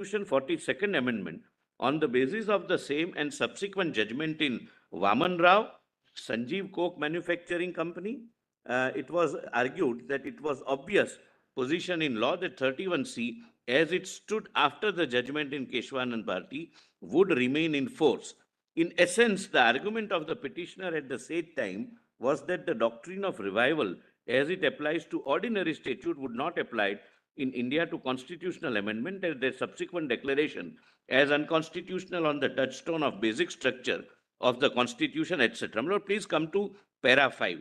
Constitution 42nd Amendment on the basis of the same and subsequent judgment in Vaman Rao, Sanjeev Coke Manufacturing Company, it was argued that it was obvious position in law that 31C, as it stood after the judgment in Keshwanand Bharti, would remain in force. In essence, the argument of the petitioner at the said time was that the doctrine of revival, as it applies to ordinary statute, would not apply in India to constitutional amendment, as their subsequent declaration as unconstitutional on the touchstone of basic structure of the constitution, etc. Lord, please come to para 5.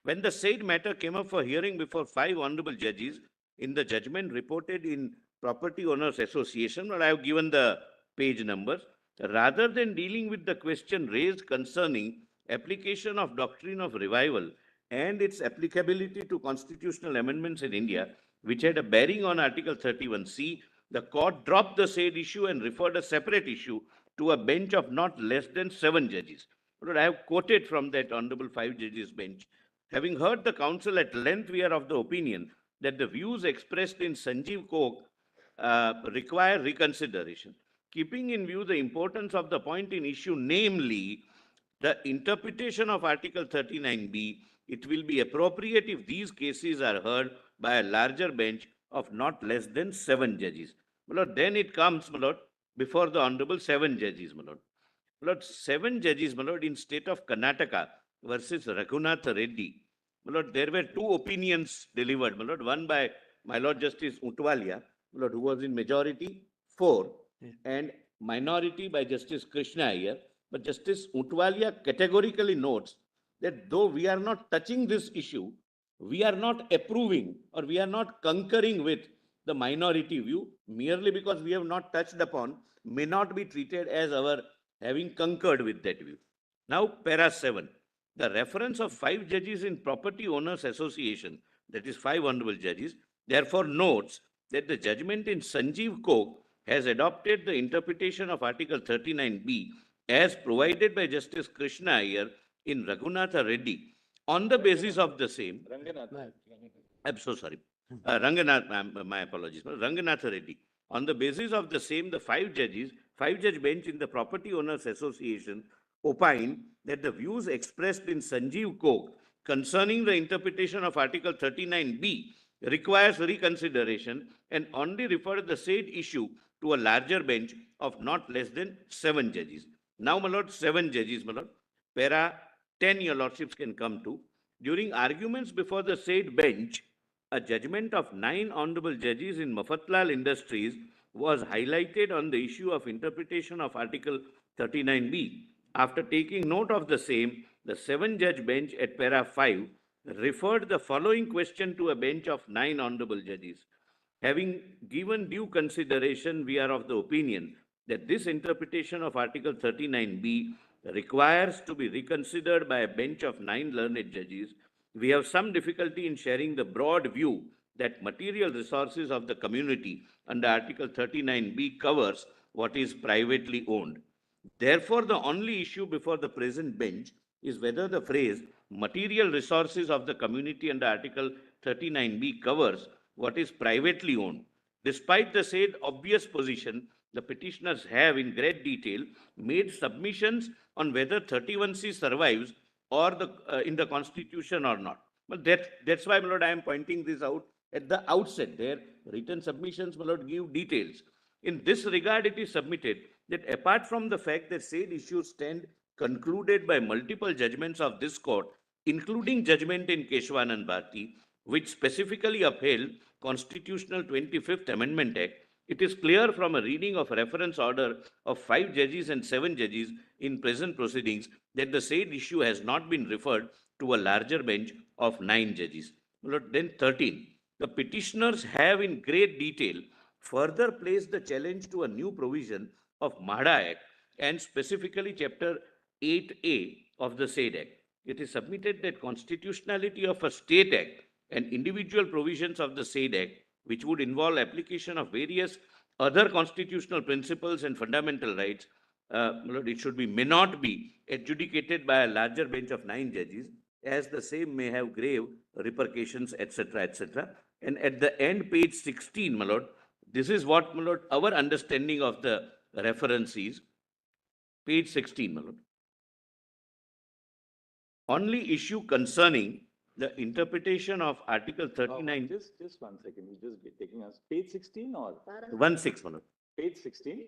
When the said matter came up for hearing before 5 honorable judges in the judgment reported in Property Owners Association, I have given the page numbers, rather than dealing with the question raised concerning application of doctrine of revival and its applicability to constitutional amendments in India, which had a bearing on Article 31C, the court dropped the said issue and referred a separate issue to a bench of not less than 7 judges. Lord, I have quoted from that honorable 5 judges bench. Having heard the counsel at length, we are of the opinion that the views expressed in Sanjeev Coke require reconsideration. Keeping in view the importance of the point in issue, namely the interpretation of Article 39B, it will be appropriate if these cases are heard by a larger bench of not less than 7 judges. My Lord, then it comes, my Lord, before the honorable 7 judges, my Lord. My Lord, 7 judges, my Lord, in state of Karnataka versus Raghunath Reddy. My Lord, there were 2 opinions delivered, my Lord. One by my Lord Justice Utwalia, my Lord, who was in majority 4, and minority by Justice Krishna Iyer. But Justice Utwalia categorically notes that though we are not touching this issue, we are not approving or we are not concurring with the minority view merely because we have not touched upon, may not be treated as our having concurred with that view. Now, para 7. The reference of 5 judges in Property Owners Association, that is 5 honorable judges, therefore notes that the judgment in Sanjeev Coke has adopted the interpretation of Article 39B as provided by Justice Krishna Iyer in Raghunatha Reddy on the basis of the same. I'm so sorry. Ranganath, my apologies. Ranganatha Reddy. On the basis of the same, the 5 judge bench in the Property Owners Association opined that the views expressed in Sanjeev Coke concerning the interpretation of Article 39B requires reconsideration and only referred the said issue to a larger bench of not less than 7 judges. Now, my lord, 7 judges, my lord. Para 10, your lordships can come to. During arguments before the said bench, a judgment of 9 honorable judges in Mafatlal Industries was highlighted on the issue of interpretation of Article 39B. After taking note of the same, the 7-judge bench at para 5 referred the following question to a bench of 9 honorable judges. Having given due consideration, we are of the opinion that this interpretation of Article 39B requires to be reconsidered by a bench of 9 learned judges. We have some difficulty in sharing the broad view that material resources of the community under Article 39B covers what is privately owned. Therefore, the only issue before the present bench is whether the phrase material resources of the community under Article 39B covers what is privately owned. Despite the said obvious position, the petitioners have in great detail made submissions on whether 31C survives or in the constitution or not. Well, that's why, my lord, I am pointing this out at the outset. Their written submissions, my lord, give details. In this regard, it is submitted that apart from the fact that said issues stand concluded by multiple judgments of this court, including judgment in Keshwanand Bharti, which specifically upheld Constitutional 25th Amendment Act, it is clear from a reading of reference order of 5 judges and 7 judges in present proceedings that the said issue has not been referred to a larger bench of 9 judges. Then 13. The petitioners have in great detail further placed the challenge to a new provision of MHADA Act and specifically Chapter 8A of the said Act. It is submitted that constitutionality of a state act and individual provisions of the said Act, which would involve application of various other constitutional principles and fundamental rights, may not be adjudicated by a larger bench of 9 judges, as the same may have grave repercussions, etc., etc. And at the end, page 16, my lord, This is what, my lord, our understanding of the reference is. Page 16, my lord. Only issue concerning the interpretation of Article 39. Just 1 second. You're just taking us page 16 or 1/6, my lord. page 16?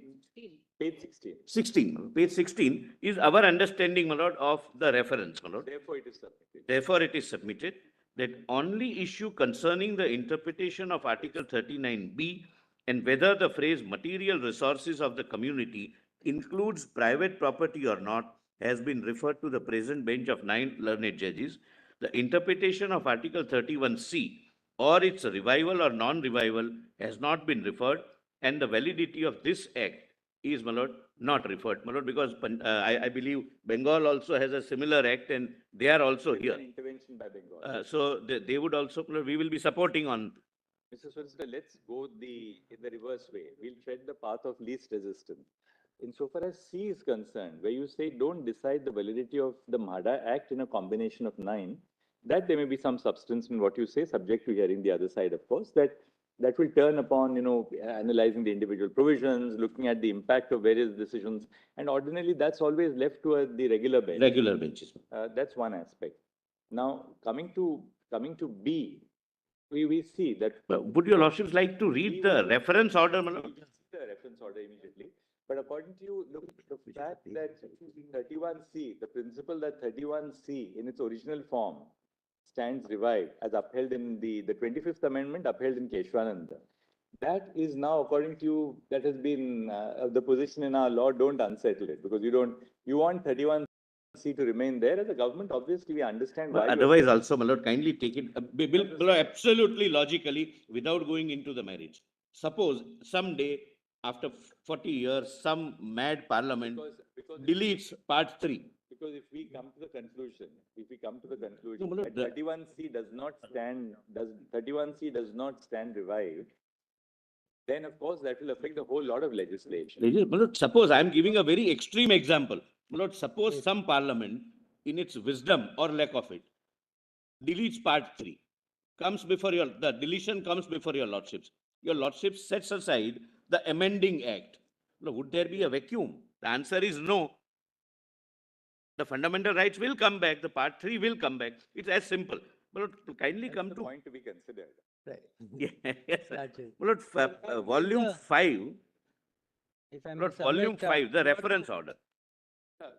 Page 16. 16, my lord. Page 16 is our understanding, my lord, of the reference, my lord. Therefore, it is submitted. Therefore, it is submitted that only issue concerning the interpretation of Article 39B and whether the phrase material resources of the community includes private property or not has been referred to the present bench of 9 learned judges. The interpretation of Article 31C or its revival or non-revival has not been referred, and the validity of this act is, my lord, not referred, my lord, because I believe Bengal also has a similar act and they are also here. An intervention by Bengal. So they would also, my lord, we will be supporting on. Mr. Solicitor, let's go in the reverse way. We'll tread the path of least resistance. Insofar as C is concerned, where you say don't decide the validity of the MHADA Act in a combination of 9, that there may be some substance in what you say, subject to hearing the other side, of course, that will turn upon, analyzing the individual provisions, looking at the impact of various decisions, and ordinarily that's always left to the regular bench. Regular benches. That's one aspect. Now, coming to B, we see that. Would your lordships like to read the reference order, my lord? We'll see the reference order immediately. But according to you, look, the fact that 31C, the principle that 31C in its original form stands revived as upheld in the 25th Amendment, upheld in Keshwananda. That is now, according to you, that has been the position in our law. Don't unsettle it, because you want 31C to remain there as a government. Obviously, we understand why. Otherwise, also, my lord, kindly take it absolutely logically without going into the marriage. Suppose someday, after 40 years, some mad parliament deletes part 3. Because if we come to the conclusion, that 31C does not stand revived, then of course that will affect the whole lot of legislation. Suppose I am giving a very extreme example. Lord, suppose some parliament, in its wisdom or lack of it, deletes part 3, the deletion comes before your lordships. Your lordships sets aside the amending act. Would there be a vacuum? The answer is no. The fundamental rights will come back. The part 3 will come back. It's as simple. But kindly That's come the to point to be considered. Yes, sir. Volume 5. Volume 5, the reference order.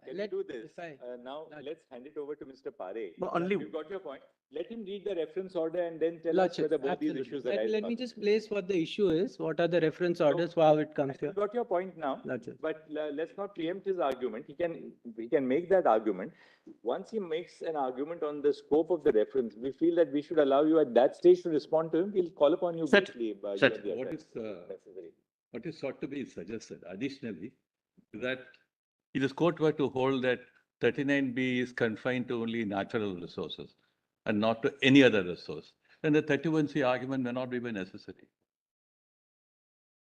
Can we do this? Now, let's hand it over to Mr. Parekh. Only You've got your point. Let him read the reference order and then tell us whether both these issues arise. Let me just place what the issue is. What are the reference orders? How it comes here? You've got your point now. But let's not preempt his argument. He can make that argument. Once he makes an argument on the scope of the reference, we feel that we should allow you at that stage to respond to him. We'll call upon you briefly. What is sought to be suggested additionally that if this court were to hold that 39B is confined to only natural resources and not to any other resource, then the 31C argument may not be necessary.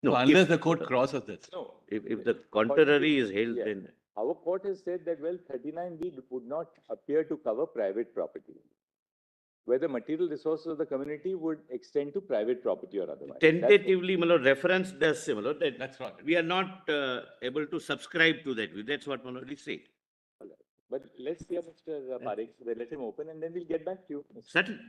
no. So unless the court crosses this. No. If the contrary is held, then Our court has said that, well, 39B would not appear to cover private property, where the material resources of the community would extend to private property or otherwise. tentatively, my lord, reference does say, my lord, that That's right. we are not able to subscribe to that view. That's what my lord is saying. But let's hear Mr. Parekh, so let him open and then we'll get back to you. Certainly.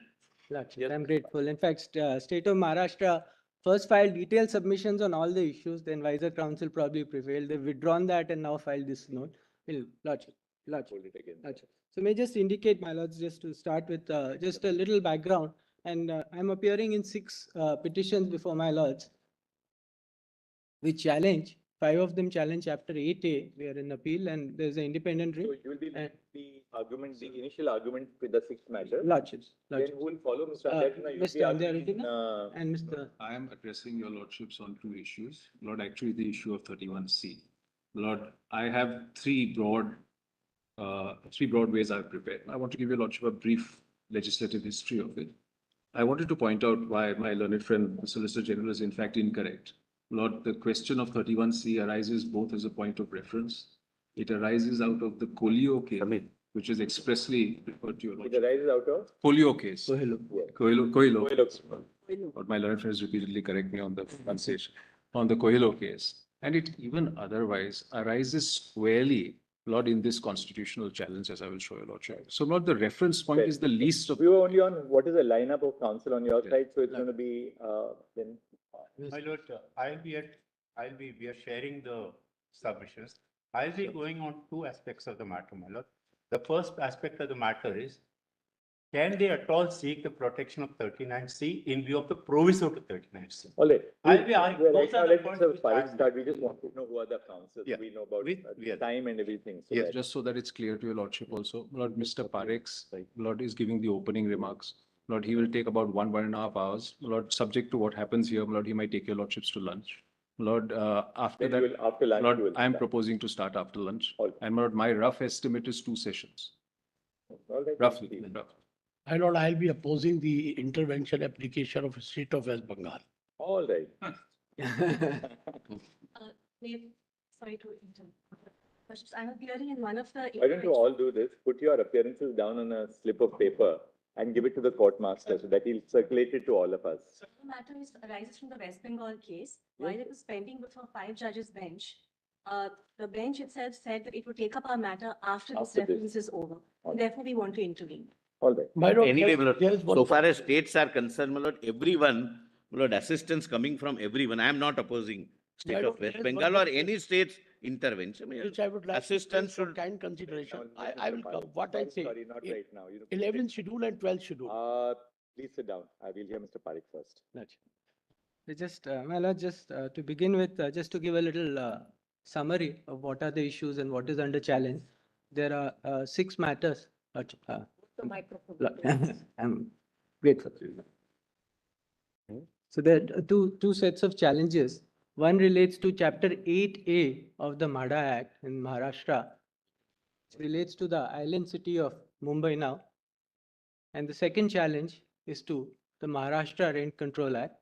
Yes. I'm grateful. In fact, State of Maharashtra first filed detailed submissions on all the issues. The advisor council probably prevailed. They've withdrawn that and now filed this note. Lordship. Hold it again. So may I just indicate, my lords, just to start with just a little background. And I'm appearing in 6 petitions before my lords, which challenge. 5 of them challenge Chapter 8A. We are in appeal, and there's an independent So review. you will be the argument, the initial argument with the 6th matter. Lordships. Then who will follow Mr. Andyatina? Mr. Andyatina and Mr. I am addressing your lordships on 2 issues. Lord, actually the issue of 31C. Lord, I have 3 broad ways I've prepared. I want to give your lordship a brief legislative history of it. I wanted to point out why my learned friend, the Solicitor General, is in fact incorrect. Lord, the question of 31C arises both as a point of reference. It arises out of the Coelho case, which is expressly referred to your It lordship. arises out of? Coelho case. Coelho. Coelho. But my learned friends repeatedly correct me on the pronunciation, on the Coelho case. And it even otherwise arises squarely, Lord, in this constitutional challenge, as I will show you, Lordship. So, Lord, the reference point is the least of. We were only on what is the lineup of counsel on your Yes. side, so it's going to be, then. My lord, we are sharing the submissions. I'll be going on two aspects of the matter, my lord. The first aspect of the matter is, can they at all seek the protection of 39C in view of the proviso to 39C? All right. I'll be arguing, Right those now, are the let points Mr. which Parekh I'm start. We just want to know who are the counsels. Yeah. We know about We are- time and everything. So Yes, that- just so that it's clear to your Lordship also, Lord, Mr. Parekh's, Lord, is giving the opening remarks. Lord, he will take about 1.5 hours. Lord, subject to what happens here, Lord, he might take your Lordships to lunch. Lord, after Then you that, will, after lunch, you Lord, will I am start. proposing to start after lunch. All right. And Lord, my rough estimate is 2 sessions, All right. roughly. My lord, I'll be opposing the intervention application of state of West Bengal. All right. Sorry to interrupt. But I'm appearing in one of the. Why don't you all do this? Put your appearances down on a slip of paper and give it to the court master so that he'll circulate it to all of us. The matter arises from the West Bengal case. While it was pending before 5 judges bench, the bench itself said that it would take up our matter after this After this. reference is over. Therefore, we want to intervene. All right. My lord, Anyway, my there is lord, one. so far as states are concerned, my lord, everyone, my lord, assistance coming from everyone. I am not opposing My state lord, of West there is Bengal one or more any state's intervention. Which I would like to Assistance take for should, kind consideration. Now, I will Mr. come, Parekh. what I say. Sorry, not in right now. You know, 11th schedule and 12th schedule. Please sit down. I will hear Mr. Parekh first. So just, my lord, just to begin with, just to give a little summary of what are the issues and what is under challenge. There are 6 matters. The microphone. Wait for 3 minutes. So there are two sets of challenges. One relates to Chapter 8A of the MHADA Act in Maharashtra. It relates to the island city of Mumbai now. And the second challenge is to the Maharashtra Rent Control Act,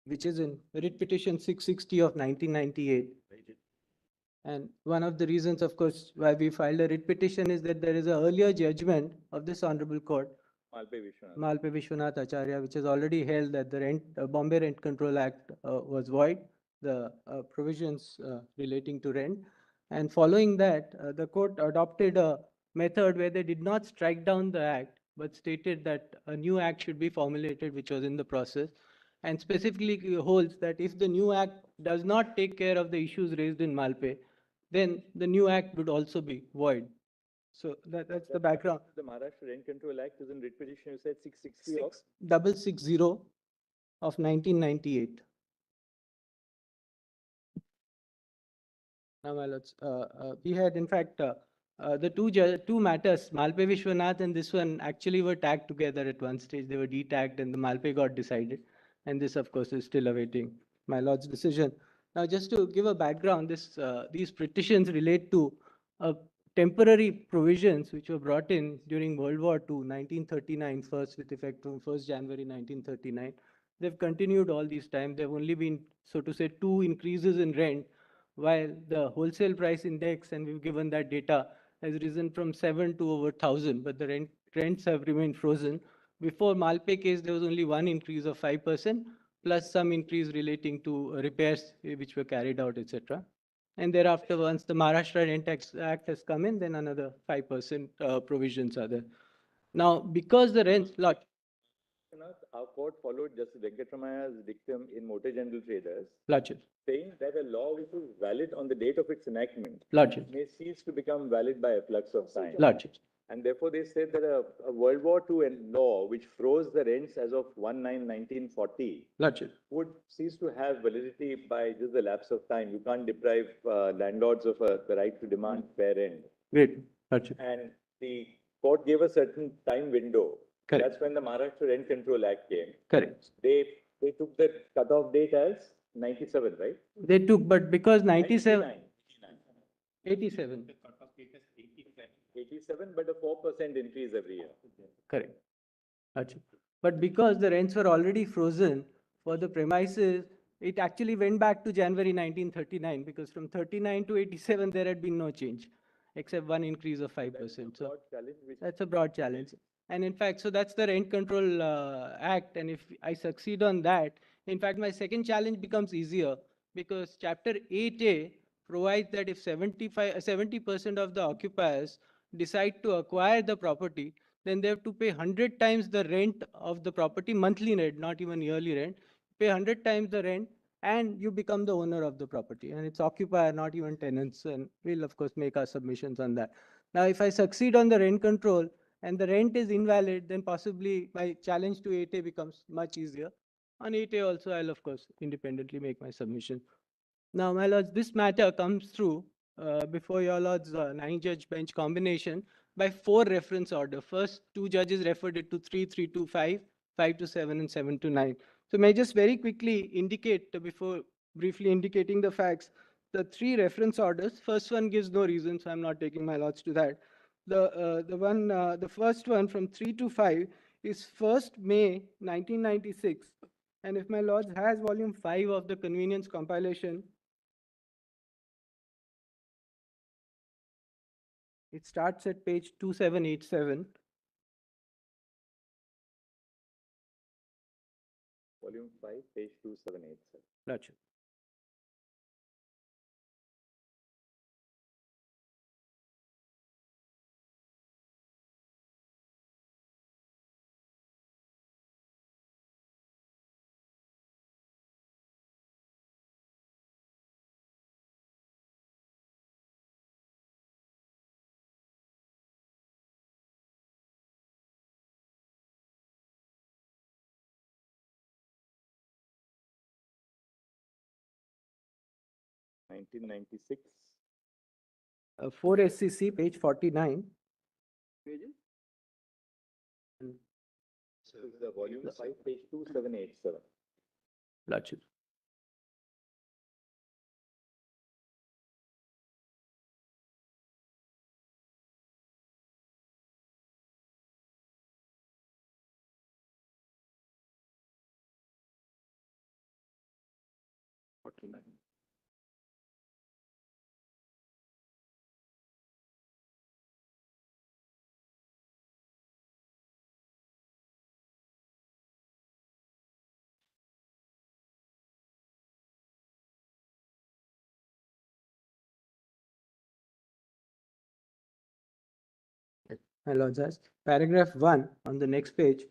which is in writ petition 660 of 1998. And one of the reasons, of course, why we filed a writ petition is that there is an earlier judgment of this honorable court, Malpe Vishwanath. Malpe Vishwanath Acharya, which has already held that the Bombay Rent Control Act was void, the provisions relating to rent. And following that, the court adopted a method where they did not strike down the act, but stated that a new act should be formulated, which was in the process, and specifically holds that if the new act does not take care of the issues raised in Malpe, then the new act would also be void. So that's the background. The Maharashtra Rent Control Act is in writ petition, you said 660 of? 660 of 1998. Now, my lords, we had in fact the two matters, Malpe Vishwanath and this one, actually were tagged together at one stage. They were detagged and the Malpe got decided. And this, of course, is still awaiting my lord's decision. Now, just to give a background, these petitions relate to temporary provisions which were brought in during World War II, 1939, first with effect from 1st January 1939. They've continued all these time. There have only been, so to say, 2 increases in rent, while the wholesale price index, and we've given that data, has risen from 7 to over 1,000, but the rents have remained frozen. Before Malpe case, there was only 1 increase of 5%, plus some increase relating to repairs which were carried out, etc. And thereafter, once the Maharashtra Rent Act has come in, then another 5% provisions are there. Now, because the rents, Our court followed Justice Venkatramaya's dictum in Motor General Traders, Lordship, saying that a law which is valid on the date of its enactment Lordship, may cease to become valid by a flux of time. Lordship. And therefore, they said that a World War II law which froze the rents as of 1/9/1940 Lordship. would cease to have validity by just the lapse of time. You can't deprive landlords of the right to demand fair rent. Great, Lordship. And the court gave a certain time window. Correct. That's when the Maharashtra Rent Control Act came. Correct. They took the cutoff date as 97, right? They took, but because 97, 89. 87, 87, but a 4% increase every year. correct. Lordship. But because the rents were already frozen for the premises, it actually went back to January 1939, because from 39 to 87, there had been no change, except 1 increase of 5%. So Broad challenge which that's a broad challenge. And in fact, so that's the Rent Control Act. And if I succeed on that, in fact, my second challenge becomes easier because Chapter 8A provides that if 70% of the occupiers decide to acquire the property, then they have to pay 100 times the rent of the property, monthly rent, not even yearly rent, pay 100 times the rent, and you become the owner of the property. And it's occupier, not even tenants. And we'll, of course, make our submissions on that. Now, if I succeed on the rent control and the rent is invalid, then possibly my challenge to 8A becomes much easier. On 8A also, I'll, of course, independently make my submission. Now, my lords, this matter comes through before your lords' 9-judge bench combination by 4 reference order. First, 2 judges referred it to 3.325, 5-7, and 7-9. So may I just very quickly indicate, before briefly indicating the facts, the 3 reference orders. First one gives no reason, so I'm not taking my lords to that. The first one from 3 to 5 is 1st May 1996. And if my lords has volume 5 of the convenience compilation, it starts at page 2787. Volume 5, page 2787. Gotcha. (1996). 4 SCC, page 49. So the volume 5, page 2787. Gotcha. My lords, as paragraph 1 on the next page.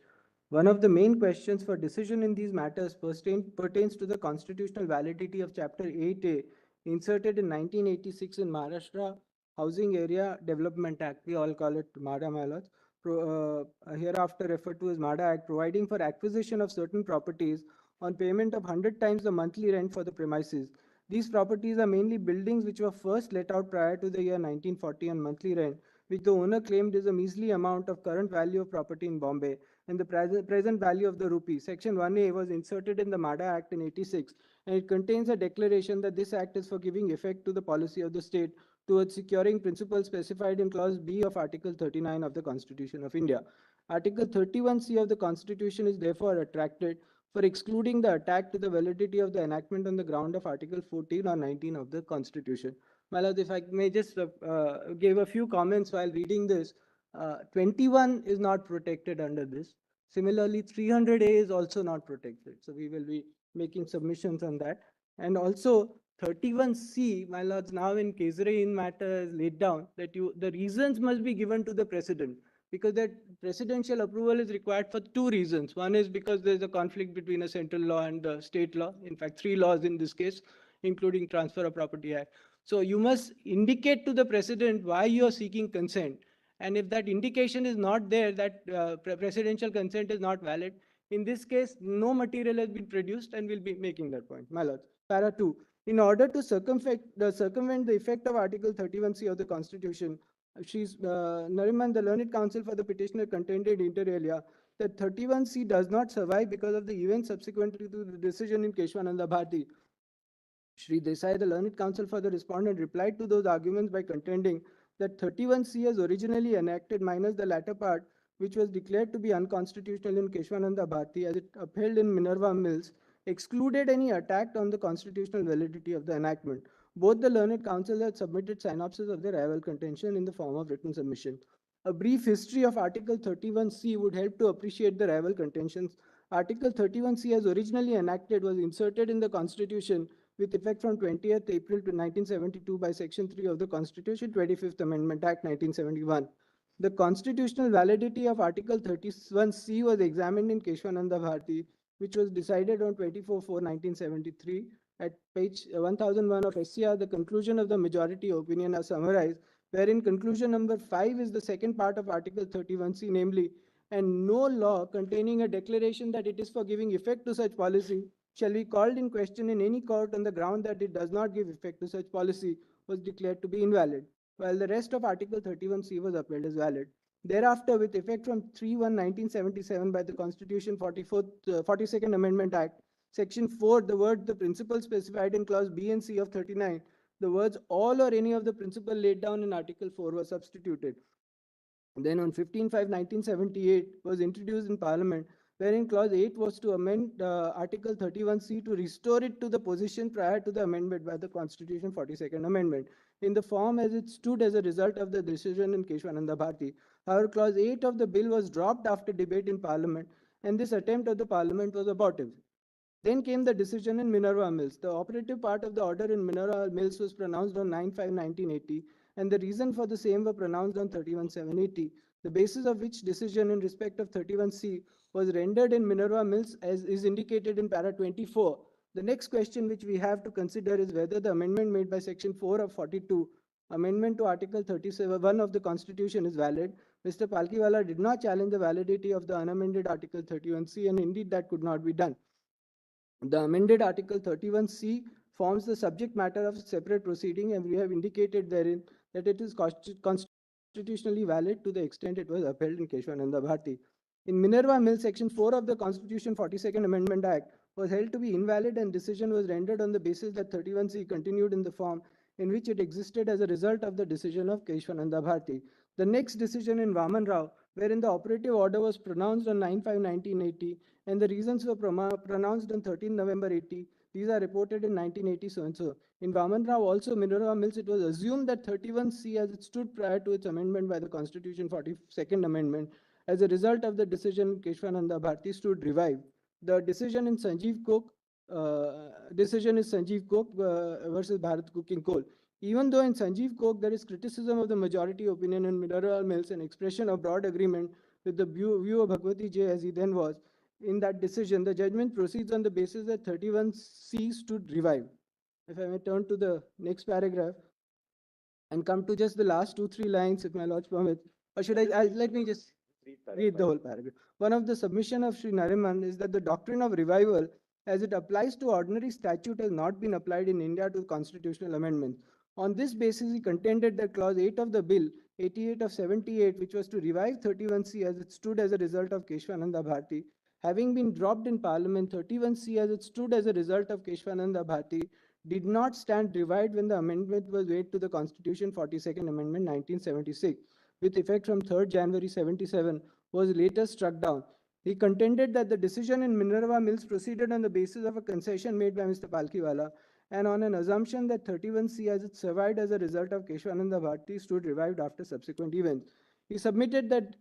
One of the main questions for decision in these matters pertains to the constitutional validity of Chapter 8A inserted in 1986 in Maharashtra Housing Area Development Act. We all call it MADA, my lords. Hereafter referred to as MADA Act, providing for acquisition of certain properties on payment of 100 times the monthly rent for the premises. These properties are mainly buildings which were first let out prior to the year 1940 on monthly rent, which the owner claimed is a measly amount of current value of property in Bombay and the present value of the rupee. Section 1A was inserted in the MADA Act in 86, and it contains a declaration that this act is for giving effect to the policy of the state towards securing principles specified in Clause B of Article 39 of the Constitution of India. Article 31C of the Constitution is therefore retracted for excluding the attack to the validity of the enactment on the ground of Article 14 or 19 of the Constitution. My lord, if I may just give a few comments while reading this. 21 is not protected under this. Similarly, 300A is also not protected. So we will be making submissions on that. And also 31C, my lords, now in Kesare matter is laid down that the reasons must be given to the president, because that presidential approval is required for 2 reasons. One is because there's a conflict between a central law and the state law. In fact, 3 laws in this case, including Transfer of Property Act. So you must indicate to the president why you are seeking consent. And if that indication is not there, that presidential consent is not valid, in this case, no material has been produced, and we'll be making that point. My lords. Para 2. In order to circumvent the effect of Article 31C of the Constitution, Nariman, the learned counsel for the petitioner, contended inter alia that 31C does not survive because of the events subsequent to the decision in Keshwananda Bharti. Shri Desai, the learned counsel for the respondent, replied to those arguments by contending that 31C as originally enacted minus the latter part, which was declared to be unconstitutional in Keshwananda Bharti as it upheld in Minerva Mills, excluded any attack on the constitutional validity of the enactment. Both the learned counsel had submitted synopsis of their rival contention in the form of written submission. A brief history of Article 31C would help to appreciate the rival contentions. Article 31C, as originally enacted, was inserted in the Constitution with effect from 20th April to 1972 by Section 3 of the Constitution, 25th Amendment Act 1971. The constitutional validity of Article 31C was examined in Keshwananda Bharti, which was decided on 24/4/1973. At page 1001 of SCR, the conclusion of the majority opinion are summarized, wherein conclusion number 5 is the second part of Article 31C, namely, and no law containing a declaration that it is for giving effect to such policy shall be called in question in any court on the ground that it does not give effect to such policy was declared to be invalid, while the rest of Article 31C was upheld as valid. Thereafter, with effect from 3/1/1977 by the Constitution 42nd Amendment Act, Section 4, the word the principle specified in clause B and C of 39, the words all or any of the principle laid down in Article 4 were substituted. Then on 15/5/1978 was introduced in Parliament, wherein clause 8 was to amend Article 31C to restore it to the position prior to the amendment by the Constitution 42nd Amendment, in the form as it stood as a result of the decision in Keshwananda Bharti. However, clause 8 of the bill was dropped after debate in Parliament, and this attempt of the Parliament was abortive. Then came the decision in Minerva Mills. The operative part of the order in Minerva Mills was pronounced on 9/5/1980, and the reason for the same were pronounced on 31/7/80, the basis of which decision in respect of 31C was rendered in Minerva Mills as is indicated in para 24. The next question which we have to consider is whether the amendment made by section 4 of 42, amendment to Article 37(1) of the Constitution, is valid. Mr. Palkiwala did not challenge the validity of the unamended Article 31C, and indeed that could not be done. The amended Article 31C forms the subject matter of a separate proceeding, and we have indicated therein that it is constitutionally valid to the extent it was upheld in Keshwananda Bharti. In Minerva Mills, Section 4 of the Constitution 42nd Amendment Act was held to be invalid, and decision was rendered on the basis that 31C continued in the form in which it existed as a result of the decision of Keshwananda Bharti. The next decision in Vaman Rao, wherein the operative order was pronounced on 9/5/1980, and the reasons were pronounced on 13 November 80. These are reported in 1980 so and so. In Vaman Rao, also Minerva Mills, it was assumed that 31C as it stood prior to its amendment by the Constitution 42nd Amendment as a result of the decision in Keshwananda Bharti stood revived. The decision in Sanjeev Cook, versus Bharat Cooking Coal. Even though in Sanjeev Coke there is criticism of the majority opinion in Minerva Mills, an expression of broad agreement with the view of Bhagwati J as he then was, in that decision, the judgment proceeds on the basis that 31C stood revived. If I may turn to the next paragraph and come to just the last 2-3 lines, if my lords permit, or should let me just read the whole paragraph. One of the submission of Sri Nariman is that the doctrine of revival, as it applies to ordinary statute, has not been applied in India to constitutional amendments. On this basis, he contended that clause 8 of the bill, 88 of 78, which was to revive 31C as it stood as a result of Keshwananda Bharti, having been dropped in Parliament, 31C as it stood as a result of Keshwananda Bharti, did not stand revived when the amendment was made to the Constitution 42nd Amendment 1976, with effect from 3rd January 77, was later struck down. He contended that the decision in Minerva Mills proceeded on the basis of a concession made by Mr. Palkiwala, and on an assumption that 31C as it survived as a result of Keshwananda Bharti stood revived after subsequent events. He submitted that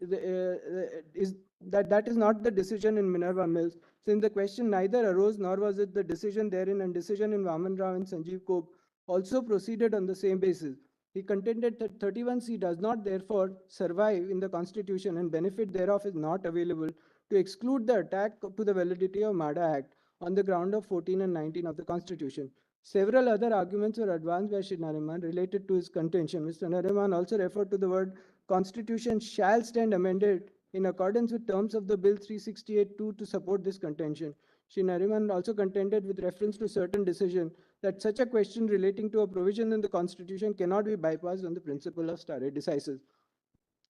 that is not the decision in Minerva Mills, since the question neither arose nor was it the decision therein, and decision in Vaman Rao and Sanjeev Coke also proceeded on the same basis. He contended that 31C does not therefore survive in the Constitution, and benefit thereof is not available to exclude the attack to the validity of MADA Act on the ground of 14 and 19 of the Constitution. Several other arguments were advanced by Sri Nariman related to his contention. Mr. Nariman also referred to the word Constitution shall stand amended in accordance with terms of the Bill 368(2) to support this contention. Sri Nariman also contended with reference to certain decision that such a question relating to a provision in the Constitution cannot be bypassed on the principle of stare decisis.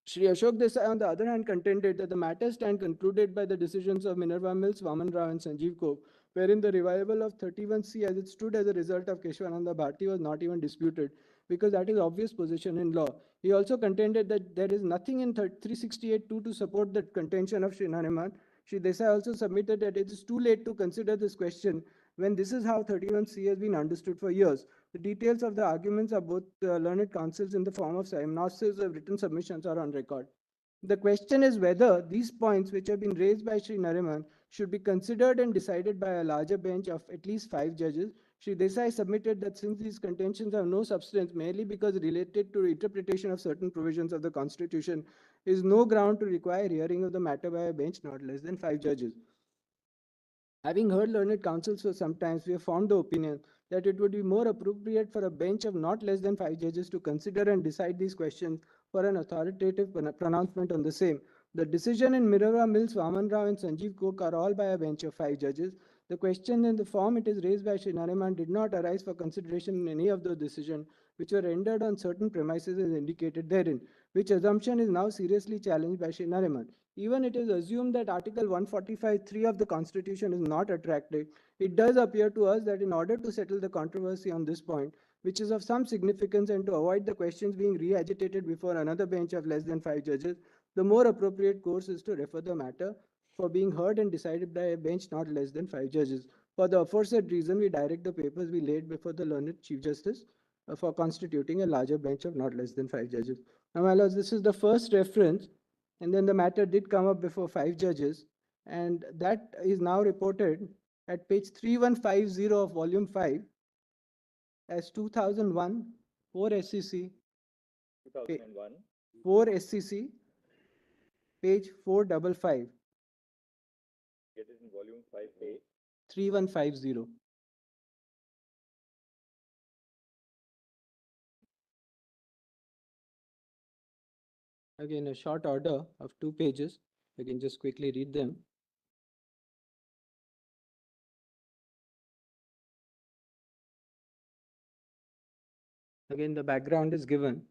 Shri Ashok Desai, on the other hand, contended that the matter stand concluded by the decisions of Minerva Mills, Vaman Rao, and Sanjeev Coke, wherein the revival of 31C as it stood as a result of Keshwananda Bharti was not even disputed, because that is obvious position in law. He also contended that there is nothing in 368(2) to support the contention of Shri Nariman. Shri Desai also submitted that it is too late to consider this question when this is how 31C has been understood for years. The details of the arguments of both learned counsels in the form of synopses of written submissions are on record. The question is whether these points which have been raised by Shri Nariman should be considered and decided by a larger bench of at least 5 judges. Shri Desai submitted that since these contentions have no substance merely because related to interpretation of certain provisions of the Constitution, is no ground to require hearing of the matter by a bench not less than 5 judges. Having heard learned counsels for some time, we have formed the opinion that it would be more appropriate for a bench of not less than 5 judges to consider and decide these questions for an authoritative pronouncement on the same. The decision in Mirava Mills, Vaman Rao and Sanjeev Kok are all by a bench of 5 judges. The question in the form it is raised by Shri Nariman did not arise for consideration in any of the decisions which were rendered on certain premises as indicated therein, which assumption is now seriously challenged by Shri Nariman. Even it is assumed that Article 145(3) of the Constitution is not attractive, it does appear to us that in order to settle the controversy on this point, which is of some significance, and to avoid the questions being re-agitated before another bench of less than 5 judges, the more appropriate course is to refer the matter for being heard and decided by a bench not less than 5 judges. For the aforesaid reason, we direct the papers be laid before the learned Chief Justice for constituting a larger bench of not less than 5 judges. Now, my lords, this is the first reference, and then the matter did come up before 5 judges, and that is now reported at page 3150 of volume 5 as 2001 4 SCC 2001. 4 SCC page 455 Get it in volume 5A. 3150. Again, a short order of 2 pages. I can just quickly read them. Again, the background is given.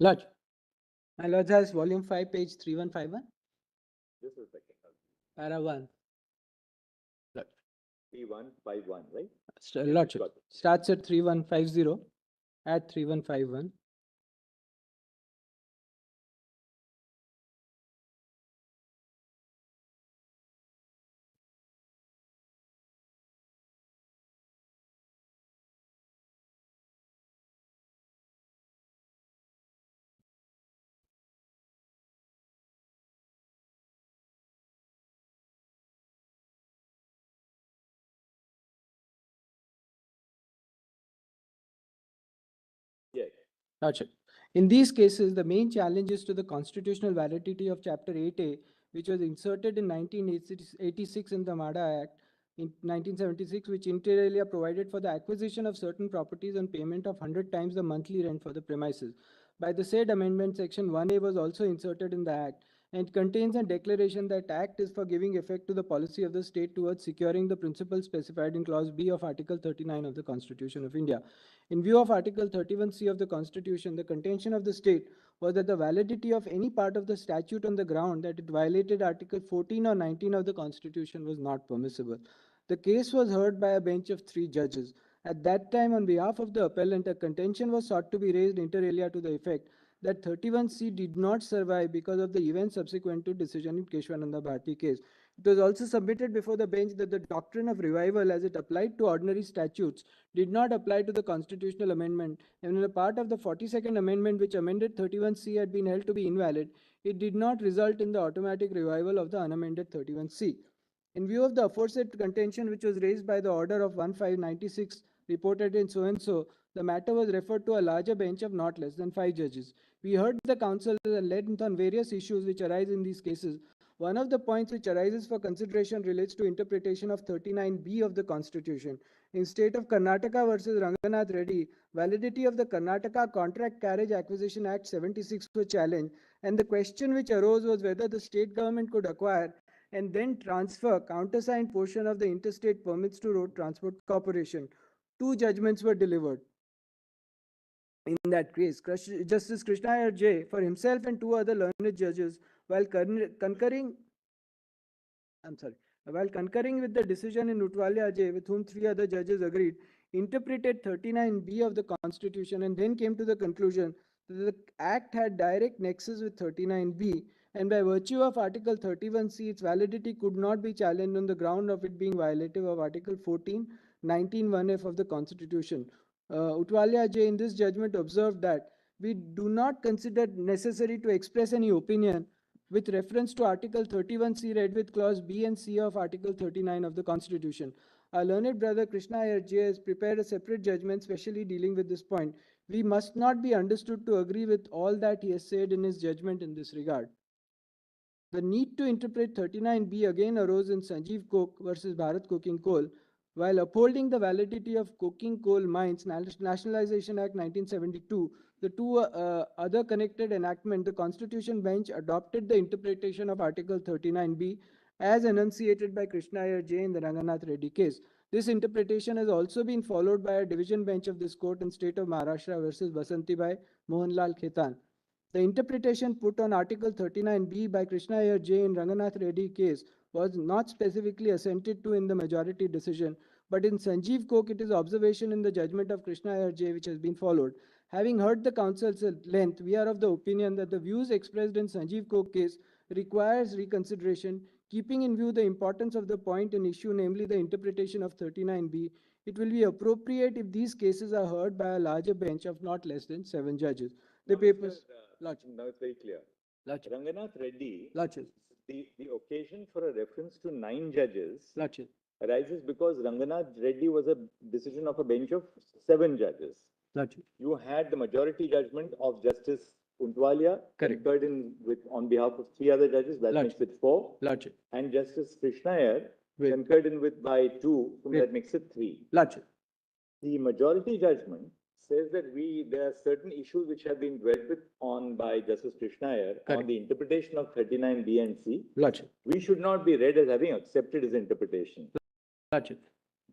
Lodge. My Lodge has volume 5, page 3151, This is second. para 1. 3151, right? Lodge. got it. Starts at 3150 at 3151. Yes. Gotcha. In these cases, the main challenge is to the constitutional validity of Chapter 8A, which was inserted in 1986 in the MADA Act in 1976, which inter alia provided for the acquisition of certain properties and payment of 100 times the monthly rent for the premises. By the said amendment, Section 1A was also inserted in the Act and contains a declaration that Act is for giving effect to the policy of the state towards securing the principles specified in Clause B of Article 39 of the Constitution of India. In view of Article 31C of the Constitution, the contention of the state was that the validity of any part of the statute on the ground that it violated Article 14 or 19 of the Constitution was not permissible. The case was heard by a bench of 3 judges. At that time, on behalf of the appellant, a contention was sought to be raised inter alia to the effect that 31C did not survive because of the events subsequent to decision in Keshwananda Bharti case. It was also submitted before the bench that the doctrine of revival as it applied to ordinary statutes did not apply to the constitutional amendment, and when a part of the 42nd Amendment which amended 31C had been held to be invalid, it did not result in the automatic revival of the unamended 31C. In view of the aforesaid contention which was raised by the order of 1596 reported in so-and-so, the matter was referred to a larger bench of not less than 5 judges. We heard the counsel and led on various issues which arise in these cases. One of the points which arises for consideration relates to interpretation of 39B of the Constitution. In state of Karnataka versus Ranganath Reddy, validity of the Karnataka Contract Carriage Acquisition Act 76 was challenged, and the question which arose was whether the state government could acquire and then transfer countersigned portion of the interstate permits to Road Transport Corporation. 2 judgments were delivered. In that case, Justice Krishna Iyer J, for himself and 2 other learned judges, while concurring with the decision in Utwalia J, with whom 3 other judges agreed, interpreted 39B of the Constitution and then came to the conclusion that the Act had direct nexus with 39B, and by virtue of Article 31C, its validity could not be challenged on the ground of it being violative of Article 14, 19, 1F of the Constitution. Utwalia J in this judgment observed that we do not consider necessary to express any opinion with reference to Article 31C read with Clause B and C of Article 39 of the Constitution. Our learned brother Krishna Iyer J has prepared a separate judgment specially dealing with this point. We must not be understood to agree with all that he has said in his judgment in this regard. The need to interpret 39B again arose in Sanjeev Coke versus Bharat Coking Coal. While upholding the validity of coking coal mines, Nationalization Act 1972, the 2 other connected enactment, the Constitution bench adopted the interpretation of Article 39B as enunciated by Krishna Iyer J in the Ranganath Reddy case. This interpretation has also been followed by a division bench of this court in state of Maharashtra versus Basantibai Mohanlal Khetan. The interpretation put on Article 39B by Krishna Iyer J in Ranganath Reddy case was not specifically assented to in the majority decision, but in Sanjeev Coke it is observation in the judgment of Krishna Iyer J which has been followed. Having heard the counsel's at length, we are of the opinion that the views expressed in Sanjeev Coke case requires reconsideration, keeping in view the importance of the point in issue, namely the interpretation of 39B. It will be appropriate if these cases are heard by a larger bench of not less than 7 judges. The papers. Now it's very clear. Ranganath Reddy, the occasion for a reference to 9 judges arises because Ranganath Reddy was a decision of a bench of 7 judges. You had the majority judgment of Justice Untwalia concurred in with on behalf of 3 other judges, that makes it 4. And Justice Krishna Iyer concurred in with by 2, that makes it 3. The majority judgment says that there are certain issues which have been dwelt with on by Justice Krishna Iyer on the interpretation of 39B and C. We should not be read as having accepted his interpretation.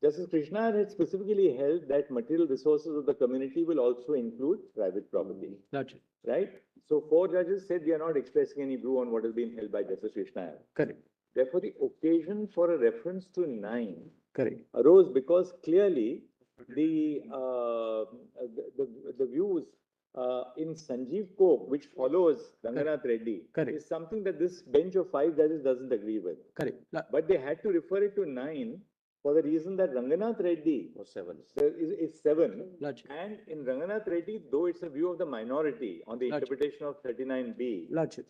Justice Krishna had specifically held that material resources of the community will also include private property, Lordship. right? So 4 judges said we are not expressing any view on what has been held by Justice Krishna. Correct. Therefore, the occasion for a reference to 9 Correct. arose because clearly the views in Sanjeev Coke, which follows Ranganath Reddy, Correct. is something that this bench of 5 judges doesn't agree with. Correct. But they had to refer it to 9 for the reason that Ranganath Reddy Or 7. is 7. Lordship. And in Ranganath Reddy, though it's a view of the minority on the Lordship. interpretation of 39B, Lordship.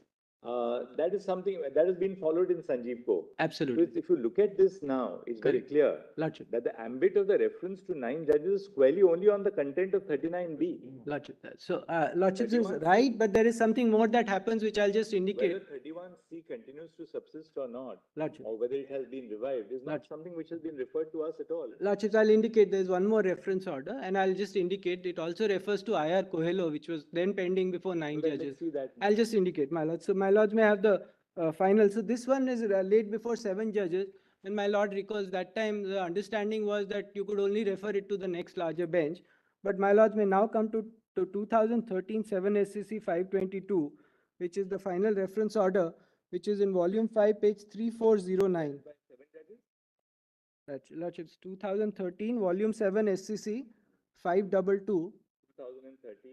that is something that has been followed in Sanjeev Coke. So Absolutely. if you look at this now, it's very Correct. clear Lordship. that the ambit of the reference to 9 judges is squarely only on the content of 39B. Lordship. So, Lordship is 31C. right, but there is something more that happens which I'll just indicate. Whether 31C continues to subsist or not, Lordship. or whether it has been revived, is not Lordship. something which has been referred to us at all. Lordship, I'll indicate there is one more reference order, and I'll just indicate it also refers to IR Coelho, which was then pending before 9 Let's judges. see that. I'll just indicate, my lord. So my lords may have the final. So this one is laid before 7 judges. And my lord recalls that time the understanding was that you could only refer it to the next larger bench. But my lords may now come to 2013 7 SCC 522, which is the final reference order, which is in volume 5, page 3409. By 7 judges? Lordships, 2013, volume 7 SCC 522, 2013.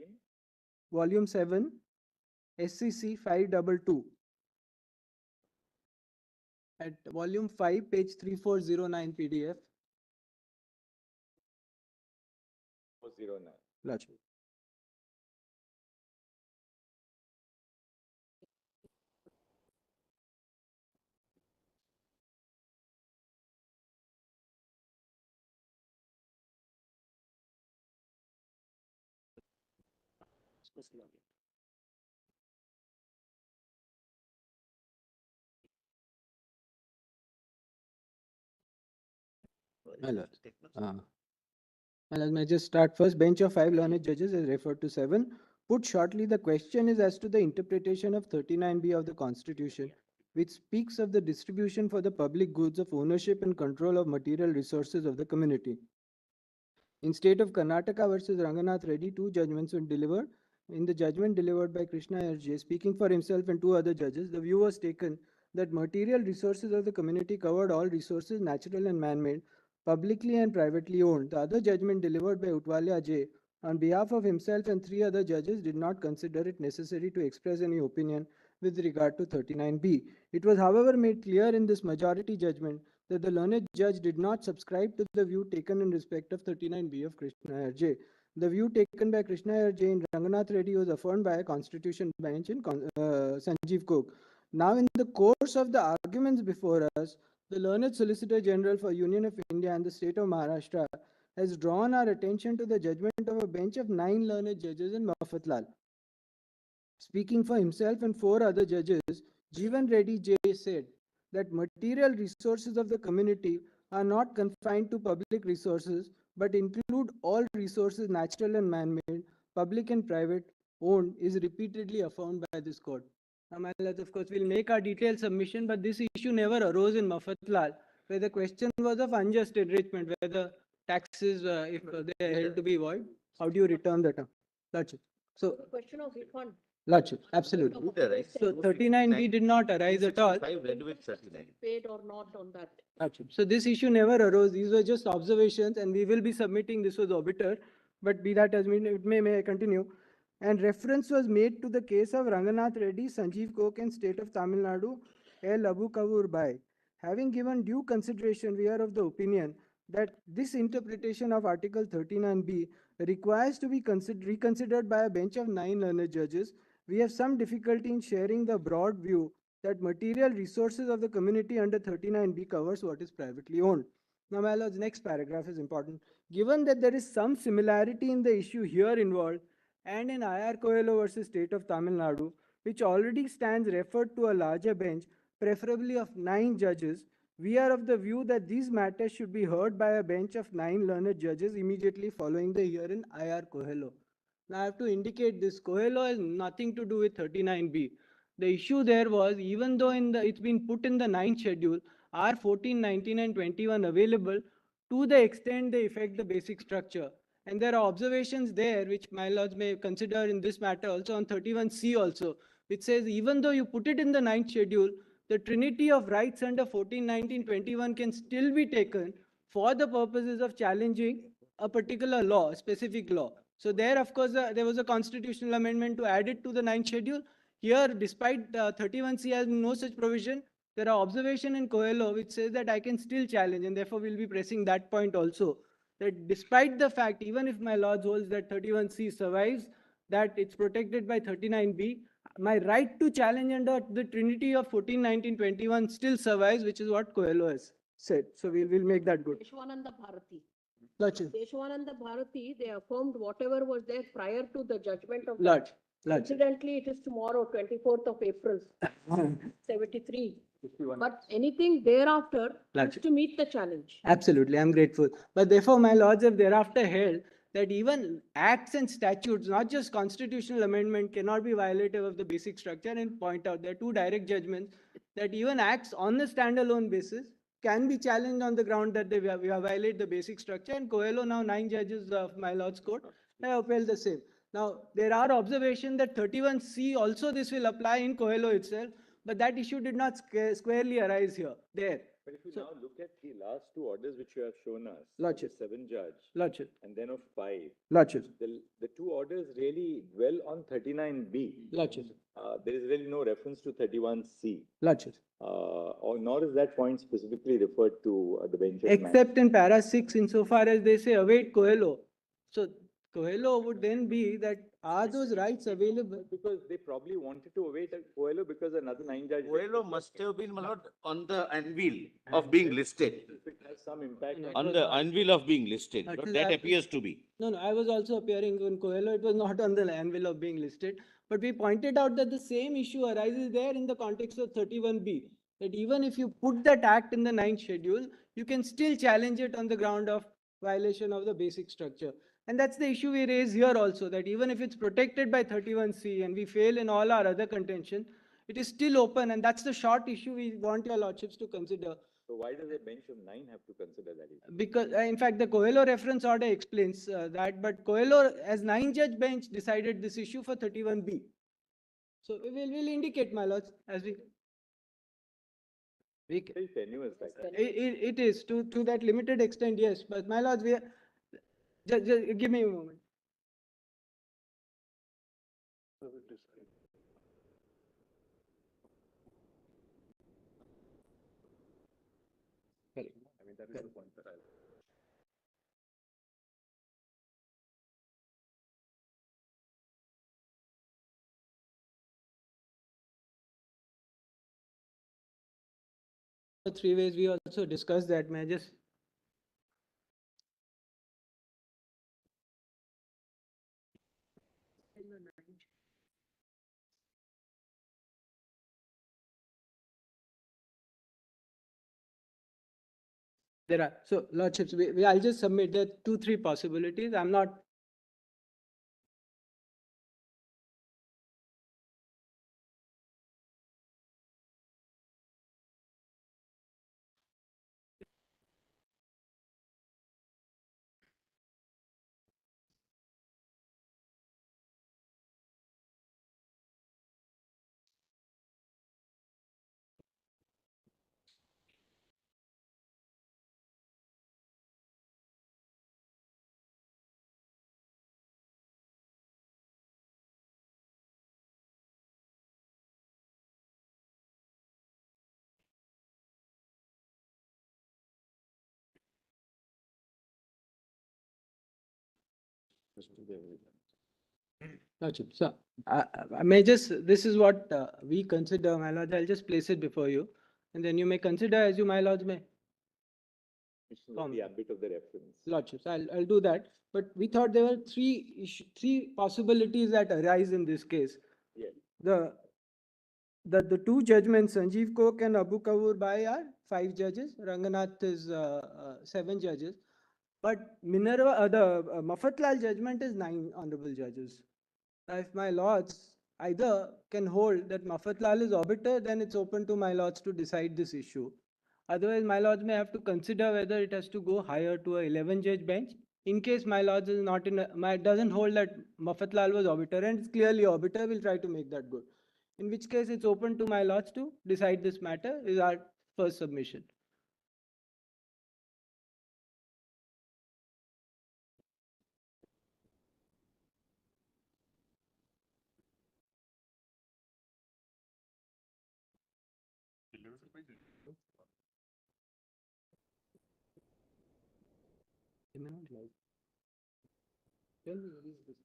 volume 7 SCC 522. At volume 5, page 3409 PDF. 409. Lordship. My lord. May I just start first? Bench of 5 learned judges is referred to 7. Put shortly, the question is as to the interpretation of 39B of the Constitution, which speaks of the distribution for the public goods of ownership and control of material resources of the community. In state of Karnataka versus Ranganath Reddy, 2 judgments were delivered. In the judgment delivered by Krishna R.J., speaking for himself and 2 other judges, the view was taken that material resources of the community covered all resources, natural and man-made, publicly and privately owned. The other judgment delivered by Utwalya J. on behalf of himself and 3 other judges did not consider it necessary to express any opinion with regard to 39B. It was, however, made clear in this majority judgment that the learned judge did not subscribe to the view taken in respect of 39B of Krishna R.J. The view taken by Krishna R.J. in Ranganath Reddy was affirmed by a constitution bench in Sanjeev Coke. Now, in the course of the arguments before us, the learned Solicitor General for Union of India and the state of Maharashtra has drawn our attention to the judgment of a bench of 9 learned judges in Mafatlal. Speaking for himself and 4 other judges, Jeevan Reddy J. said that material resources of the community are not confined to public resources, but include all resources, natural and man-made, public and private, owned, is repeatedly affirmed by this court. Now, of course, we'll make our detailed submission, but this issue never arose in Mafatlal, where the question was of unjust enrichment, whether taxes, if they are held to be void, how do you return that? Lordship. So, Question of refund. Lordship, absolutely. So 39B did not arise at all. 5 read with 39. Paid or not on that. Lordship. So this issue never arose. These were just observations, and we will be submitting this was obiter, but be that as may I continue. And reference was made to the case of Ranganath Reddy, Sanjeev Coke, and state of Tamil Nadu, L. Abu Kavur Bai. Having given due consideration, we are of the opinion that this interpretation of Article 39B requires to be reconsidered by a bench of 9 learned judges. We have some difficulty in sharing the broad view that material resources of the community under 39B covers what is privately owned. Now, my lords, next paragraph is important. Given that there is some similarity in the issue here involved and in IR Coelho versus State of Tamil Nadu, which already stands referred to a larger bench, preferably of 9 judges, we are of the view that these matters should be heard by a bench of 9 learned judges immediately following the hearing IR Coelho. Now, I have to indicate this. Coelho has nothing to do with 39B. The issue there was, even though it's been put in the 9th schedule, are 14, 19, and 21 available to the extent they affect the basic structure. And there are observations there which my lords may consider in this matter also on 31C also, which says even though you put it in the ninth schedule, the trinity of rights under 14, 19, 21 can still be taken for the purposes of challenging a particular law, a specific law. So there, of course, there was a constitutional amendment to add it to the ninth schedule. Here, despite 31C has no such provision, there are observation in Coelho which says that I can still challenge, and therefore we'll be pressing that point also. That despite the fact, even if my lords holds that 31C survives, that it's protected by 39B, my right to challenge under the trinity of 14, 19, 21 still survives, which is what Coelho has said. So we'll make that good. Deshwananda Bharati. Lordship. Deshwananda Bharati, they affirmed whatever was there prior to the judgment of. Lordship. Incidentally, it is tomorrow, 24th of April, 73. But anything thereafter has to meet the challenge. Absolutely, I'm grateful. But therefore, my lords have thereafter held that even acts and statutes, not just constitutional amendment, cannot be violative of the basic structure, and point out there are two direct judgments that even acts on the standalone basis can be challenged on the ground that they violate the basic structure. And Coelho, now 9 judges of my lord's court, have upheld the same. Now, there are observations that 31C also this will apply in Coelho itself, but that issue did not squarely arise here, there. But if you now look at the last two orders which you have shown us, Lordship. the 7-judge Lordship. and then of 5, Lordship. the two orders really dwell on 39B. Lordship. There is really no reference to 31C. Lordship. Or nor is that point specifically referred to the bench. Except in para 6, insofar as they say await Coelho. So Coelho would then be that are those rights available? Because they probably wanted to await Coelho because another 9-judge. Coelho must have been, my lord, on the anvil of being listed. It has some impact. On the anvil of being listed. That But is that absolutely- appears to be. No, I was also appearing in Coelho. It was not on the anvil of being listed. But we pointed out that the same issue arises there in the context of 31B. That even if you put that act in the 9th schedule, you can still challenge it on the ground of violation of the basic structure. And that's the issue we raise here also, that even if it's protected by 31C and we fail in all our other contention, it is still open, and that's the short issue we want your lordships to consider. So why does a bench of 9 have to consider that issue? Because, in fact, the Coelho reference order explains that, but Coelho, as 9-judge bench, decided this issue for 31B. So we'll indicate, my lords, as we Very tenuous like that. it is to that limited extent, yes. But my lords, we are, just give me a moment. Correct. I mean, that is the point that I. The 3 ways we also discussed that. May I just there are, so lordships, I'll just submit there are 2, 3 possibilities. I'm not. Lordship, so I may just, this is what we consider, my lord. I'll just place it before you, and then you may consider as you, my lords, may. Which is the ambit of the reference. Lordships, I'll do that. But we thought there were three possibilities that arise in this case. Yes. The 2 judgments, Sanjeev Kok and Abu Kaur Bai, are 5 judges. Ranganath is 7 judges. But Minerva, the Mafatlal judgment is 9 honorable judges. Now, if my lords either can hold that Mafatlal is obiter, then it's open to my lords to decide this issue. Otherwise, my lords may have to consider whether it has to go higher to a 11-judge bench. In case my lords is not in, doesn't hold that Mafatlal was arbiter and it's clearly arbiter, we'll try to make that good. In which case, it's open to my lords to decide this matter, is our first submission. Tell me, what is this?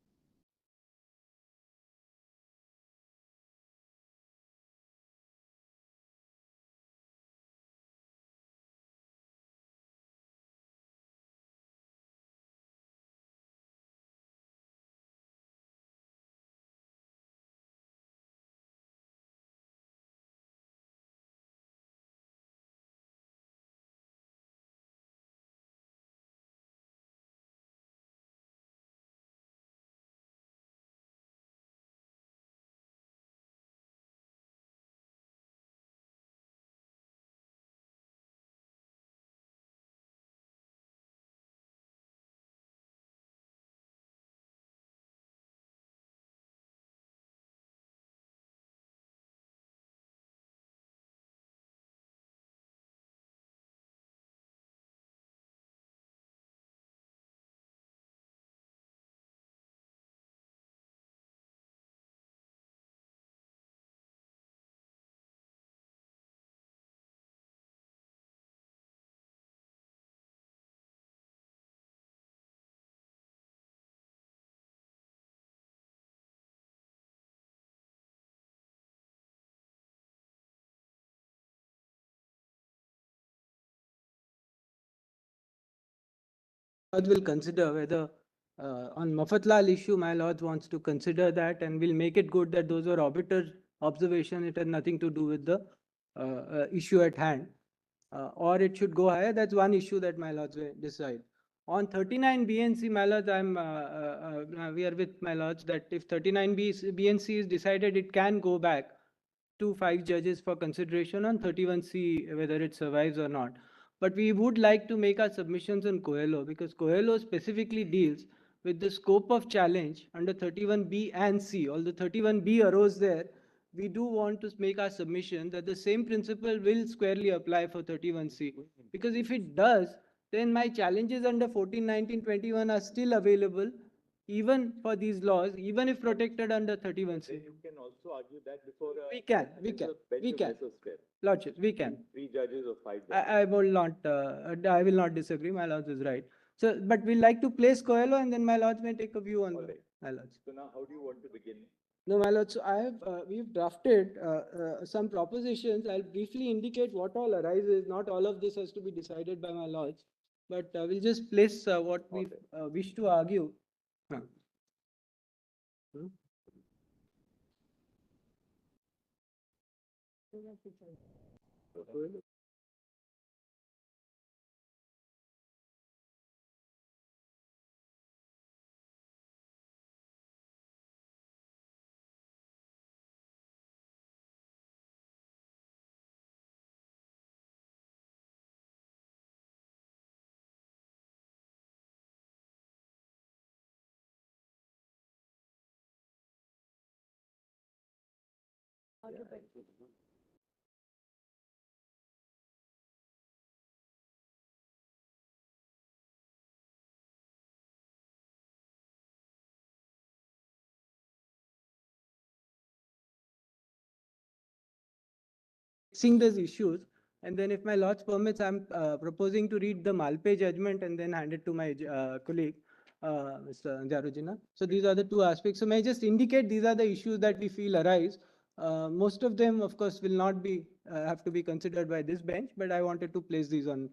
Lords will consider whether on Mafatlal issue, my lords wants to consider that and will make it good that those were arbiter observation. It had nothing to do with the issue at hand. Or it should go higher. That's one issue that my lords will decide. On 39 BNC, my lords, we are with my lords that if 39 BNC is decided, it can go back to 5 judges for consideration on 31C, whether it survives or not. But we would like to make our submissions on Coelho because Coelho specifically deals with the scope of challenge under 31B and C. Although 31B arose there, we do want to make our submission that the same principle will squarely apply for 31C. Because if it does, then my challenges under 14, 19, 21 are still available even for these laws, even if protected under 31C. You can also argue that before a We can. Lordships, we can. 3 judges or 5 judges. I will not disagree. My lords is right. So, but we like to place Coelho, and then my lords may take a view on my lords. So now, how do you want to begin? No, my lords. So we've drafted some propositions. I'll briefly indicate what all arises. Not all of this has to be decided by my lords, but we'll just place what we wish to argue. Seeing these issues, and then if my lords permits, I'm proposing to read the Malpe judgment and then hand it to my colleague, Mr. Anjarujina. So these are the two aspects. So may I just indicate these are the issues that we feel arise. Most of them, of course, will not be have to be considered by this bench, but I wanted to place these on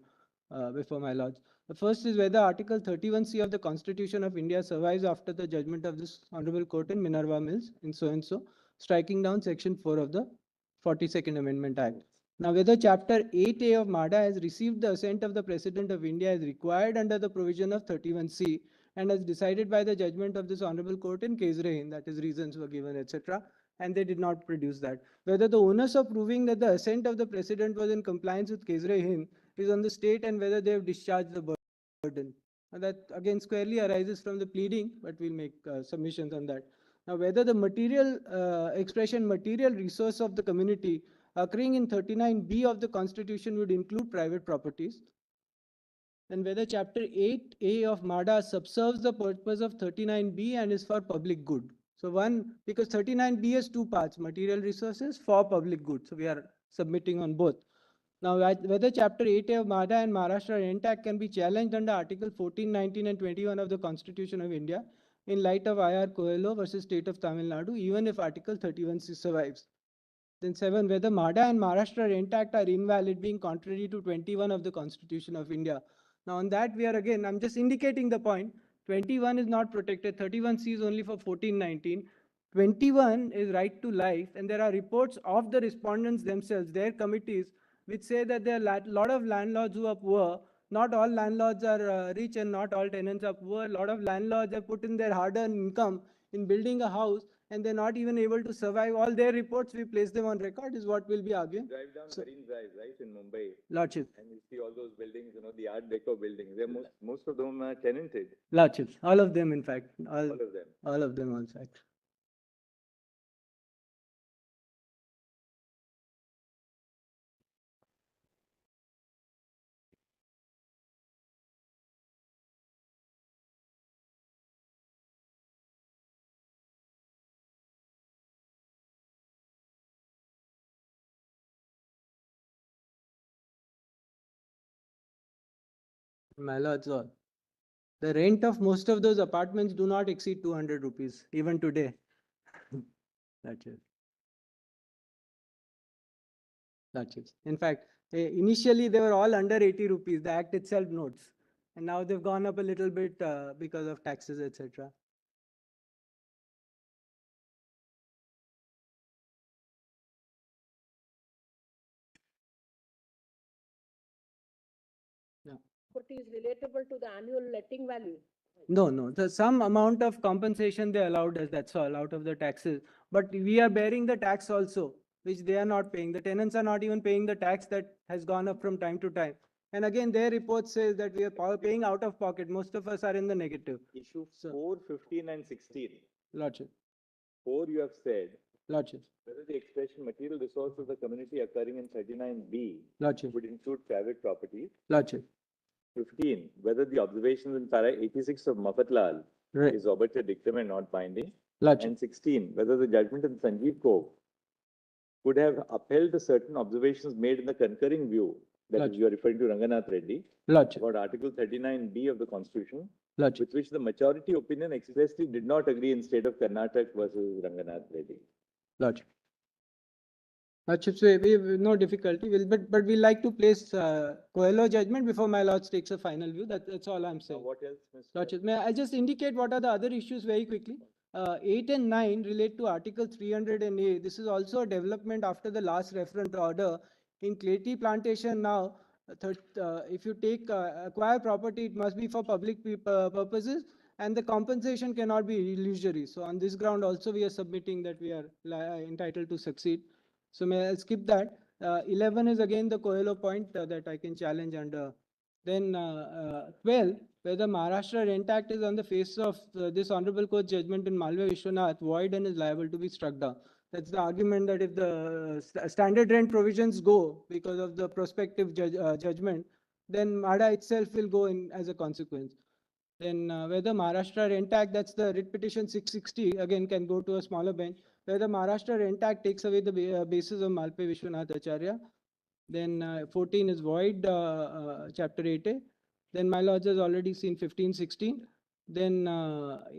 before my lords. The first is whether Article 31C of the Constitution of India survives after the judgment of this Honorable Court in Minerva Mills in so and so, striking down Section 4 of the 42nd Amendment Act. Now, whether Chapter 8A of MADA has received the assent of the President of India is required under the provision of 31C and as decided by the judgment of this Honorable Court in Kesre, that is reasons were given, etc. and they did not produce that. Whether the onus of proving that the assent of the president was in compliance with Kesre Hind is on the state and whether they have discharged the burden. And that again squarely arises from the pleading, but we'll make submissions on that. Now, whether the material expression, material resource of the community occurring in 39B of the Constitution would include private properties, and whether Chapter 8A of MADA subserves the purpose of 39B and is for public good. So one, because 39B has two parts, material resources for public good. So we are submitting on both. Now, whether Chapter 8A of MADA and Maharashtra Rent Act can be challenged under Article 14, 19 and 21 of the Constitution of India in light of IR Coelho versus State of Tamil Nadu, even if Article 31 survives. Then 7, whether MADA and Maharashtra Rent Act are invalid, being contrary to 21 of the Constitution of India. Now on that we are again, I'm just indicating the point, 21 is not protected, 31C is only for 14, 19. 21 is right to life, and there are reports of the respondents themselves, their committees, which say that there are a lot of landlords who are poor. Not all landlords are rich and not all tenants are poor. A lot of landlords have put in their hard-earned income in building a house and they're not even able to survive. All their reports, we place them on record, is what we'll be arguing. Drive down Marine Drive, right, in Mumbai. Lordship. And you see all those buildings, you know, the Art Deco buildings. They're most of them are tenanted. Lordships. All of them, in fact. All of them. All of them, in fact. My lords, all. The rent of most of those apartments do not exceed 200 rupees, even today. That's it. That's it. In fact, initially they were all under 80 rupees, the Act itself notes. And now they've gone up a little bit because of taxes, etc. Property is relatable to the annual letting value. No. Some amount of compensation they allowed us, that's all, out of the taxes. But we are bearing the tax also, which they are not paying. The tenants are not even paying the tax that has gone up from time to time. And again, their report says that we are paying out of pocket. Most of us are in the negative. Issue 4, 15 and 16. Lordship. 4 you have said. Lordship. Whether the expression material resource of the community occurring in 39B Lordship. would include private property. Lordship. 15, whether the observations in para 86 of Mafatlal Right. is obiter dictum and not binding. Lordship. And 16, whether the judgment in Sanjeev Coke could have upheld the certain observations made in the concurring view, that is, you are referring to Ranganath Reddy, Lordship. about Article 39B of the Constitution, Lordship. with which the majority opinion expressly did not agree in state of Karnataka versus Ranganath Reddy. Lordship. Lordships, we have no difficulty, but we like to place Coelho judgment before my lords takes a final view. That's all I'm saying. What else, Mr. Lordship, may I just indicate what are the other issues very quickly? 8 and 9 relate to Article 300A. This is also a development after the last referent order. In clay tea plantation now, if you acquire property, it must be for public purposes, and the compensation cannot be illusory. So on this ground also we are submitting that we are entitled to succeed. So may I skip that. 11 is again the Coelho point that I can challenge under. Then 12, whether Maharashtra Rent Act is on the face of this Honorable Court judgment in Malviya Vishwanath void and is liable to be struck down. That's the argument that if the standard rent provisions go because of the prospective judgment, then MADA itself will go in as a consequence. Then whether Maharashtra Rent Act, that's the writ petition 660, again can go to a smaller bench. Whether Maharashtra Rent Act takes away the basis of Malpe Vishwanath Acharya. Then 14 is void, chapter 8A. Then my lords has already seen 15, 16. Then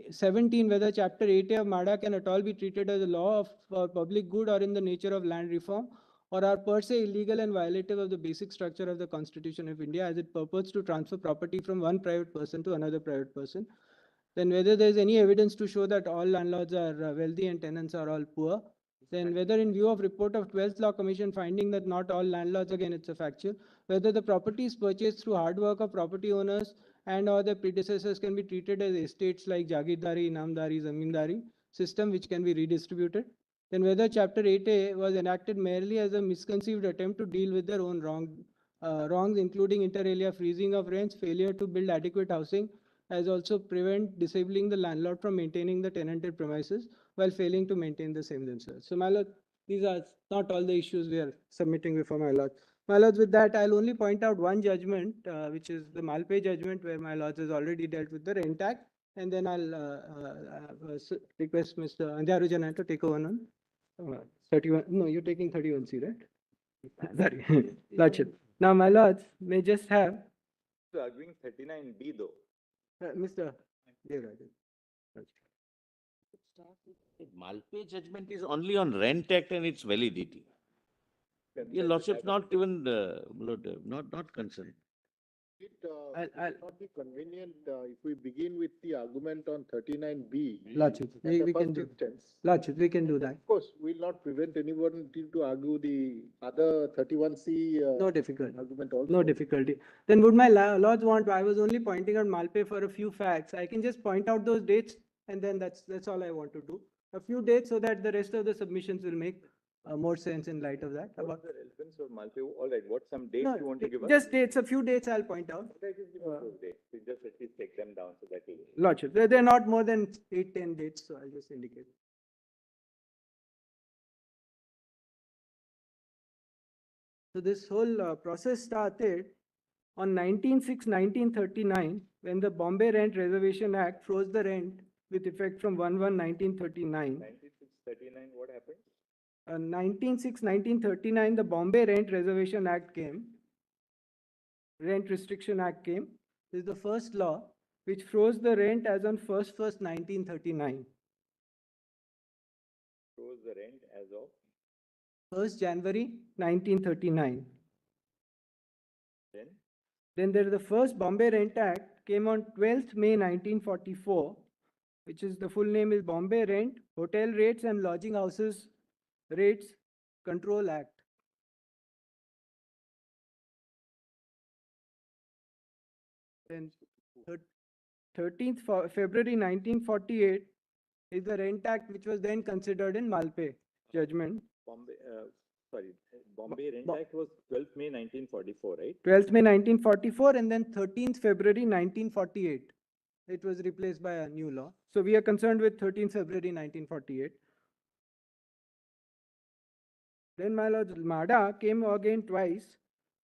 17, whether chapter 8A of MADA can at all be treated as a law of public good or in the nature of land reform, or are per se illegal and violative of the basic structure of the Constitution of India as it purports to transfer property from one private person to another private person. Then whether there is any evidence to show that all landlords are wealthy and tenants are all poor. Then whether in view of report of 12th Law Commission finding that not all landlords, again it's a factual, whether the property is purchased through hard work of property owners and or their predecessors can be treated as estates like Jagirdari, Inamdari, Zamindari system which can be redistributed. then whether Chapter 8A was enacted merely as a misconceived attempt to deal with their own wrongs, including inter alia freezing of rents, failure to build adequate housing, as also prevent disabling the landlord from maintaining the tenanted premises while failing to maintain the same themselves. So, my lord, these are not all the issues we are submitting before my lord. My lords, with that, I'll only point out one judgment, which is the Malpe judgment, where my lords has already dealt with the Rent Act, and then I'll request Mr. Andharujan to take over on 31. No, you're taking 31C, right? Sorry, Lordship. Now, my lords may just have You're arguing 39B though. Mr. Devarajan. Malpe judgment is only on Rent Act and its validity. Your lordship's not even, not concerned. I'll- Not be convenient if we begin with the argument on 39B. Lordship, at the we can first do. instance. Lordship, we can do that. Of course, we'll not prevent anyone to argue the other 31C No difficulty. argument also. No difficulty. Then would my lords want, I was only pointing out Malpe for a few facts. I can just point out those dates and then that's all I want to do. A few dates so that the rest of the submissions will make more sense in light of that. What's the relevance of Malpe? All right, what some dates No, you want to give us? just dates, a few dates I'll point out. Okay, just give us those dates. We just at least take them down so that we. Lordship, they're not more than 8-10 dates, so I'll just indicate. So this whole process started on 19/6/1939, when the Bombay Rent Reservation Act froze the rent with effect from 1/1/1939. 9639, what happened? 19/6/1939, the Bombay Rent Reservation Act came. Rent Restriction Act came. This is the first law which froze the rent as on 1/1/1939. Froze the rent as of 1st January 1939. then? Then there is the first Bombay Rent Act came on 12th May 1944, which is the full name is Bombay Rent, Hotel Rates and Lodging Houses Rates Control Act. Then 13th February 1948 is the Rent Act, which was then considered in Malpe judgment. Bombay, Bombay Rent Bo- Act was 12th May 1944, right? 12th May 1944 and then 13th February 1948. It was replaced by a new law. So we are concerned with 13th February 1948. Then my lord, MADA came again twice.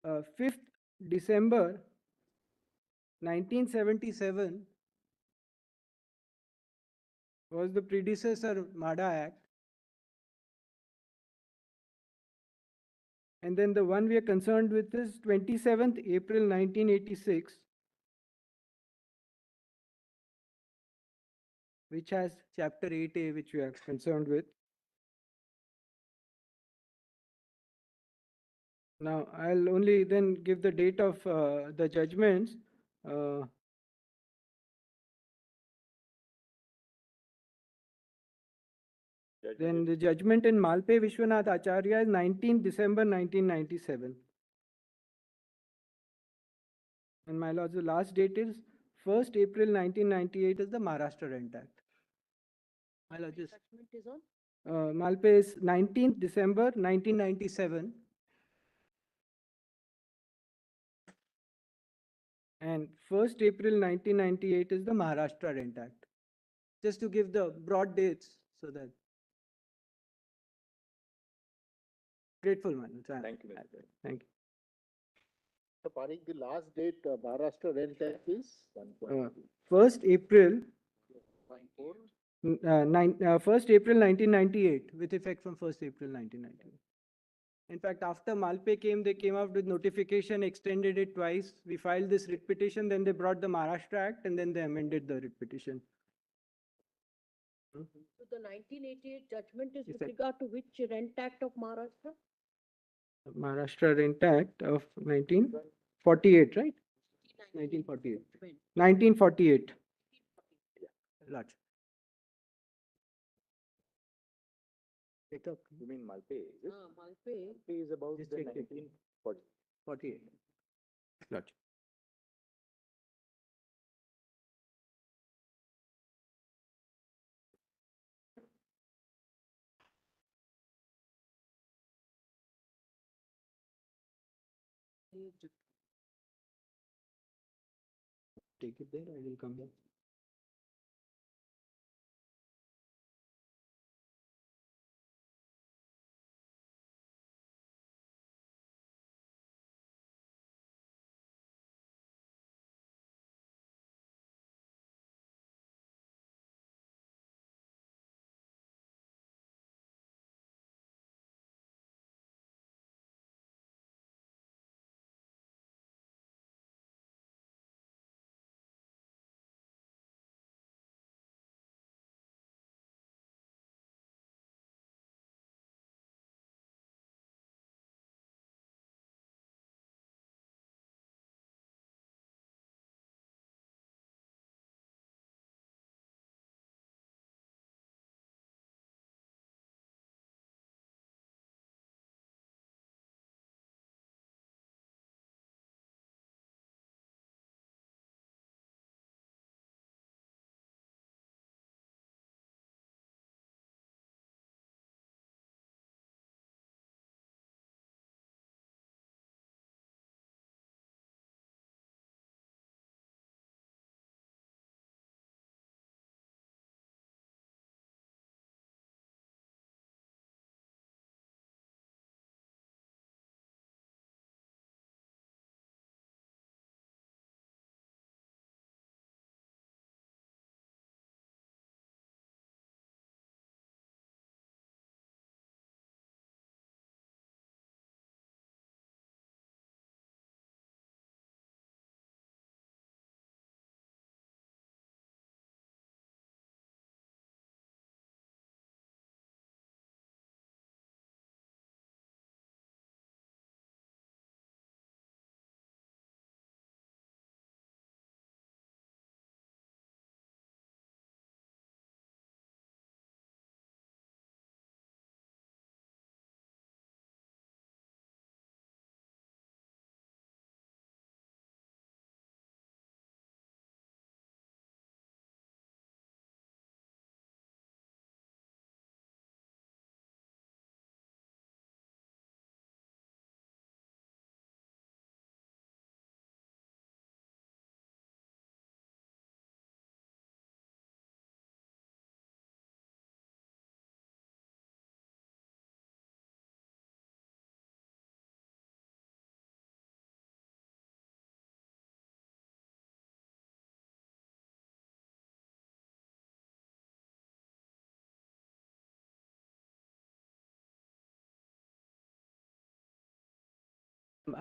5th December 1977 was the predecessor MADA Act. And then the one we are concerned with is 27th April 1986, which has Chapter 8A, which we are concerned with. Now, I'll only then give the date of the judgments. Then the judgment in Malpe Vishwanath Acharya is 19th December 1997. And my lords, the last date is 1st April 1998 is the Maharashtra Rent Act. My lords, just, Judgment is on? Malpe is 19th December 1997. And 1st April 1998 is the Maharashtra Rent Act. Just to give the broad dates so that. Grateful, man. Thank you, Mr. Thank you. So, Parik, the last date, Maharashtra Rent Act is 1st April, 1st April 1998, with effect from 1st April 1998. In fact, after Malpe came, they came out with notification, extended it twice. We filed this writ petition, then they brought the Maharashtra Act, and then they amended the writ petition. So the 1988 judgment is with Effect. regard to which Rent Act of Maharashtra? Maharashtra Rent Act of 1948, right? 1948. 1948. Large. Take up. You mean Malpe? Is it? Malpe. Malpe is about Just the check it. 1940. 48. Large. Take it there, I will come back.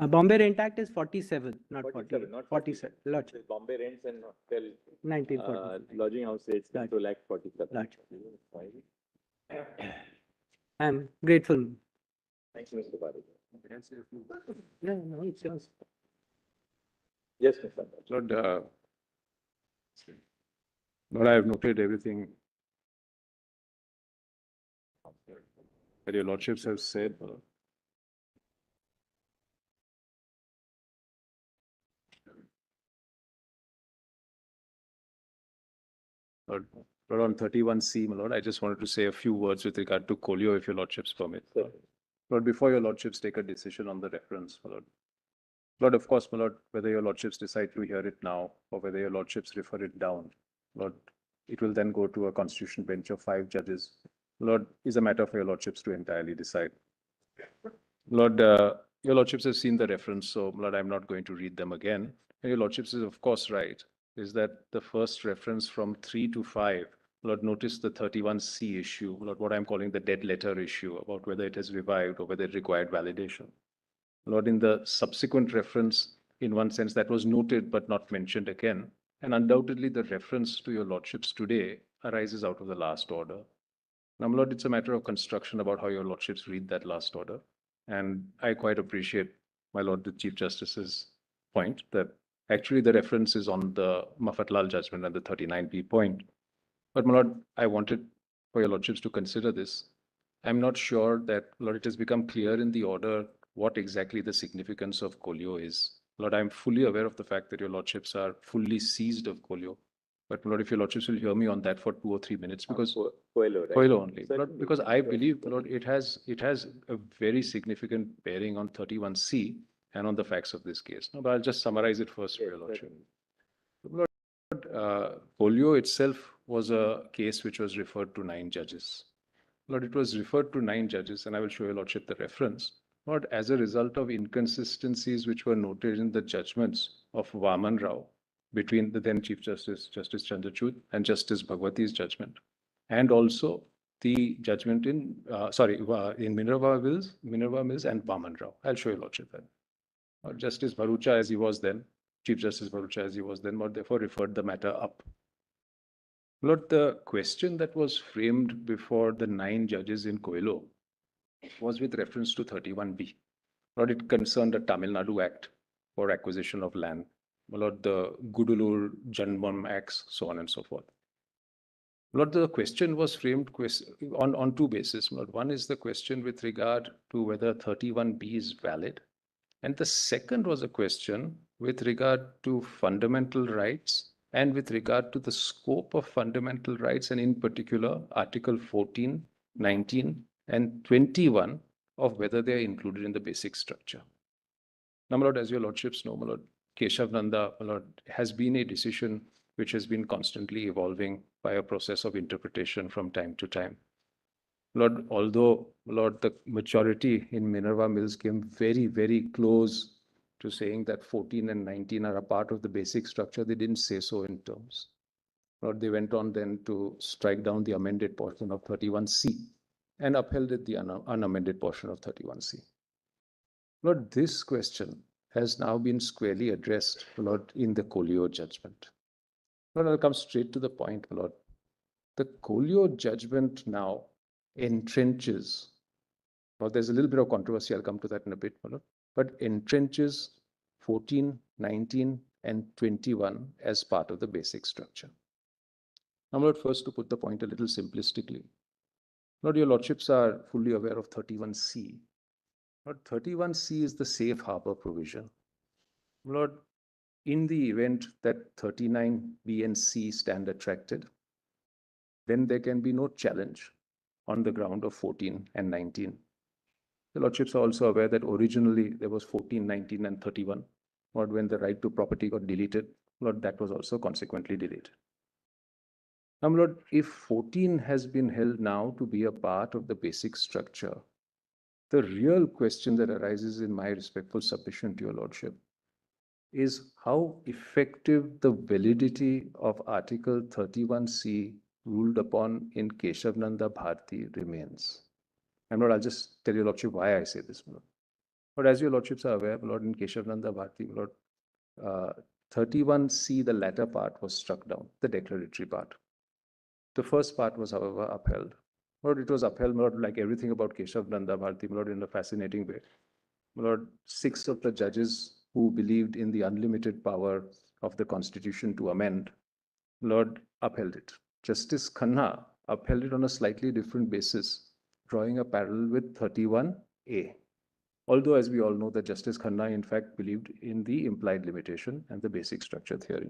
Bombay Rent Act is 47, not 47, 40. not 47, Lodge, This Bombay Rents and Hotel 1940. Lodging House Rates Control Act 47. Lodge. I'm grateful. Thanks, Mr. Parekh. No, it's yours. Yes, Mr. Parekh. Lord, I have noted everything that your lordships have said. Lord, on 31C, my lord, I just wanted to say a few words with regard to Colio, if your lordships permit. Lord, before your lordships take a decision on the reference, my lord. Lord, of course, my lord, whether your lordships decide to hear it now or whether your lordships refer it down, Lord, it will then go to a constitution bench of 5 judges. Lord, is a matter for your lordships to entirely decide. Lord, your lordships have seen the reference, so Lord, I'm not going to read them again. And your lordships is of course right, is that the first reference from 3 to 5, Lord, notice the 31C issue, Lord, what I'm calling the dead letter issue about whether it has revived or whether it required validation. Lord, in the subsequent reference, in one sense, that was noted but not mentioned again. And undoubtedly, the reference to your lordships today arises out of the last order. Now, my lord, it's a matter of construction about how your lordships read that last order. And I quite appreciate, my lord, the Chief Justice's point that actually the reference is on the Mafatlal judgment and the 39B point. But, my lord, I wanted for your lordships to consider this. I'm not sure that, Lord, it has become clear in the order what exactly the significance of Colio is. Lord, I'm fully aware of the fact that your lordships are fully seized of Colio. But Lord, if your lordships will hear me on that for 2 or 3 minutes, because Coelho, right? Coelho only. Lord, Certainly. because I believe, Lord, it has a very significant bearing on 31C, and on the facts of this case. No, but I'll just summarize it first, Yes, Your Lordship. certainly. Polio itself was a case which was referred to 9 judges. Lord, it was referred to 9 judges, and I will show Your Lordship the reference. Lord, as a result of inconsistencies which were noted in the judgments of Vaman Rao between the then Chief Justice, Justice Chandrachud, and Justice Bhagwati's judgment, and also the judgment in Minerva Mills and Vaman Rao. I'll show Your Lordship that. Justice Bharucha, as he was then, Chief Justice Bharucha, as he was then, Lord, therefore referred the matter up. Lord, the question that was framed before the 9 judges in Coelho was with reference to 31B. Lord, it concerned the Tamil Nadu Act for acquisition of land. Lord, the Gudulur Janmam Acts, so on and so forth. Lord, the question was framed on 2 bases. Lord, one is the question with regard to whether 31B is valid. And the second was a question with regard to fundamental rights and with regard to the scope of fundamental rights, and in particular, Article 14, 19, and 21 of whether they are included in the basic structure. Now, my Lord, as Your Lordships know, my Lord, Keshav Nanda, my Lord, has been a decision which has been constantly evolving by a process of interpretation from time to time. Lord, although, Lord, the majority in Minerva Mills came very, very close to saying that 14 and 19 are a part of the basic structure, they didn't say so in terms. Lord, they went on then to strike down the amended portion of 31C and upheld it the unamended portion of 31C. Lord, this question has now been squarely addressed, Lord, in the Coelho judgment. Lord, I'll come straight to the point, Lord. The Coelho judgment now entrenches. Now, there's a little bit of controversy, I'll come to that in a bit, Lord, but entrenches 14, 19, and 21 as part of the basic structure. Now, Lord, first to put the point a little simplistically, Lord, Your Lordships are fully aware of 31C. Lord, 31C is the safe harbor provision. Lord, in the event that 39B and C stand attracted, then there can be no challenge on the ground of 14 and 19. The Lordships are also aware that originally there was 14, 19, and 31. Lord, when the right to property got deleted, Lord, that was also consequently deleted. Now, Lord, if 14 has been held now to be a part of the basic structure, the real question that arises in my respectful submission to Your Lordship is how effective the validity of Article 31C ruled upon in Keshav Nanda Bharti remains. And Lord, I'll just tell Your Lordship why I say this, Lord. But as Your Lordships are aware, Lord, in Keshav Nanda Bharti, Lord, 31C, the latter part was struck down, the declaratory part. The first part was, however, upheld. Lord, it was upheld, Lord, like everything about Keshav Nanda Bharti, Lord, in a fascinating way. Lord, 6 of the judges who believed in the unlimited power of the Constitution to amend, Lord, upheld it. Justice Khanna upheld it on a slightly different basis, drawing a parallel with 31A. Although, as we all know, that Justice Khanna, in fact, believed in the implied limitation and the basic structure theory.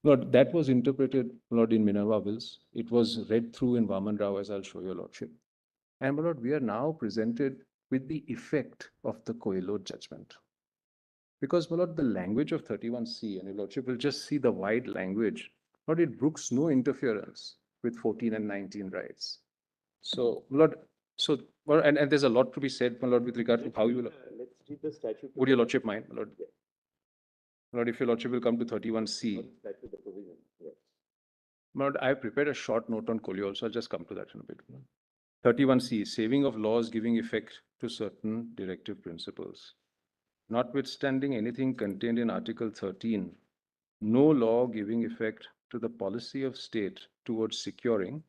Lord, that was interpreted, Lord, in Minerva Mills. It was read through in Vaman Rao, as I'll show Your Lordship. And, Lord, we are now presented with the effect of the Coelho judgment. Because, my Lord, the language of 31C, and Your Lordship will just see the wide language, Lord, it brooks no interference with 14 and 19 rights. So, Lord, and there's a lot to be said, my Lord, with regard to how you will. Let's read the statute. Would Your Lordship mind, my Lord? Yeah. Lord, if Your Lordship will come to 31C. Statute, the provision, yes. My Lord, I have prepared a short note on Coelho also. I'll just come to that in a bit. 31C, saving of laws giving effect to certain directive principles. Notwithstanding anything contained in Article 13, no law giving effect to the policy of state towards securing.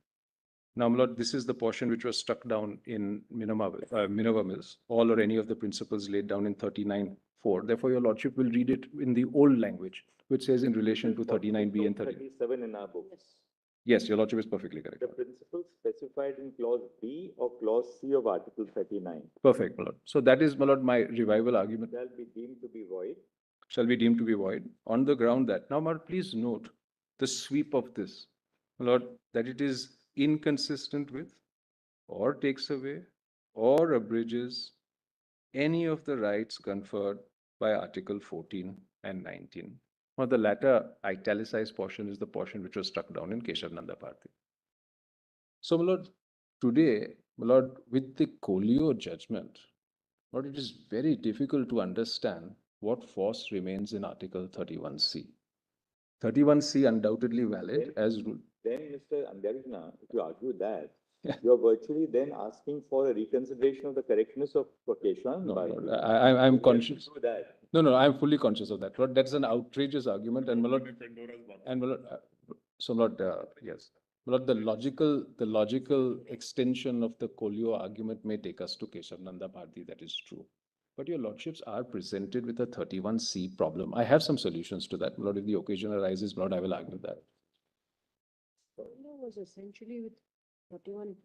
Now, my Lord, this is the portion which was struck down in Minerva Mills, all or any of the principles laid down in 39(4). Therefore, Your Lordship will read it in the old language, which says in relation to 39B and 30. 37 in our books. Yes, Your Lordship is perfectly correct. The principles specified in clause B or clause C of Article 39 Perfect, my Lord. So that is, my Lord, my revival argument. shall be deemed to be void. Shall be deemed to be void on the ground that. Now, my Lord, please note the sweep of this, my Lord, that it is inconsistent with, or takes away, or abridges any of the rights conferred by Article 14 and 19. Or the latter italicized portion is the portion which was struck down in Keshav Nanda Bharti. So, my lord, today, my lord, with the Kolio judgment, my lord, it is very difficult to understand what force remains in Article 31C. 31C undoubtedly valid as rule. Then, Mr. Andharishna, if you argue that, you are virtually then asking for a reconsideration of the correctness of Keshwan. No, no, I'm conscious. Do that. No, I'm fully conscious of that. Lord, that's an outrageous argument, and my lord, so Lord, yes, my lord, the logical extension of the Kolio argument may take us to Keshav Nanda Bharti. That is true, but your lordships are presented with a 31C problem. I have some solutions to that, my lord. If the occasion arises, my lord, I will argue that. Kolio was essentially with 31.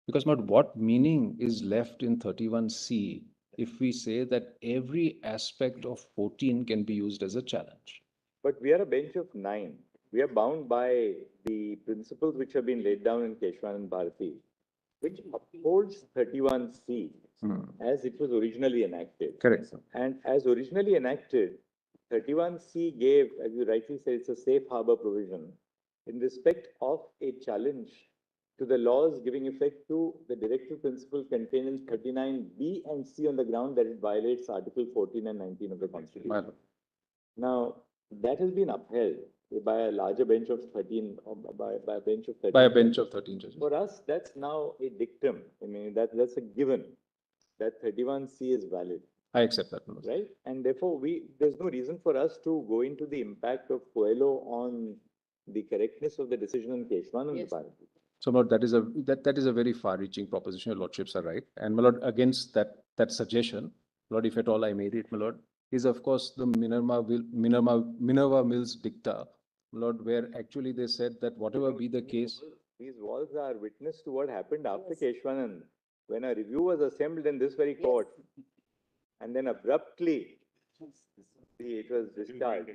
Because, my lord, what meaning is left in 31C if we say that every aspect of 14 can be used as a challenge? But we are a bench of 9. We are bound by the principles which have been laid down in Keshwan and Bharati, which upholds 31C as it was originally enacted. Correct. And as originally enacted, 31C gave, as you rightly said, it's a safe harbor provision in respect of a challenge to the laws giving effect to the directive principle contained in 39B and C on the ground that it violates Article 14 and 19 of the Constitution. Now, that has been upheld by a larger bench of 13, or by a bench of 13. By a bench of 13 judges. For us, that's now a dictum. I mean, that's a given, that 31C is valid. I accept that. Right? And therefore, there's no reason for us to go into the impact of Coelho on the correctness of the decision on Keshwan and the Bharati. So, my lord, that is a very far-reaching proposition. Your lordships are right. And, my lord, against that suggestion, Lord, if at all I made it, my lord, is of course the Minerva Mills dicta, my lord, where actually they said that whatever be the case. These walls are witness to what happened after Keshwanan, when a review was assembled in this very court, and then abruptly it was discharged.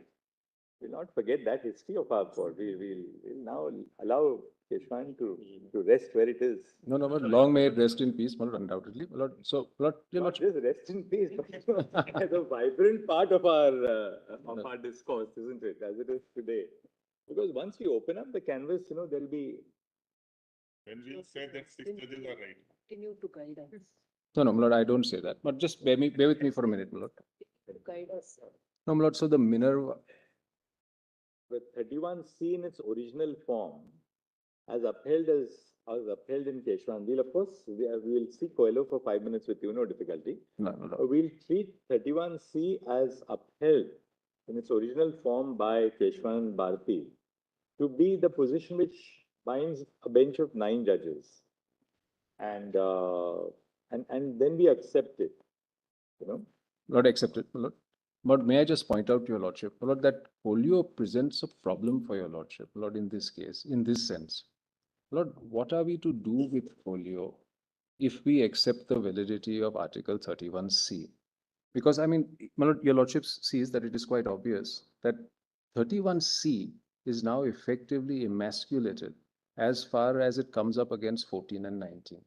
We'll not forget that history of our court. We'll now allow Keshwan to rest where it is. No, but long may it rest in peace, my lord, undoubtedly. My lord, so, Lord, not just rest in peace, but as a vibrant part of our discourse, isn't it? As it is today. Because once we open up the canvas, there'll be. Then we'll say that 6 judges are right. Continue to guide us. No, my lord, I don't say that. But just bear with me for a minute, my lord. Guide us. No, my lord, so the Minerva. The 31C in its original form, as upheld in Keshwan, we'll of course, we will see Coelho for 5 minutes with you, no difficulty. No. We'll treat 31C as upheld in its original form by Keshwan and Bharati to be the position which binds a bench of 9 judges. And then we accept it, Lord, accept it, my lord. But may I just point out to your lordship, my lord, that Kolio presents a problem for your lordship, my lord, in this case, in this sense. Lord, what are we to do with Kolio if we accept the validity of Article 31C? Because, I mean, my lord, your lordship sees that it is quite obvious that 31C is now effectively emasculated as far as it comes up against 14 and 19.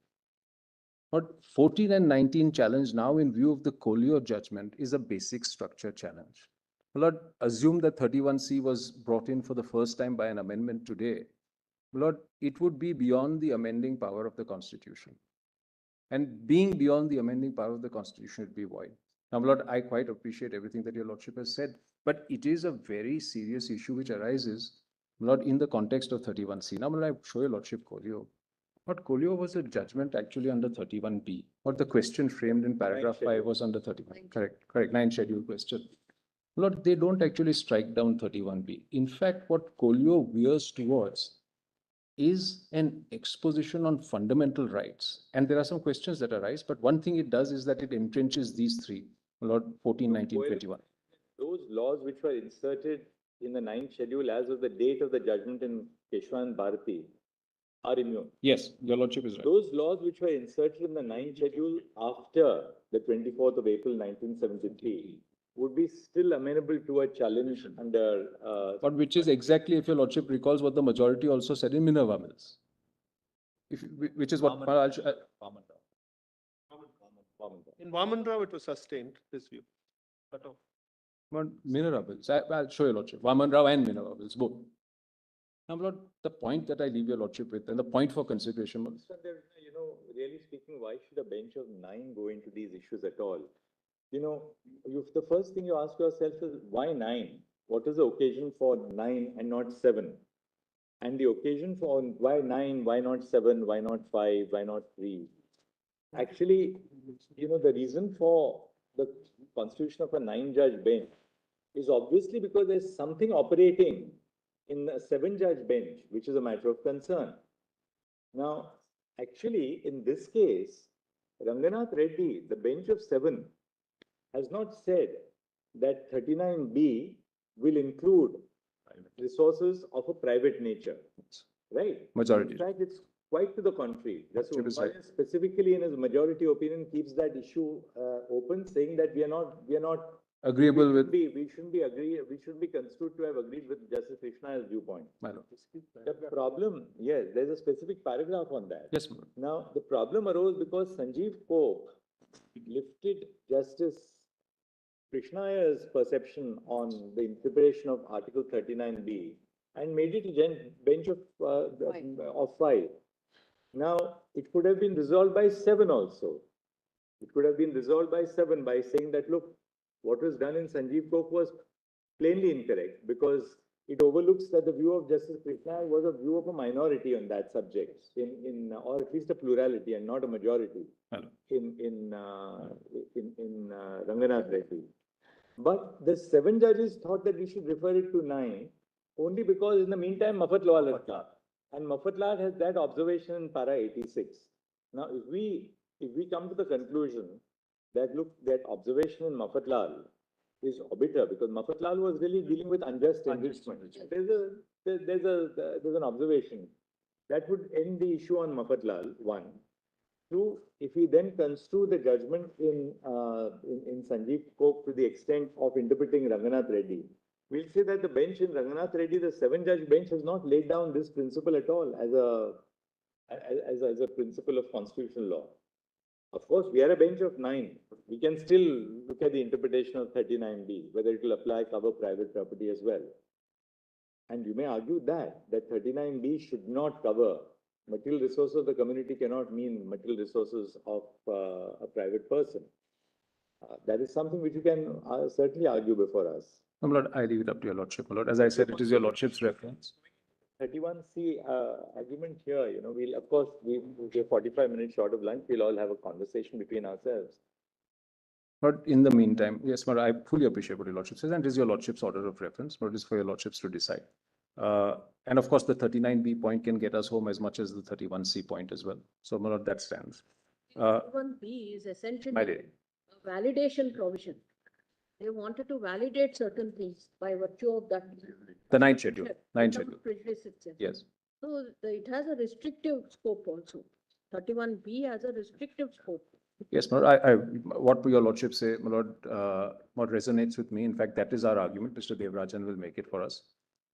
But 14 and 19 challenge now in view of the Kolio judgment is a basic structure challenge. Lord, assume that 31C was brought in for the first time by an amendment today. Lord, it would be beyond the amending power of the Constitution. And being beyond the amending power of the Constitution would be void. Now, Lord, I quite appreciate everything that your lordship has said, but it is a very serious issue which arises, Lord, in the context of 31C. Now, Lord, I show your lordship Kolio. But Kolio was a judgment actually under 31B. What the question framed in paragraph 5 was under 31. Correct. 9 schedule question. Lord, they don't actually strike down 31B. In fact, what Kolio veers towards is an exposition on fundamental rights. And there are some questions that arise, but one thing it does is that it entrenches these three, Lord, 14, 19, 21. Those laws which were inserted in the 9th schedule as of the date of the judgment in Keshwan Bharati are immune. Yes, your lordship is right. Those laws which were inserted in the 9th schedule after the 24th of April 1973 would be still amenable to a challenge under... but which is exactly, if your lordship recalls, what the majority also said in Minerva Mills. Which is what... In Vaman Rao, it was sustained, this view. Cut off. But minerables, I'll show your lordship, Vaman Rao and minerables, both. Now, Lord, the point that I leave your lordship with, and the point for consideration. So there, really speaking, why should a bench of 9 go into these issues at all? The first thing you ask yourself is, why 9? What is the occasion for 9 and not 7? And the occasion for why 9, why not 7, why not 5, why not 3? Actually, the reason for the constitution of a 9-judge bench is obviously because there's something operating in a 7-judge bench, which is a matter of concern. Now, actually, in this case, Ranganath Reddy, the bench of 7, has not said that 39B will include resources of a private nature, right? Majority. In fact, it's quite to the contrary. Justice Upadhyay specifically in his majority opinion keeps that issue open, saying that we are not Agreeable with. We shouldn't be construed to have agreed with Justice Krishna's viewpoint. The problem, yes, there's a specific paragraph on that. Yes, ma'am. Now, the problem arose because Sanjeev Koch lifted Justice Krishna's perception on the interpretation of Article 39B and made it a bench of 5. Now, it could have been resolved by 7 also. It could have been resolved by 7 by saying that, look, what was done in Sanjeev Koch was plainly incorrect because it overlooks that the view of Justice Krishna was a view of a minority on that subject, or at least a plurality and not a majority in Ranganath Reddy. But the 7 judges thought that we should refer it to 9 only because in the meantime Mafatlal has come. And Mafatlal has that observation in para 86. Now, if we come to the conclusion that, look, that observation in Mafatlal is obiter, because Mafatlal was really dealing with unjust enrichment. There's an observation that would end the issue on Mafatlal, 1. 2, if we then construe the judgment in Sanjeev Koch to the extent of interpreting Ranganath Reddy, we'll say that the bench in Ranganath Reddy, the 7-judge bench, has not laid down this principle at all as a principle of constitutional law. Of course, we are a bench of 9. We can still look at the interpretation of 39B, whether it will apply cover private property as well. And you may argue that 39B should not cover material resources of the community cannot mean material resources of a private person. That is something which you can certainly argue before us. No, my lord, I leave it up to your lordship, my lord. As I said, it is your lordship's reference. 31C argument here, we'll, of course, we're 45 minutes short of lunch. We'll all have a conversation between ourselves. But in the meantime, yes, but I fully appreciate what your lordship says, and it is your lordship's order of reference, but it is for your lordships to decide. And of course, the 39B point can get us home as much as the 31C point as well. So, my lord, that stands. 31B is essentially a validation provision. They wanted to validate certain things by virtue of that. The 9th schedule. 9th schedule. Yes. So it has a restrictive scope also. 31B has a restrictive scope. Yes, my lord, what your lordship say, my lord, what resonates with me. In fact, that is our argument. Mr. Devarajan will make it for us.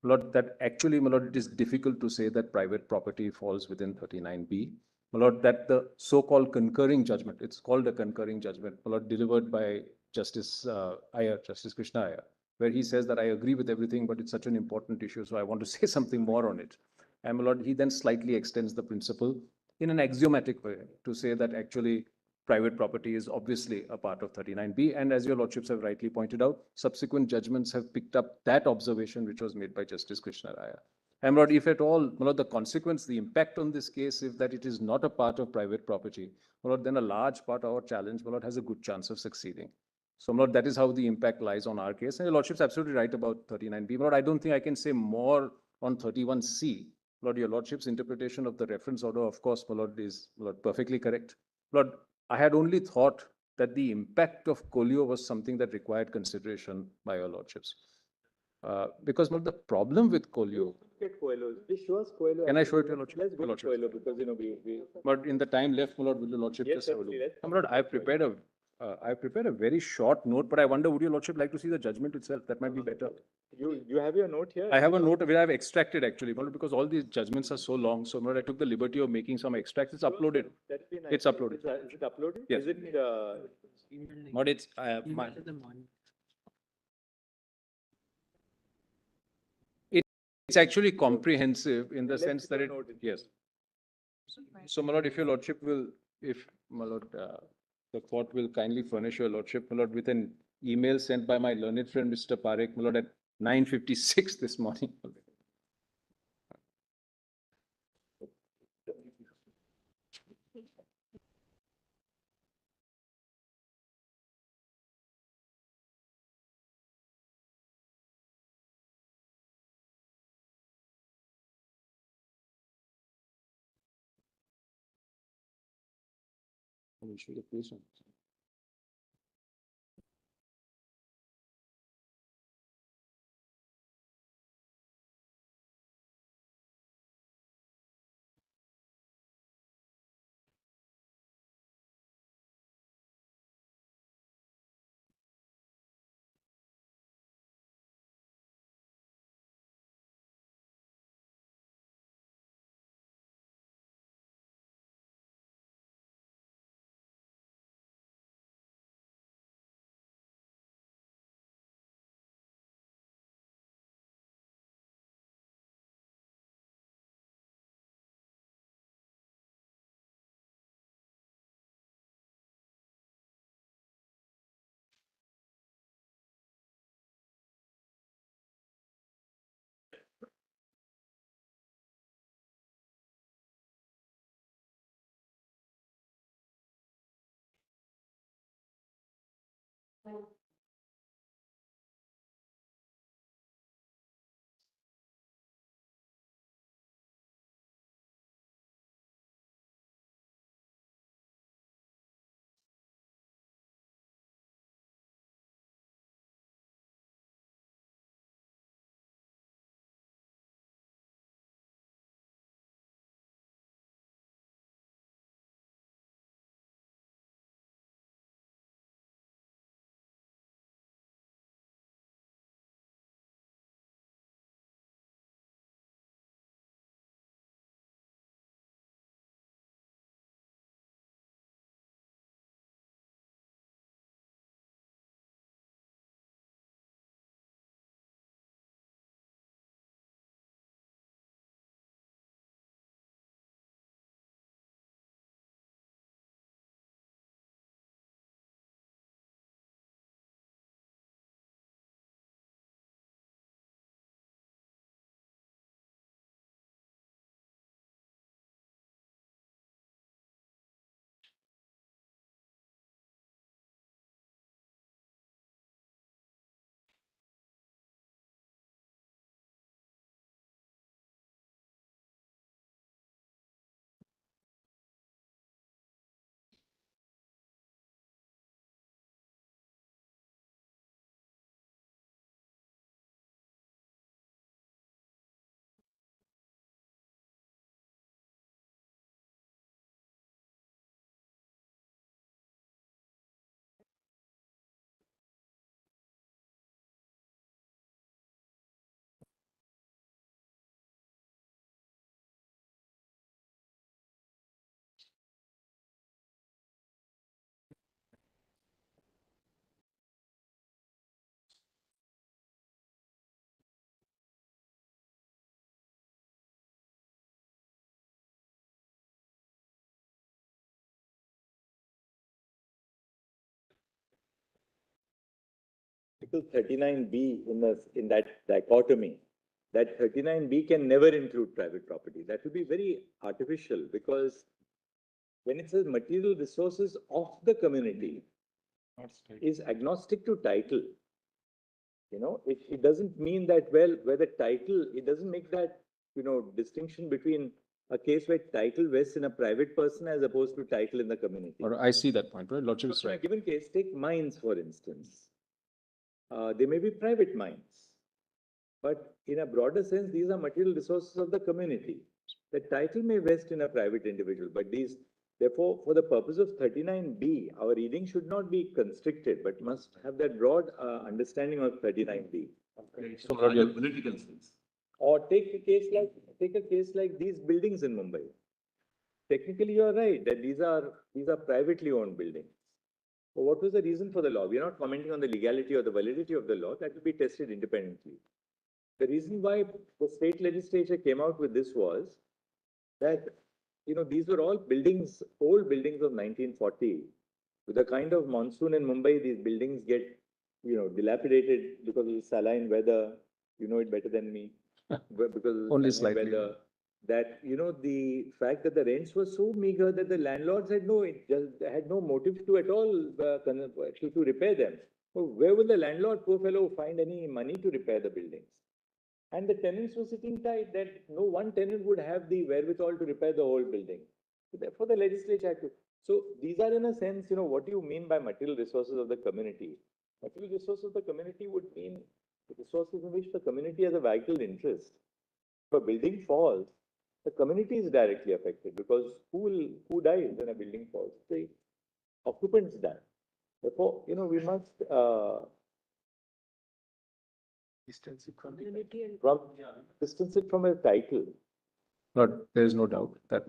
My lord, that actually, my lord, it is difficult to say that private property falls within 39B. My lord, that the so-called concurring judgment, it's called a concurring judgment, my lord, delivered by Justice Iyer, Justice Krishna Iyer, where he says that I agree with everything, but it's such an important issue, so I want to say something more on it. And my lord, he then slightly extends the principle in an axiomatic way to say that actually private property is obviously a part of 39B. And as your lordships have rightly pointed out, subsequent judgments have picked up that observation which was made by Justice Krishna Iyer. And my lord, if at all, my lord, the consequence, the impact on this case, if that it is not a part of private property, my lord, then a large part of our challenge, my lord, has a good chance of succeeding. So, my lord, that is how the impact lies on our case. And your lordship's absolutely right about 39B. My lord, I don't think I can say more on 31C. My lord, your lordship's interpretation of the reference order, of course, my lord, is, my lord, perfectly correct. My lord, I had only thought that the impact of Colio was something that required consideration by your lordships. Because, my lord, the problem with Colio. Please show us Coelho. Can I show it to your lordship? Let's go to Coelho because, we. But in the time left, my lord, will your lordship just have a look? My lord, I've prepared a very short note, but I wonder, would your lordship like to see the judgment itself? That might be better. You have your note here? I have a note where I've extracted actually, because all these judgments are so long. So I took the liberty of making some extracts. It's uploaded. That'd be nice. It's uploaded. Is it uploaded? Yes. Is it But it's, it's actually comprehensive in the sense that it, yes. So, my lord, if your lordship will, if, my lord, the court will kindly furnish your lordship, my lord, with an email sent by my learned friend, Mr. Parekh, my lord, at 9:56 this morning. We should have placed on. Article 39B in that dichotomy, that 39B can never include private property. That would be very artificial, because when it says material resources of the community is agnostic to title. You know, it doesn't mean that, well, where the title, it doesn't make that, distinction between a case where title vests in a private person as opposed to title in the community. Or I see that point, right? Lordship is So in a right. given case, take mines, for instance. They may be private mines, but in a broader sense, these are material resources of the community. The title may vest in a private individual, but these, therefore, for the purpose of 39B, our reading should not be constricted, but must have that broad understanding of 39B. So, political sense. Or take a case like these buildings in Mumbai. Technically, you are right that these are privately owned buildings. Well, what was the reason for the law? We are not commenting on the legality or the validity of the law. That will be tested independently. The reason why the state legislature came out with this was that, these were all buildings, old buildings of 1940. With the kind of monsoon in Mumbai, these buildings get, dilapidated because of the saline weather. You know it better than me. Because of the Only saline slightly. weather. That, the fact that the rents were so meager that the landlords had no motive to at all to repair them. So where will the landlord, poor fellow, find any money to repair the buildings? And the tenants were sitting tight that no one tenant would have the wherewithal to repair the whole building. So therefore, the legislature had to. So these are in a sense, what do you mean by material resources of the community? Material resources of the community would mean the resources in which the community has a vital interest. If a building falls, the community is directly affected because who dies when a building falls? The occupants die. Therefore, we must distance it from a title. Lord, there is no doubt that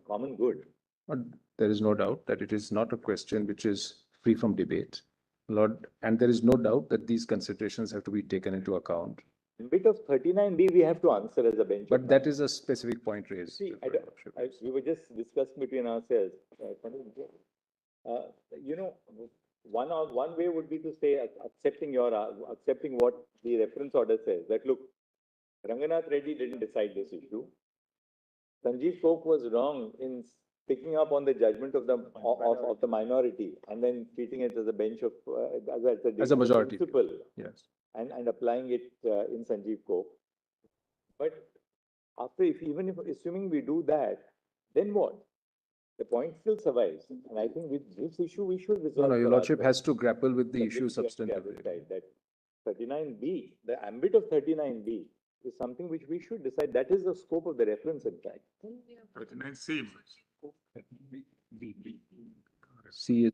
Common good. Lord, there is no doubt that it is not a question which is free from debate. Lord, and there is no doubt that these considerations have to be taken into account. Bit of 39B we have to answer as a bench. But that is a specific point raised. See, we were just discussing between ourselves. One way would be to say accepting what the reference order says. That look, Ranganath Reddy didn't decide this issue. Sanjeev Coke was wrong in picking up on the judgment of the minority and then treating it as a bench of As a majority. principle. Yes. And applying it in Sanjeev Coke. But assuming we do that, then what? The point still survives. And I think with this issue, we should resolve. No, your for lordship ourselves. has to grapple with the issue That substantively. that 39B, the ambit of 39B is something which we should decide. That is the scope of the reference, in fact. 39C. C is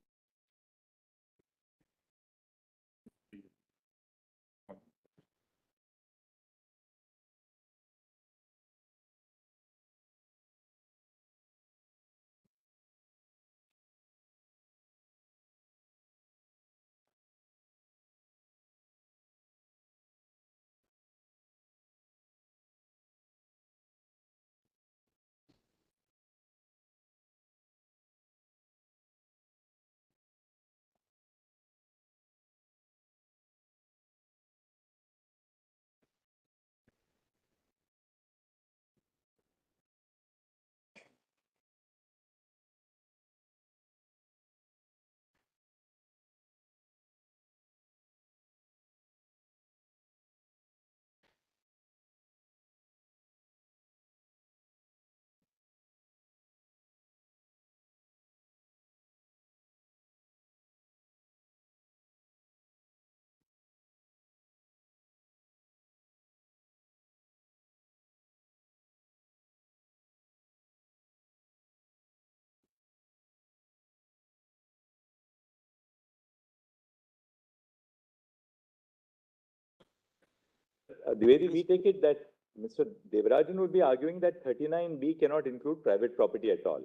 The way we take it that Mr. Devarajan would be arguing that 39B cannot include private property at all.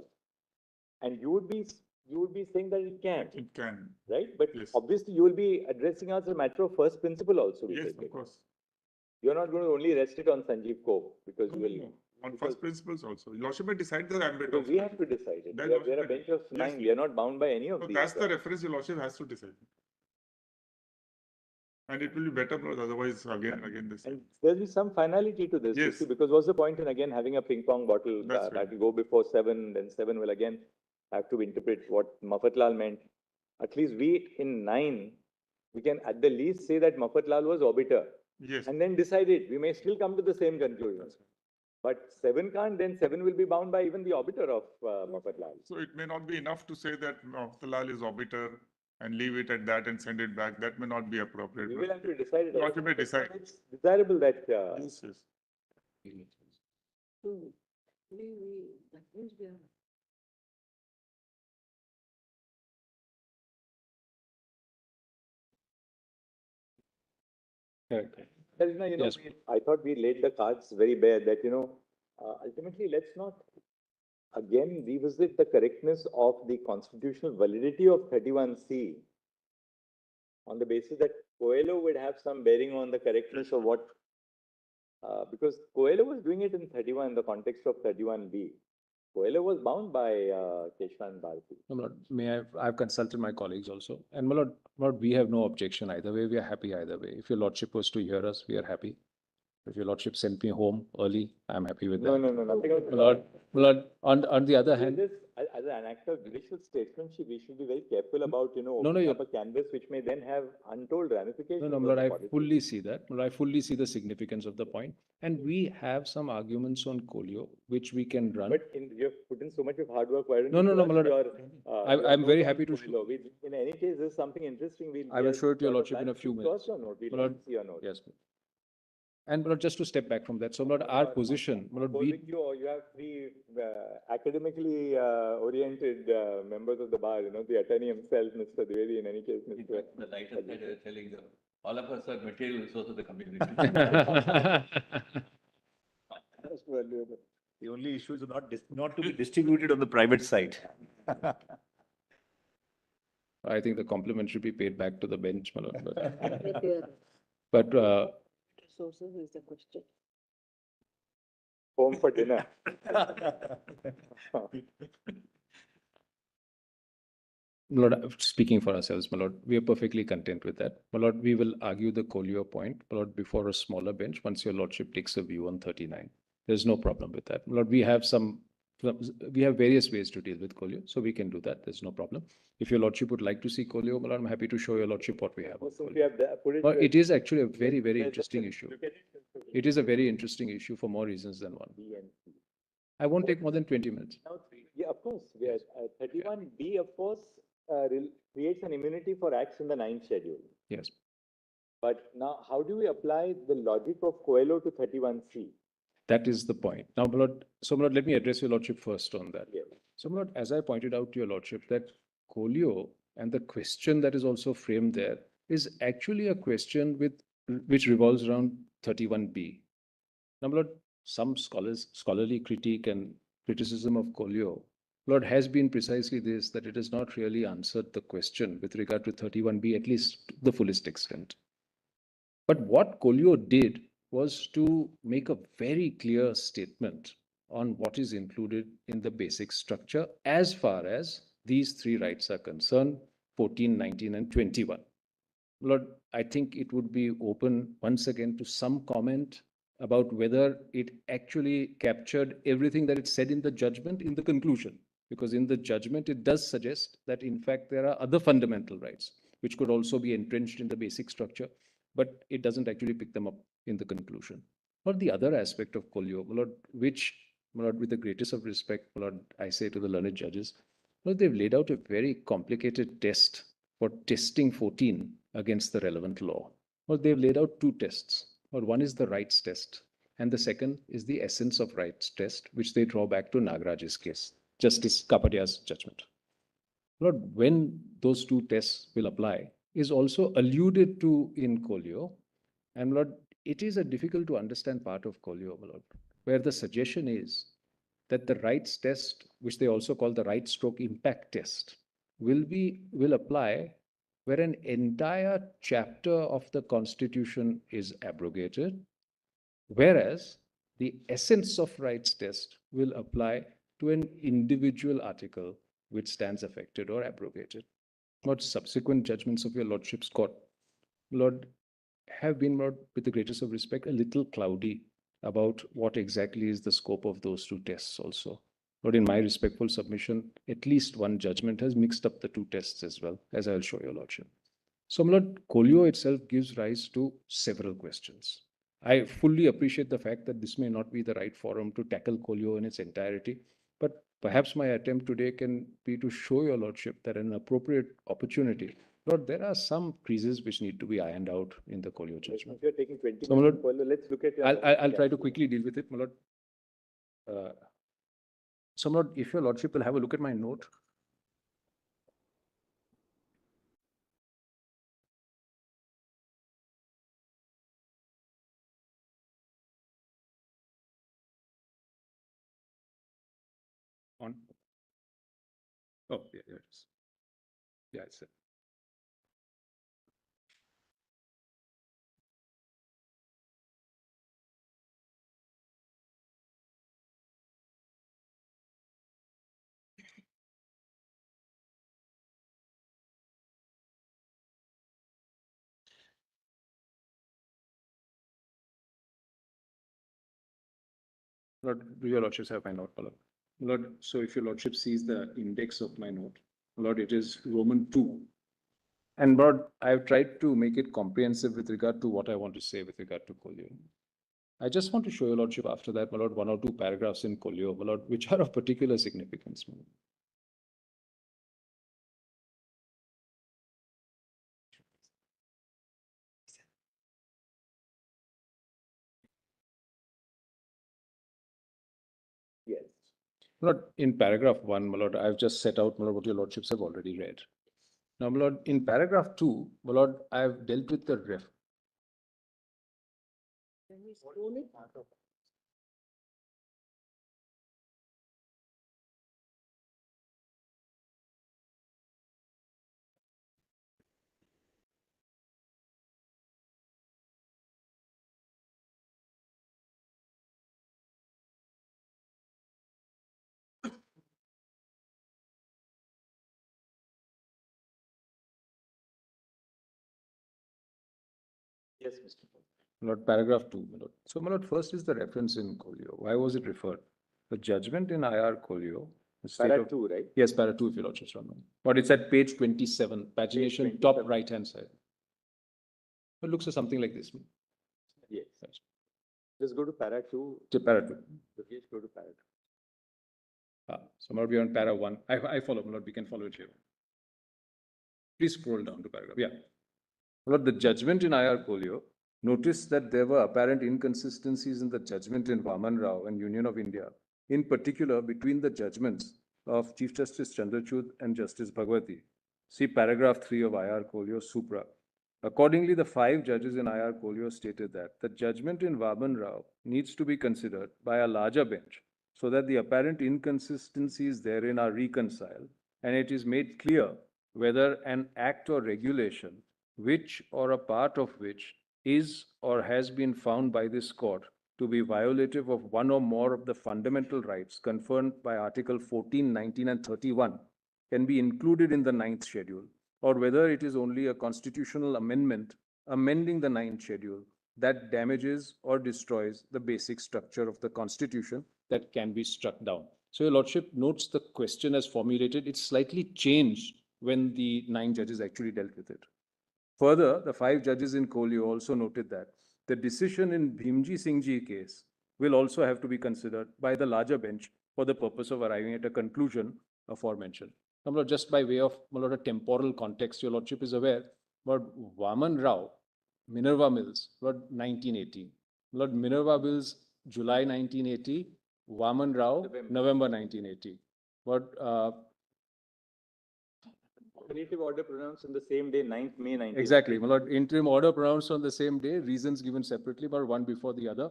And you would be saying that it can. It can. Right? But Yes. obviously you will be addressing us as a matter of first principle also. We Yes, take of it. course. You're not going to only rest it on Sanjeev Coke because you will. No. On first principles also. Lordship may decide the ambit Because of. we have to decide it. That We are lordship a may- bench of Yes. 9. We are not bound by any of So these. that's the reference your lordship has to decide. And it will be better, because otherwise again and again this. And there'll be some finality to this. you Yes. see, because what's the point in again having a ping pong bottle That's that right. will go before 7, then 7 will again have to interpret what Mafatlal meant. At least we in 9, we can at the least say that Mafatlal was obiter Yes. and then decide it. We may still come to the same conclusion. But 7 can't, then 7 will be bound by even the obiter of Mafatlal. So it may not be enough to say that Dalal is obiter and leave it at that and send it back. That may not be appropriate. We will have to decide it. Lordship may decide. It's desirable that Yes, yes. Well, Yes. I thought we laid the cards very bare that, ultimately, let's not again revisit the correctness of the constitutional validity of 31C on the basis that Coelho would have some bearing on the correctness of what, because Coelho was doing it in 31 in the context of 31B. Coelho was bound by Keshwan Bharati. No, my lord, I've consulted my colleagues also. And my lord, we have no objection either way. We are happy either way. If your lordship was to hear us, we are happy. If your lordship sent me home early, I'm happy with that. No, nothing of the My lord, on the other hand. This, as an act of judicial statesmanship, we should be very careful about, No, opening up a canvas which may then have untold ramifications. No, my lord, I fully see that. My lord, I fully see the significance of the point. And we have some arguments on Coelho, which we can run. But you have put in so much of hard work. Why don't No, you my lord. I'm very note happy on to Coelho? In any case, there's something interesting. I will show it to your lordship in a few minutes. Cross or note? We'll My lord, see your note. yes. And my lord, just to step back from that. So, my lord, our position, my lord, You have three academically oriented members of the bar, the attorney himself, Mr. Dwivedi, in any case, Mr. The lighter side, I was telling them, all of us are material resource of the community. That's valuable. The only issue is not to be distributed on the private side. I think the compliment should be paid back to the bench, my lord. But But resources is the question. Home for dinner. my lord, speaking for ourselves, my lord, we are perfectly content with that. My lord, we will argue the Coelho point, my lord, before a smaller bench, once your lordship takes a view on 39. There's no problem with that. My lord, we have various ways to deal with Coelho, so we can do that. There's no problem. If your lordship would like to see Coelho, my lord, I'm happy to show your lordship what we have. It is actually a very, very interesting issue. It is a very interesting issue for more reasons than one. I won't take more than 20 minutes. Yeah, of course. 31B, of course, creates an immunity for acts in the 9th schedule. Yes. But now, how do we apply the logic of Coelho to 31C? That is the point. Now, my lord, let me address your lordship first on that. Yes. So, my lord, as I pointed out to your lordship, that Coelho and the question that is also framed there is actually a question which revolves around 31B. Now, my lord, some scholarly critique and criticism of Coelho, Lord, has been precisely this, that it has not really answered the question with regard to 31B, at least to the fullest extent. But what Coelho did was to make a very clear statement on what is included in the basic structure as far as these three rights are concerned, 14, 19, and 21. Lord, I think it would be open once again to some comment about whether it actually captured everything that it said in the judgment in the conclusion. Because in the judgment, it does suggest that, in fact, there are other fundamental rights which could also be entrenched in the basic structure, but it doesn't actually pick them up in the conclusion. Or the other aspect of Coelho, Lord, which, Lord, with the greatest of respect, Lord, I say to the learned judges, Lord, they've laid out a very complicated test for testing 14 against the relevant law. Well, they've laid out two tests. Well, one is the rights test, and the second is the essence of rights test, which they draw back to Nagaraj's case, Justice Kapadia's judgment. Lord, when those two tests will apply is also alluded to in Coelho, and Lord, it is a difficult to understand part of Coelho, Lord, where the suggestion is that the rights test, which they also call the right stroke impact test, will apply where an entire chapter of the Constitution is abrogated, whereas the essence of rights test will apply to an individual article which stands affected or abrogated. What subsequent judgments of your Lordship's court, Lord, have been, Lord, with the greatest of respect, a little cloudy about what exactly is the scope of those two tests also. But in my respectful submission, at least one judgment has mixed up the two tests as well, as I'll show your Lordship. So, my Lord, Coelho itself gives rise to several questions. I fully appreciate the fact that this may not be the right forum to tackle Coelho in its entirety, but perhaps my attempt today can be to show your Lordship that an appropriate opportunity, Lord, there are some creases which need to be ironed out in the Coelho judgment. If you're taking 20 So, minutes, let's look at your I'll try to quickly deal with it, my Lord. So, my Lord, if your Lordship will have a look at my note. On. Oh, yeah, it is. Yeah, it's it. Lord, do your lordships have my note, my lord? Lord, so if your lordship sees the index of my note, Lord, it is Roman 2. And Lord, I've tried to make it comprehensive with regard to what I want to say with regard to Kolio. I just want to show your lordship after that, my lord, 1 or 2 paragraphs in Kolio, my lord, which are of particular significance, my lord. Yes. My lord, in paragraph 1, my lord, I've just set out, my lord, what your lordships have already read. Now, my lord, in paragraph 2, my lord, I've dealt with the ref. Can we scroll it? Yes, Mr. Paul. My lord, paragraph 2, my lord. So, my lord, first is the reference in Kolio. Why was it referred? The judgment in IR Kolio. Para 2, right? Yes, para 2, if your lordship's not mind. But it's at page 27, pagination, top 27. right-hand side. It looks something like this. Yes. Just go to para 2. To para 2. Yogesh, go to para 2. So, my lord, we are on para 1. I follow, my lord, we can follow it here. Please scroll down to paragraph. Yeah. My lord, the judgment in IR Kolio. Notice that there were apparent inconsistencies in the judgment in Vaman Rao and Union of India, in particular between the judgments of Chief Justice Chandrachud and Justice Bhagwati. See paragraph 3 of IR Kolio Supra. Accordingly, the 5 judges in IR Kolio stated that the judgment in Vaman Rao needs to be considered by a larger bench so that the apparent inconsistencies therein are reconciled and it is made clear whether an act or regulation, which or a part of which is or has been found by this court to be violative of one or more of the fundamental rights conferred by Article 14, 19, and 31 can be included in the 9th schedule, or whether it is only a constitutional amendment amending the 9th schedule that damages or destroys the basic structure of the Constitution that can be struck down. So your lordship notes the question as formulated. It's slightly changed when the 9 judges actually dealt with it. Further, the 5 judges in Kolio also noted that the decision in Bhimji Singh Ji case will also have to be considered by the larger bench for the purpose of arriving at a conclusion aforementioned. Now, just by way of a temporal context, your lordship is aware, Lord Vaman Rao, Minerva Mills, Lord 1980. Lord Minerva Mills, July 1980, Vaman Rao, November 1980. Lord Definitive order pronounced on the same day, 9th May 1980. Exactly, my lord. Interim order pronounced on the same day, reasons given separately, but one before the other.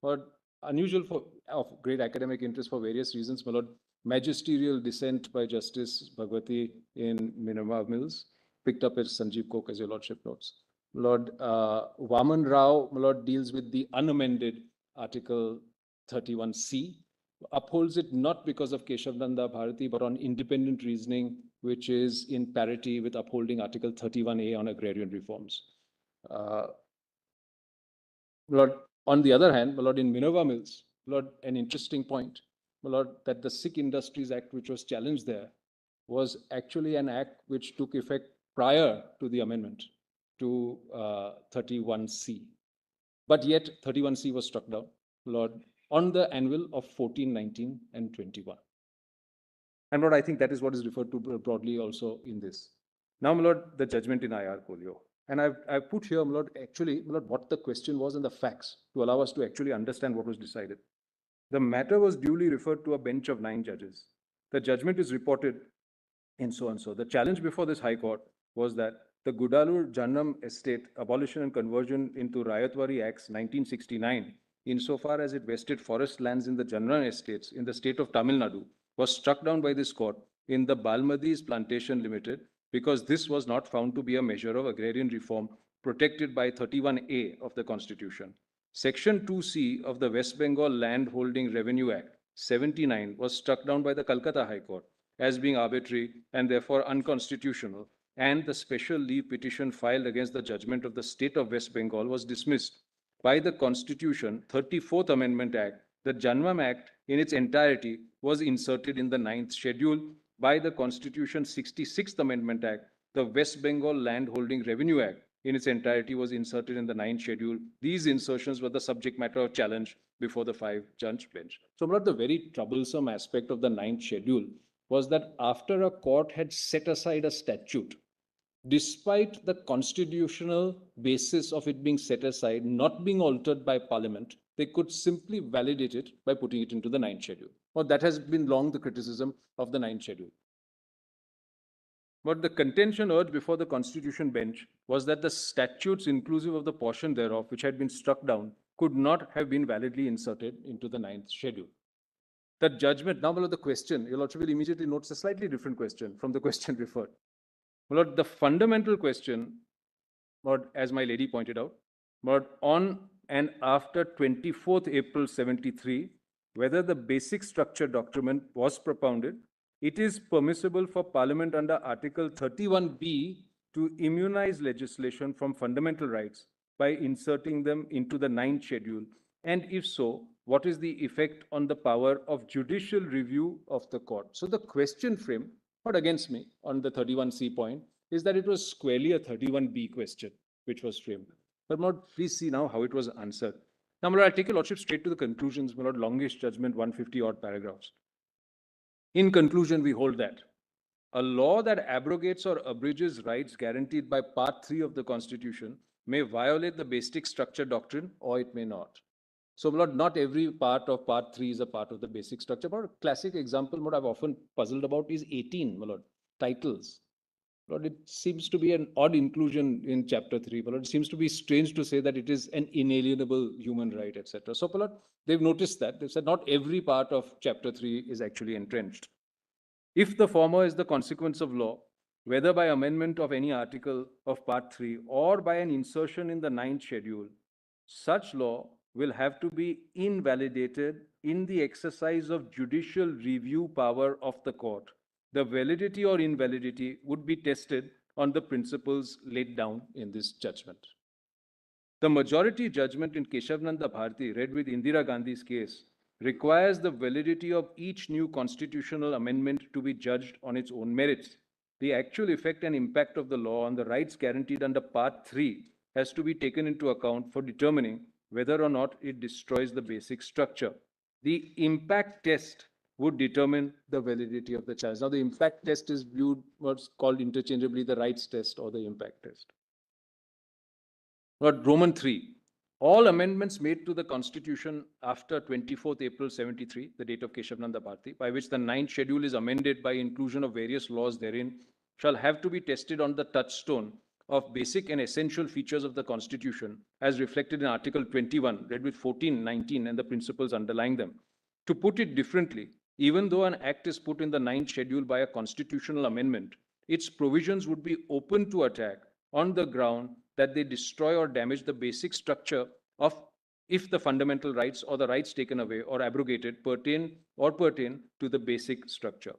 But unusual of great academic interest for various reasons, my lord. Magisterial dissent by Justice Bhagwati in Minerva Mills, picked up as Sanjeev Kok, as your lordship notes. Lord Vaman Rao, my lord, deals with the unamended Article 31C, upholds it not because of Keshav Nanda Bharati, but on independent reasoning, which is in parity with upholding Article 31A on agrarian reforms. Lord, on the other hand, my lord, in Minerva Mills, Lord, an interesting point, my lord, that the Sikh Industries Act, which was challenged there, was actually an act which took effect prior to the amendment to 31C. But yet 31C was struck down, Lord, on the annual of 14, 19, and 21. And Lord, I think that is what is referred to broadly also in this. Now, my lord, the judgment in IR Kolio. And I've put here, my lord, actually, my lord, what the question was and the facts to allow us to actually understand what was decided. The matter was duly referred to a bench of 9 judges. The judgment is reported in so and so. The challenge before this High Court was that the Gudalur Jannam Estate Abolition and Conversion into Rayatwari Acts 1969, insofar as it vested forest lands in the Jannam Estates in the state of Tamil Nadu, was struck down by this court in the Balmadis Plantation Limited because this was not found to be a measure of agrarian reform protected by 31A of the Constitution. Section 2C of the West Bengal Land Holding Revenue Act 79 was struck down by the Calcutta High Court as being arbitrary and therefore unconstitutional, and the special leave petition filed against the judgment of the state of West Bengal was dismissed. By the Constitution 34th Amendment Act, the Janvam Act in its entirety was inserted in the 9th schedule by the Constitution 66th Amendment Act. The West Bengal Landholding Revenue Act in its entirety was inserted in the 9th schedule. These insertions were the subject matter of challenge before the 5-judge bench. So, the very troublesome aspect of the 9th schedule was that after a court had set aside a statute, despite the constitutional basis of it being set aside, not being altered by Parliament, they could simply validate it by putting it into the 9th schedule. Well, that has been long the criticism of the 9th schedule. But the contention urged before the Constitution bench was that the statutes inclusive of the portion thereof which had been struck down could not have been validly inserted into the 9th schedule. The judgment, now the question, your Lordship will immediately notice a slightly different question from the question referred. My Lord, the fundamental question, Lord, as my lady pointed out, but on and after 24th April 73, whether the basic structure document was propounded, it is permissible for Parliament under Article 31B to immunize legislation from fundamental rights by inserting them into the 9th schedule. And if so, what is the effect on the power of judicial review of the court? So the question frame, not against me on the 31C point, is that it was squarely a 31B question which was framed. But my Lord, please see now how it was answered. Now, my Lord, I'll take your Lordship straight to the conclusions, my Lord, longish judgment, 150 odd paragraphs. In conclusion, we hold that a law that abrogates or abridges rights guaranteed by Part 3 of the Constitution may violate the basic structure doctrine or it may not. So, my Lord, not every part of Part 3 is a part of the basic structure. But a classic example, what I've often puzzled about is 18, my Lord, titles. Lord, it seems to be an odd inclusion in Chapter 3, but it seems to be strange to say that it is an inalienable human right, etc. So, Lord, they've noticed that. They've said not every part of Chapter 3 is actually entrenched. If the former is the consequence of law, whether by amendment of any article of Part 3 or by an insertion in the 9th schedule, such law will have to be invalidated in the exercise of judicial review power of the court. The validity or invalidity would be tested on the principles laid down in this judgment. The majority judgment in Keshavananda Bharati, read with Indira Gandhi's case, requires the validity of each new constitutional amendment to be judged on its own merits. The actual effect and impact of the law on the rights guaranteed under Part 3 has to be taken into account for determining whether or not it destroys the basic structure. The impact test would determine the validity of the challenge. Now, the impact test is viewed what's called interchangeably the rights test or the impact test. But Roman 3, all amendments made to the Constitution after 24th April 73, the date of Keshavananda Bharati, by which the 9th schedule is amended by inclusion of various laws therein, shall have to be tested on the touchstone of basic and essential features of the Constitution, as reflected in Article 21, read with 14, 19, and the principles underlying them. To put it differently, even though an act is put in the 9th schedule by a constitutional amendment, its provisions would be open to attack on the ground that they destroy or damage the basic structure of if the fundamental rights or the rights taken away or abrogated pertain to the basic structure.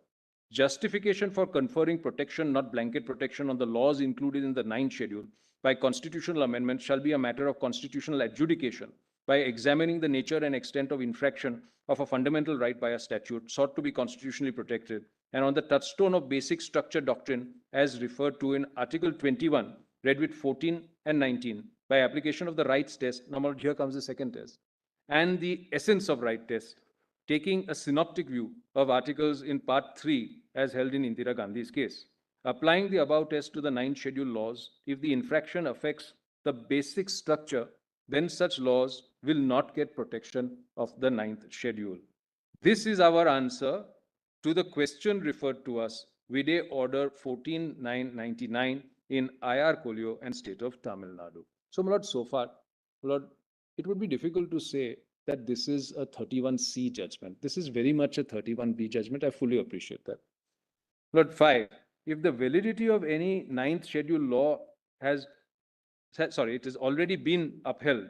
Justification for conferring protection, not blanket protection, on the laws included in the 9th schedule by constitutional amendment shall be a matter of constitutional adjudication by examining the nature and extent of infraction of a fundamental right by a statute sought to be constitutionally protected, and on the touchstone of basic structure doctrine as referred to in Article 21, read with 14 and 19, by application of the rights test. Now, here comes the second test, and the essence of right test, taking a synoptic view of articles in Part 3 as held in Indira Gandhi's case. Applying the above test to the 9th schedule laws, if the infraction affects the basic structure, then such laws will not get protection of the 9th schedule. This is our answer to the question referred to us, Vide Order 14-999 in IR Kolio and State of Tamil Nadu. So, my Lord, so far, my Lord, it would be difficult to say that this is a 31C judgment. This is very much a 31B judgment. I fully appreciate that. Lord, 5, if the validity of any 9th schedule law has already been upheld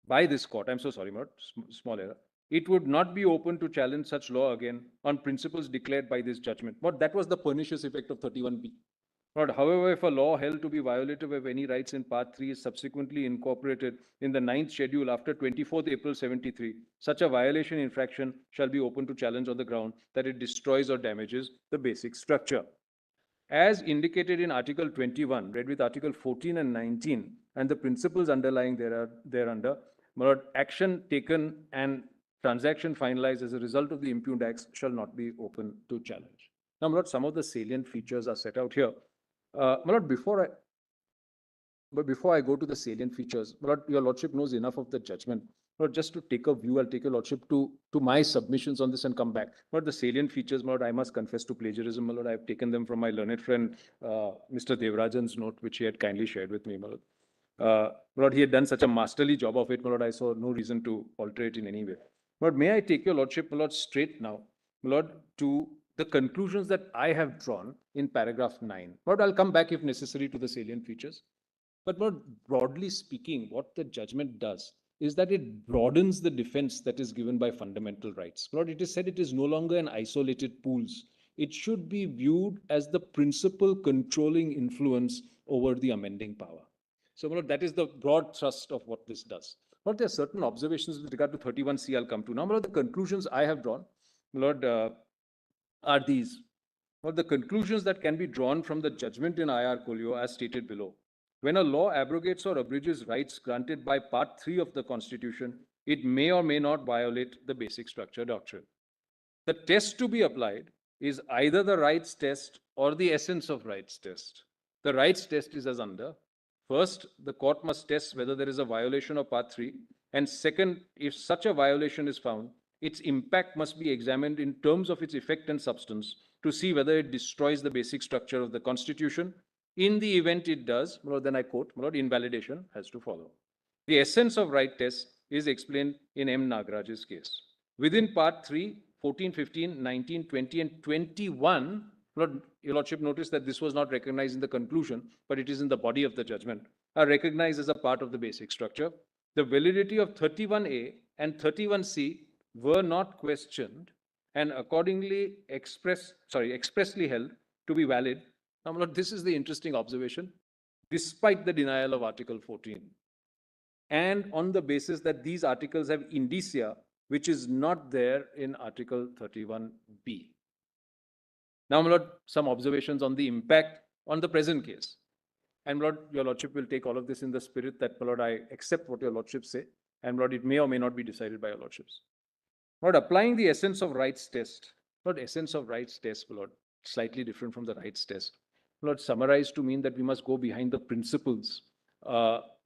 by this court, I'm so sorry, my Lord, small error, it would not be open to challenge such law again on principles declared by this judgment. But that was the pernicious effect of 31B. Lord, however, if a law held to be violative of any rights in Part 3 is subsequently incorporated in the 9th schedule after 24th April 73, such a violation infraction shall be open to challenge on the ground that it destroys or damages the basic structure. As indicated in Article 21, read with Article 14 and 19, and the principles underlying thereunder, action taken and transaction finalized as a result of the impugned acts shall not be open to challenge. Now, my lord, some of the salient features are set out here. My lord, before I go to the salient features, my lord, your lordship knows enough of the judgment. My lord, just to take a view, I'll take your lordship to my submissions on this and come back. My lord, the salient features, my lord, I must confess to plagiarism, my lord. I've taken them from my learned friend, Mr. Devarajan's note, which he had kindly shared with me, my lord. My lord, he had done such a masterly job of it, my lord, I saw no reason to alter it in any way. My lord, may I take your lordship, my lord, straight now, my lord, to the conclusions that I have drawn in paragraph 9. But I'll come back if necessary to the salient features. But more broadly speaking, what the judgment does is that it broadens the defense that is given by fundamental rights. Lord, it is said it is no longer an isolated pools. It should be viewed as the principal controlling influence over the amending power. So, Lord, that is the broad thrust of what this does. Lord, there are certain observations with regard to 31C I'll come to. Now, Lord, the conclusions I have drawn, Lord, are these. Well, the conclusions that can be drawn from the judgment in IR Colio as stated below. When a law abrogates or abridges rights granted by Part 3 of the Constitution, it may or may not violate the basic structure doctrine. The test to be applied is either the rights test or the essence of rights test. The rights test is as under. First, the court must test whether there is a violation of Part 3. And second, if such a violation is found, its impact must be examined in terms of its effect and substance to see whether it destroys the basic structure of the Constitution. In the event it does, then I quote, invalidation has to follow. The essence of right test is explained in M. Nagaraj's case. Within Part 3, 14, 15, 19, 20, and 21, your lordship noticed that this was not recognized in the conclusion, but it is in the body of the judgment, are recognized as a part of the basic structure. The validity of 31A and 31C were not questioned and accordingly expressly held to be valid. Now, Lord, this is the interesting observation, despite the denial of Article 14. And on the basis that these articles have indicia, which is not there in Article 31B. Now, my lord, some observations on the impact on the present case. And my lord, your lordship will take all of this in the spirit that, my lord, I accept what your lordships say, and my lord, it may or may not be decided by your lordships. My lord, applying the essence of rights test. My lord, essence of rights test, my lord, slightly different from the rights test. My lord, summarized to mean that we must go behind the principles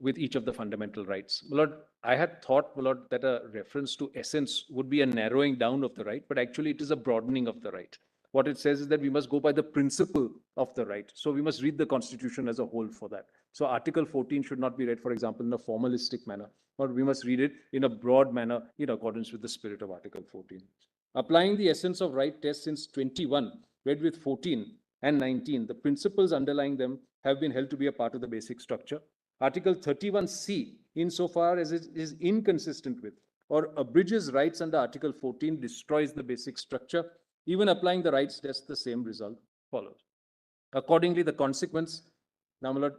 with each of the fundamental rights. My lord, I had thought, my lord, that a reference to essence would be a narrowing down of the right, but actually it is a broadening of the right. What it says is that we must go by the principle of the right. So we must read the Constitution as a whole for that. So Article 14 should not be read, for example, in a formalistic manner, but we must read it in a broad manner in accordance with the spirit of Article 14. Applying the essence of right test since 21, read with 14 and 19, the principles underlying them have been held to be a part of the basic structure. Article 31C, insofar as it is inconsistent with or abridges rights under Article 14, destroys the basic structure. Even applying the rights test, the same result follows. Accordingly, the consequence, now, my lord,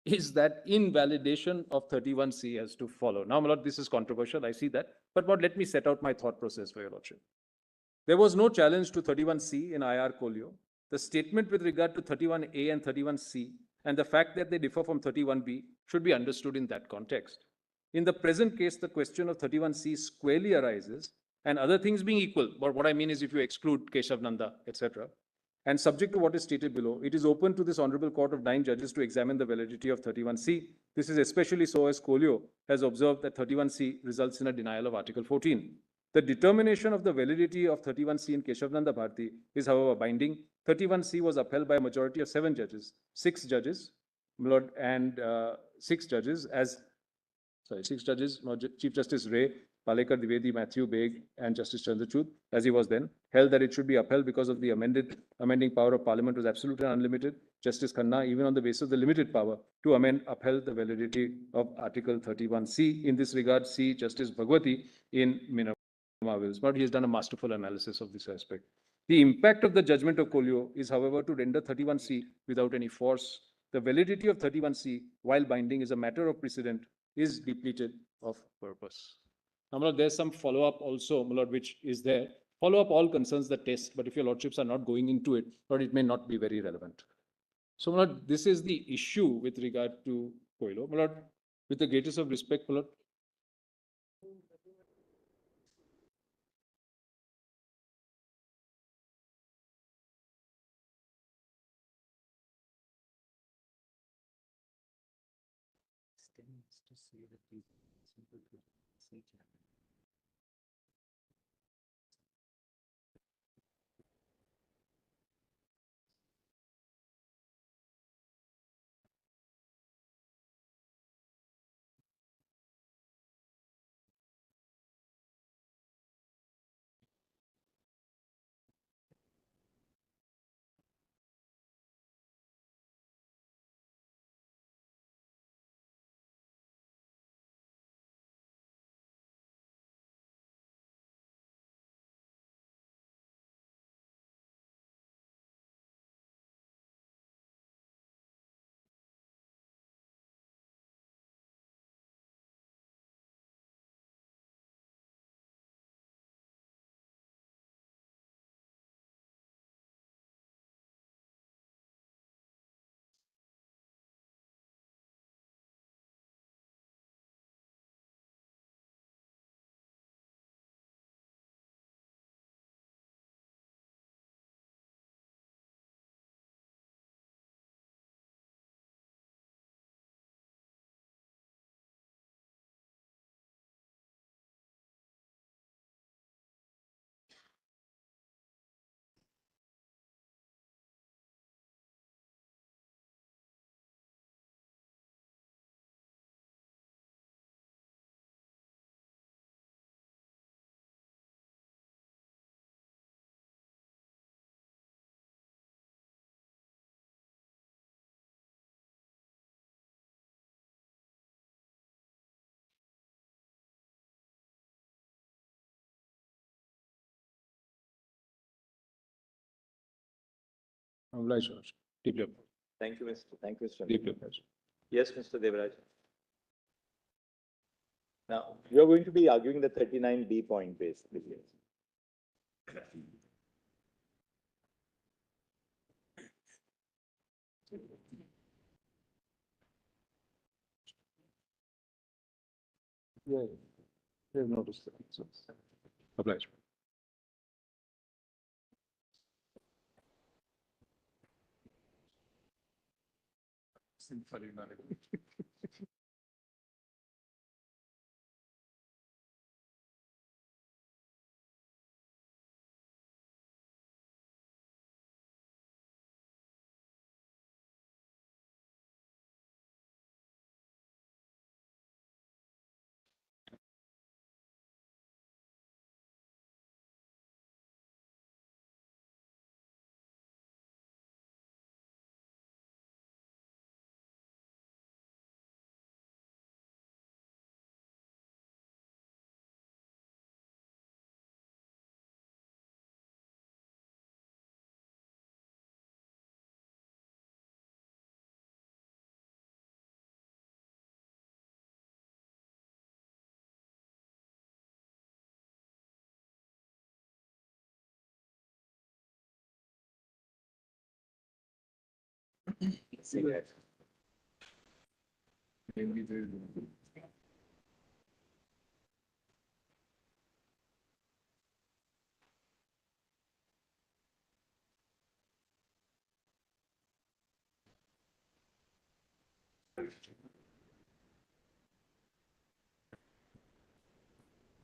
is that invalidation of 31C has to follow. Now, my lord, this is controversial, I see that. But what, let me set out my thought process for your lordship. There was no challenge to 31C in IR Colio. The statement with regard to 31A and 31C and the fact that they differ from 31B should be understood in that context. In the present case, the question of 31C squarely arises, and other things being equal, but what I mean is if you exclude Keshav Nanda, etc., and subject to what is stated below, it is open to this Honorable Court of 9 judges to examine the validity of 31C. This is especially so as Colio has observed that 31C results in a denial of Article 14. The determination of the validity of 31C in Keshav Nanda Bharti is, however, binding. 31C was upheld by a majority of 7 judges, 6 judges, and 6 judges as, sorry, 6 judges, Chief Justice Ray, Palekar, Dwivedi, Matthew, Beg, and Justice Chandrachud, as he was then, held that it should be upheld because of the amending power of Parliament was absolute and unlimited. Justice Khanna, even on the basis of the limited power to amend, upheld the validity of Article 31C. In this regard, see Justice Bhagwati in Minerva Wills. But he has done a masterful analysis of this aspect. The impact of the judgment of Kolio is, however, to render 31C without any force. The validity of 31C, while binding, is a matter of precedent, is depleted of purpose. Now, my lord, there's some follow-up also, my lord, which is there. Follow-up all concerns the test, but if your lordships are not going into it, or it may not be very relevant. So, my lord, this is the issue with regard to Koilo. My lord, with the greatest of respect, my lord, obliged, Lordship. Deeply obliged. Thank you, Mr. Deeply obliged. Yes, Mr. Devaraj. Now, you're going to be arguing the 39B point basically. Yeah, they have noticed that. So, obliged.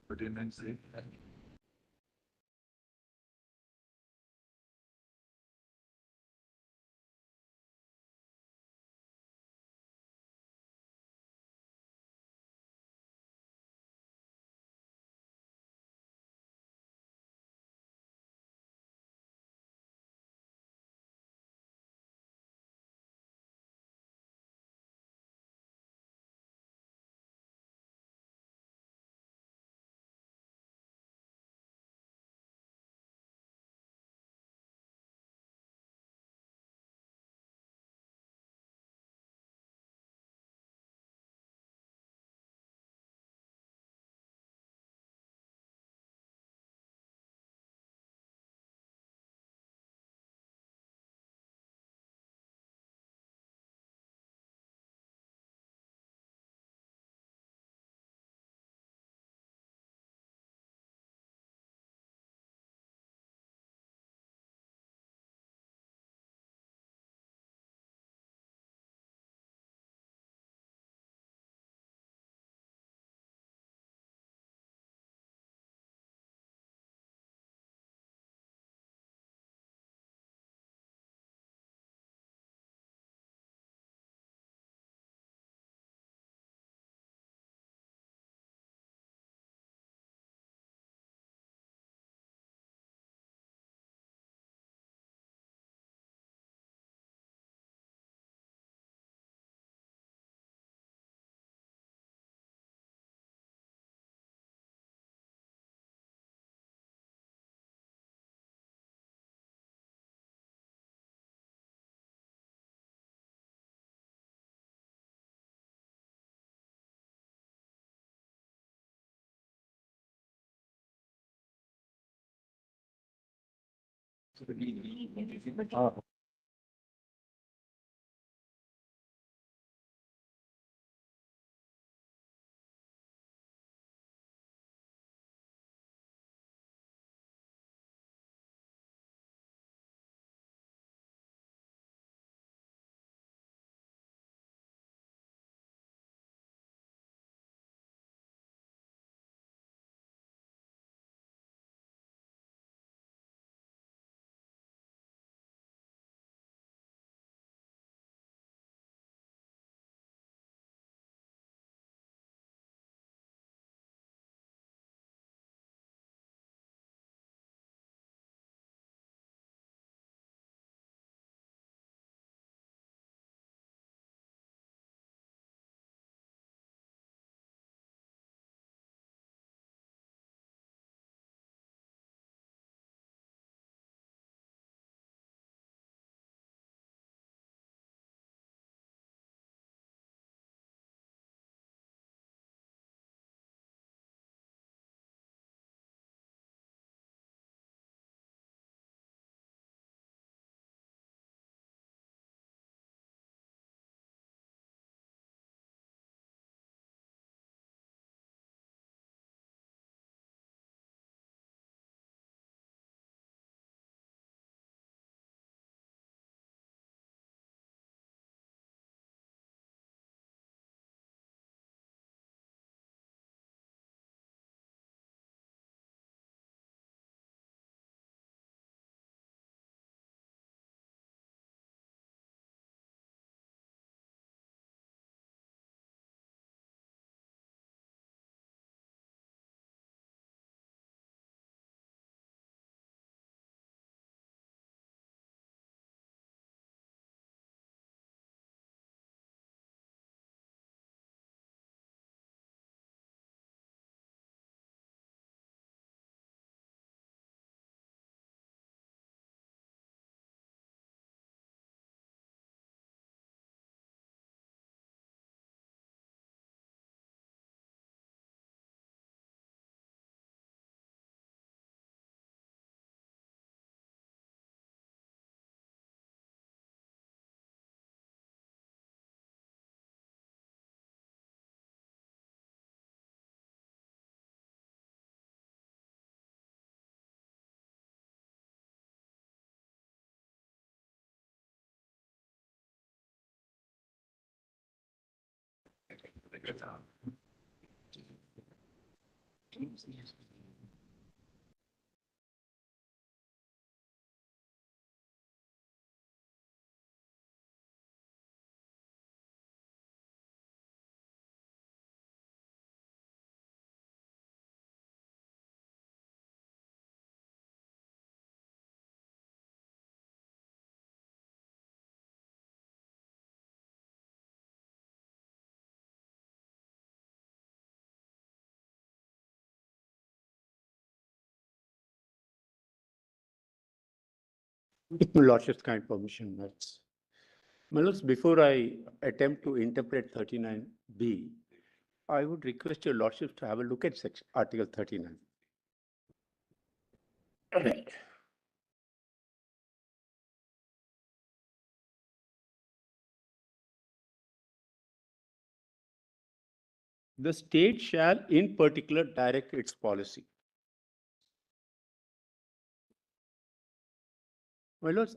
But in say. With my Lordship's kind permission, that's. My Lords, before I attempt to interpret 39B, I would request your Lordships to have a look at section Article 39. The state shall in particular direct its policy. My Lords,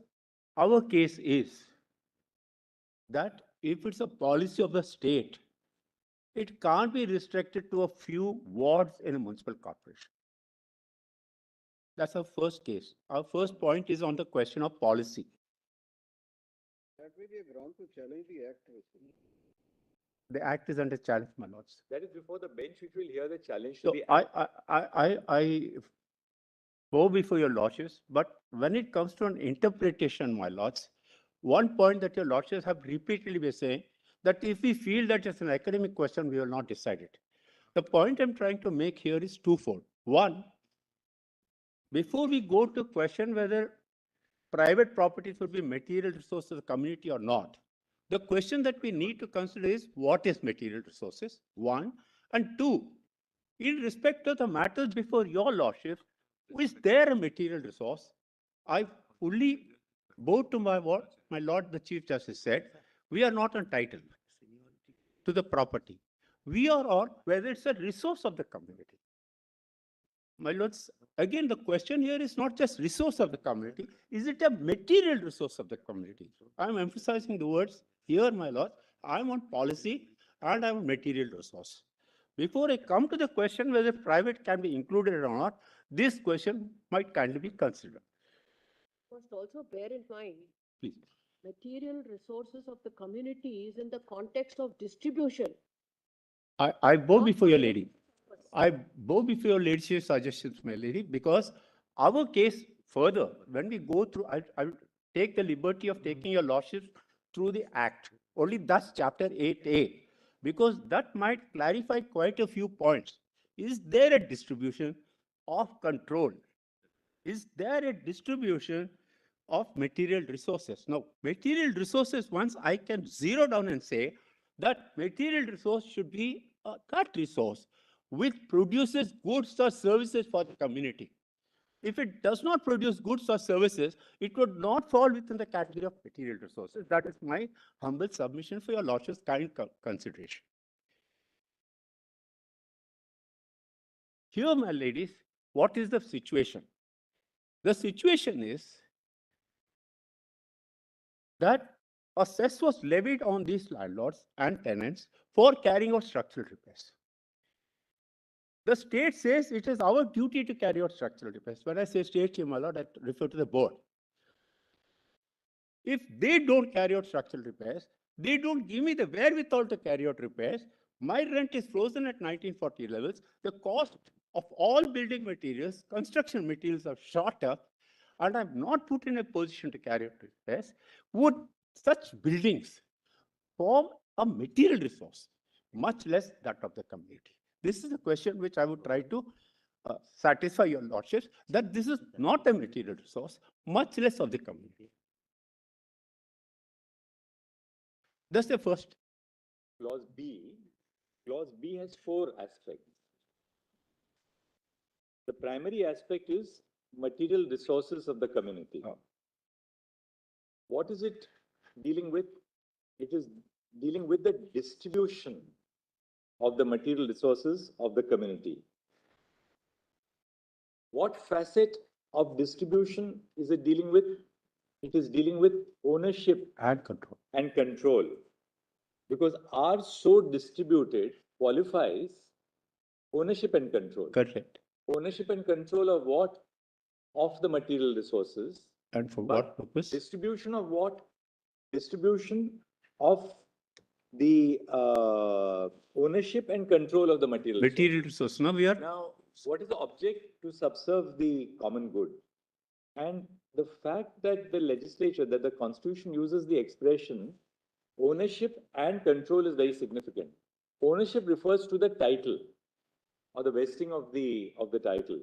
our case is that if it's a policy of the state, it can't be restricted to a few wards in a municipal corporation. That's our first case. Our first point is on the question of policy. That way we have ground to challenge the act. The act is under challenge, my Lords. That is before the bench which will hear the challenge to So the I bow before your Lordships, but when it comes to an interpretation, my Lords, one point that your Lordships have repeatedly been saying that if we feel that it's an academic question, we will not decide it. The point I'm trying to make here is twofold. One, before we go to question whether private properties would be material resources of the community or not, the question that we need to consider is what is material resources, one, and two, in respect of the matters before your Lordship, is there a material resource? I fully bow to what my Lord the Chief Justice said. We are not entitled to the property. We are on whether it's a resource of the community. My lords, again, the question here is not just resource of the community. Is it a material resource of the community? I'm emphasizing the words here, my lord. I'm on policy and I'm on material resource. Before I come to the question whether private can be included or not, this question might kindly be considered. Must also bear in mind, Please. material resources of the community is in the context of distribution. I bow before your lady. I bow before your ladyship's suggestions, my lady, because our case further, when we go through, I will take the liberty of taking your lordships through the act. Only that's chapter 8A, because that might clarify quite a few points. Is there a distribution of control? Is there a distribution of material resources? Now, material resources, once I can zero down and say that material resource should be that resource which produces goods or services for the community. If it does not produce goods or services, it would not fall within the category of material resources. That is my humble submission for your lordship's kind consideration. Here, my ladies, what is the situation? The situation is that a cess was levied on these landlords and tenants for carrying out structural repairs. The state says it is our duty to carry out structural repairs. When I say state, my lord, I refer to the board. If they don't carry out structural repairs, they don't give me the wherewithal to carry out repairs, my rent is frozen at 1940 levels, the cost of all building materials, construction materials are shorter, and I'm not put in a position to carry out repairs, would such buildings form a material resource, much less that of the community? This is a question which I would try to satisfy your lordships, that this is not a material resource, much less of the community. That's the first. Clause B has 4 aspects. The primary aspect is material resources of the community. What is it dealing with? It is dealing with the distribution of the material resources of the community. What facet of distribution is it dealing with? It is dealing with ownership And control. and control. Because are so distributed qualifies ownership and control. Correct. Ownership and control of what? Of the material resources. And for But what purpose? distribution of what? Distribution of the ownership and control of the material Material resource. Now we are. Now, what is the object? To subserve the common good. And the fact that the legislature, that the constitution uses the expression ownership and control is very significant. Ownership refers to the title or the vesting of the title.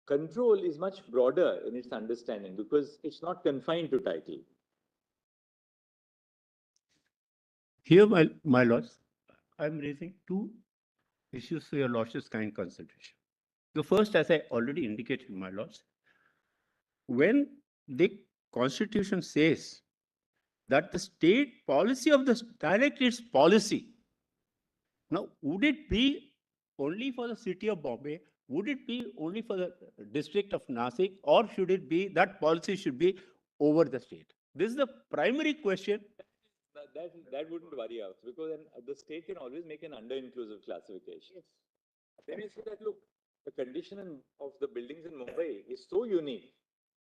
Control is much broader in its understanding because it's not confined to title. Here, my lords, I'm raising 2 issues for your lordship's kind consideration. The first, as I already indicated, my lords, when the constitution says that the state policy of the directorate's policy, now would it be only for the city of Bombay? Would it be only for the district of Nasik, or should it be that policy should be over the state? This is the primary question. That wouldn't worry us because then the state can always make an under-inclusive classification. Yes. Then you say that, look, the condition of the buildings in Mumbai is so unique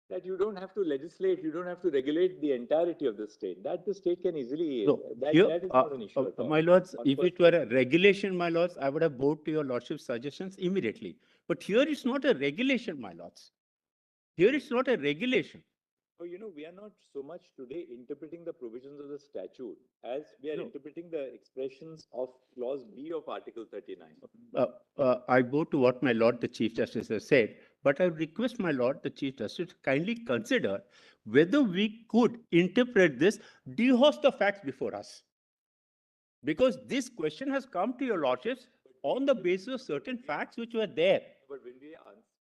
that you don't have to legislate, you don't have to regulate the entirety of the state. That the state can easily, So that here, is not an issue at all. my lords, On if first it were a regulation, my lords, I would have bowed to your lordship's suggestions immediately. But here it's not a regulation, my lords. Here it's not a regulation. So, we are not so much today interpreting the provisions of the statute as we are interpreting the expressions of clause B of Article 39. I bow to what my lord the Chief Justice has said, but I request my lord the Chief Justice to kindly consider whether we could interpret this, dehouse the facts before us. Because this question has come to your lordships on the basis of certain facts which were there. But when we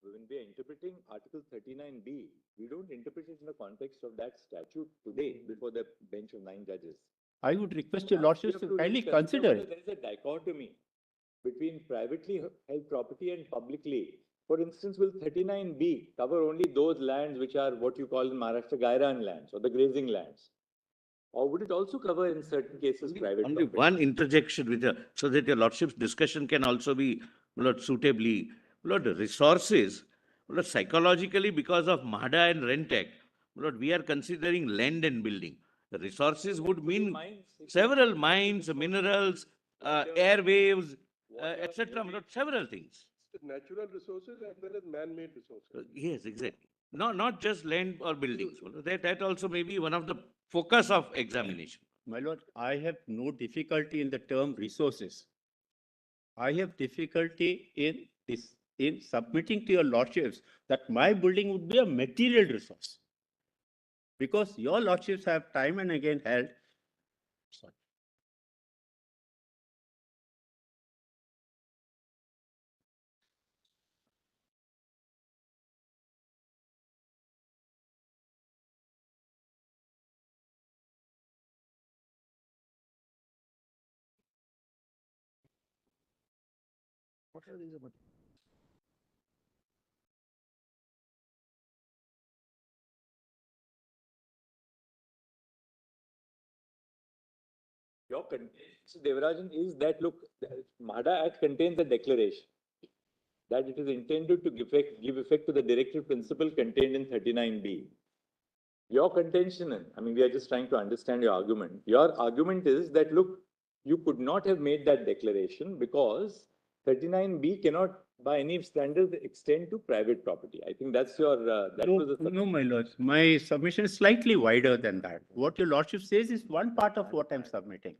when we are interpreting Article 39B, we don't interpret it in the context of that statute today before the bench of 9 judges. I would request your We lordships have to to kindly really consider whether it. there is a dichotomy between privately held property and publicly. For instance, will 39B cover only those lands which are what you call in Maharashtra Gairan lands or the grazing lands? Or would it also cover in certain cases private Only property? one interjection with so that your lordship's discussion can also be, Lord, suitably, Lord, resources, Lord, psychologically because of MHADA and Rent Act, Lord, we are considering land and building. The resources would mean several mines, minerals, airwaves, etc., Lord, several things. Natural resources as well as man-made resources. Yes, exactly. Not just land or buildings. That also may be one of the focus of examination. My lord, I have no difficulty in the term resources. I have difficulty in this, in submitting to your lordships that my building would be a material resource. Because your lordships have time and again held. Sorry. What are these about? Your contention, Devarajan, is that, look, the MHADA Act contains a declaration that it is intended to give effect to the directive principle contained in 39B. Your contention, I mean, we are just trying to understand your argument. Your argument is that, look, you could not have made that declaration because 39B cannot by any standard extend to private property. I think that's your, No, my lords, my submission is slightly wider than that. What your lordship says is one part of what I'm submitting.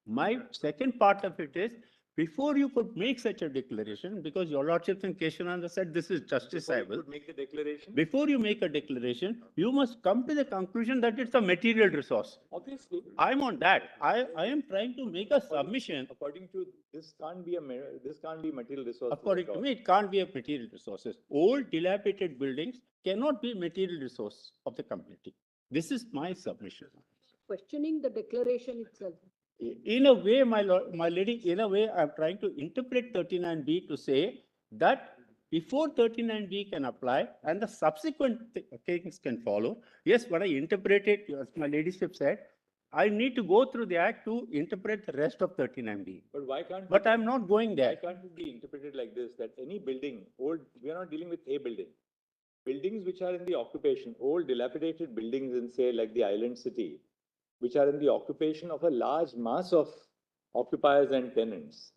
My second part of it is, before you could make such a declaration, because your lordships in Keshananda said this is justiciable. Make the declaration. Before you make a declaration, you must come to the conclusion that it's a material resource. Obviously. I'm on that. I am trying to make a submission. According to this can't be material resource. According to me, it can't be a material resources. Old dilapidated buildings cannot be material resource of the community. This is my submission. Questioning the declaration itself. In a way, my lady, in a way, I'm trying to interpret 39B to say that before 39B can apply and the subsequent things can follow. Yes, what I interpreted, as my ladyship said, I need to go through the act to interpret the rest of 39B. But why can't? But I'm not going there. Why can't it be interpreted like this, that any building, old, we are not dealing with a building. Buildings which are in the occupation, old dilapidated buildings in, say, like the island city, which are in the occupation of a large mass of occupiers and tenants,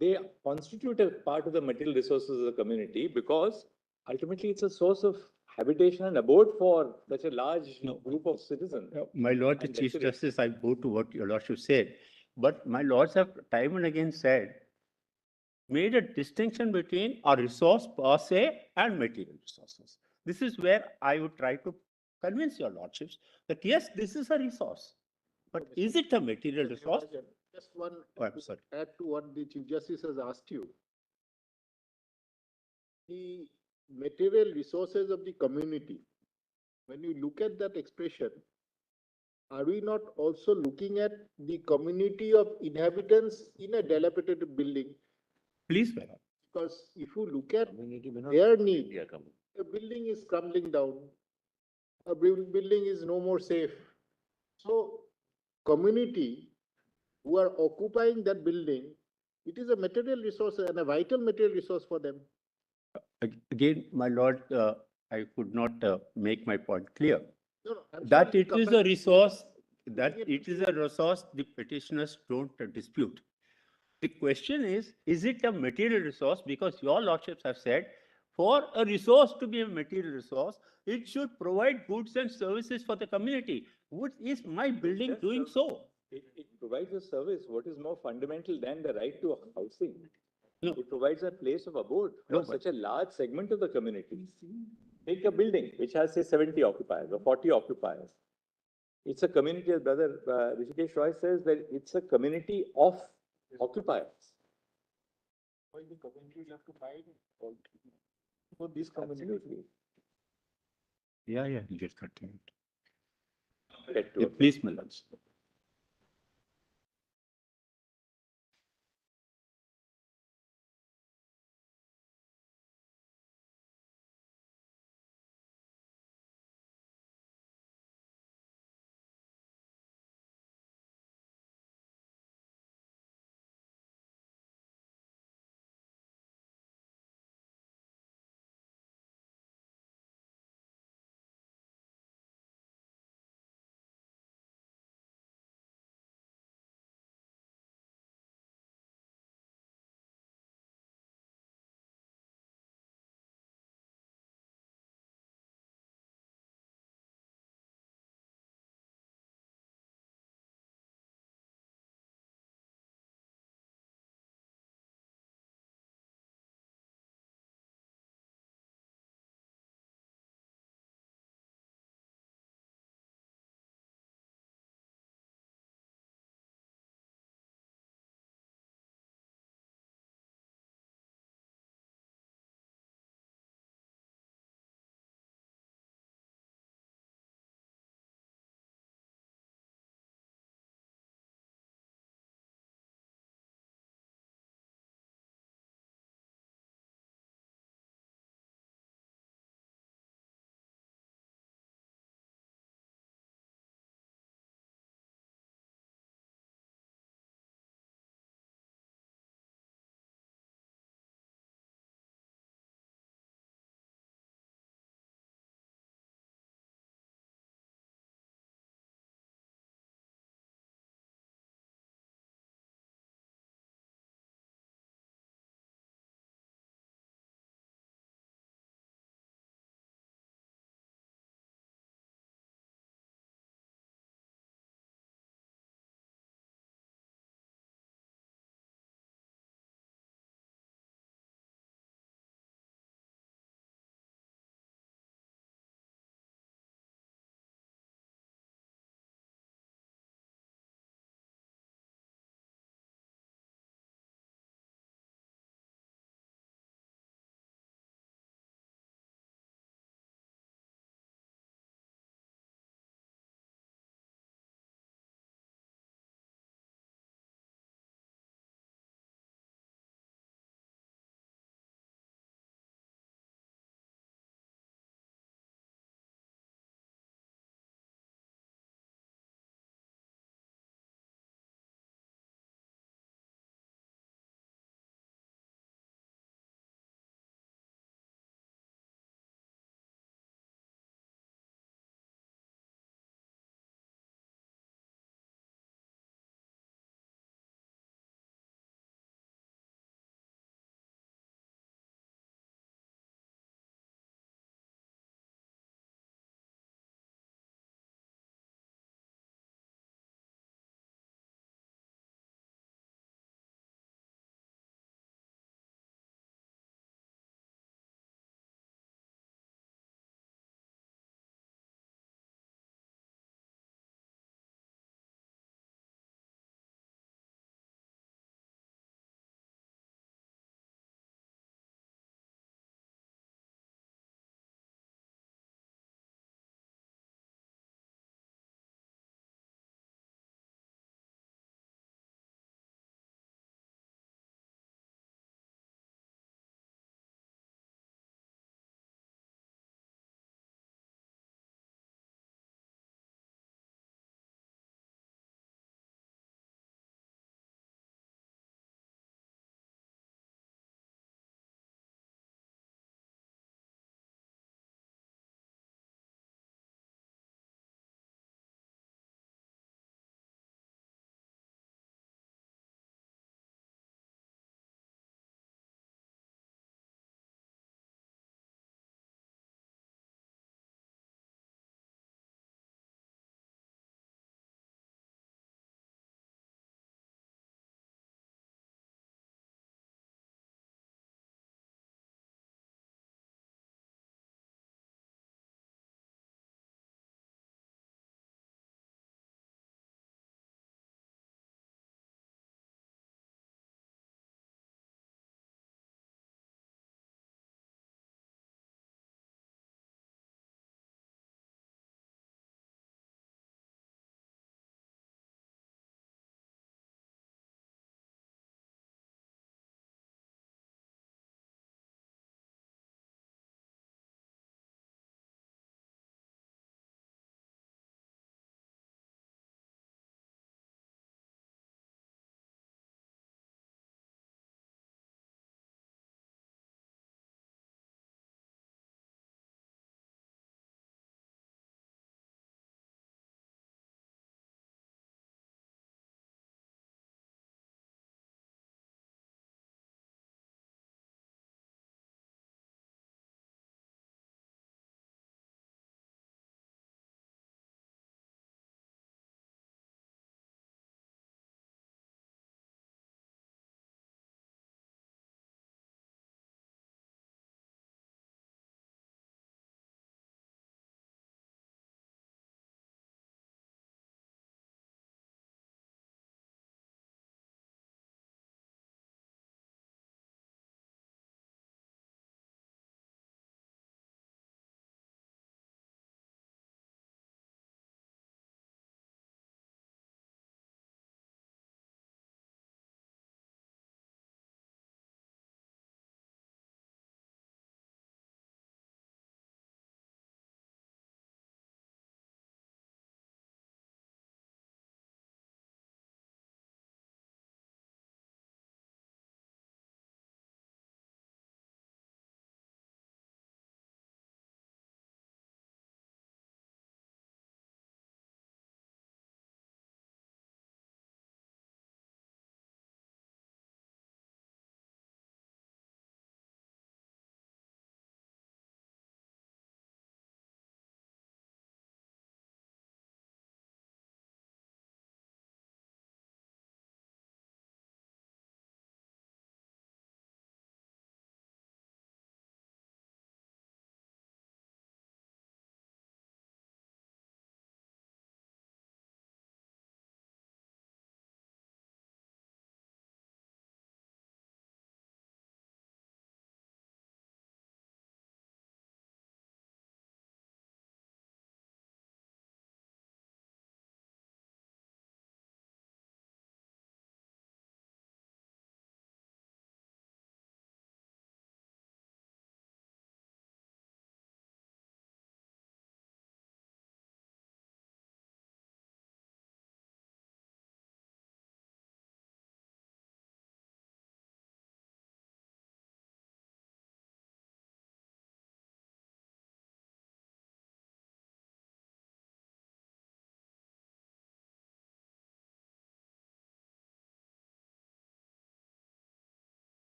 they constitute a part of the material resources of the community because ultimately it's a source of habitation and abode for such a large group of citizens. My Lord the Chief Justice, I go to what your Lordship said, but my Lords have time and again said, made a distinction between a resource per se and material resources. This is where I would try to convince your Lordships that yes, this is a resource, but is it a material resource? Just one, Oh, I'm sorry. add to what the Chief Justice has asked you. The material resources of the community, when you look at that expression, are we not also looking at the community of inhabitants in a dilapidated building? Please, my Lord. Because if you look at their need, a building is crumbling down, a building is no more safe. So community who are occupying that building, it is a material resource and a vital material resource for them. Again, my Lord, I could not make my point clear. No, I'm That sorry, it is a resource, that it is a resource the petitioners don't dispute. The question is it a material resource? Because your Lordships have said, for a resource to be a material resource, it should provide goods and services for the community. What is my building doing so? It provides a service. What is more fundamental than the right to housing? No. It provides a place of abode for such a large segment of the community. Take a building which has, say, 70 occupiers or 40 occupiers. It's a community, as Brother Rishikesh Roy says, that it's a community of occupiers. Why the community will have to buy it? For these communities. Yeah, yeah, just continue. Get to Yeah, a please, my lords.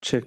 Check.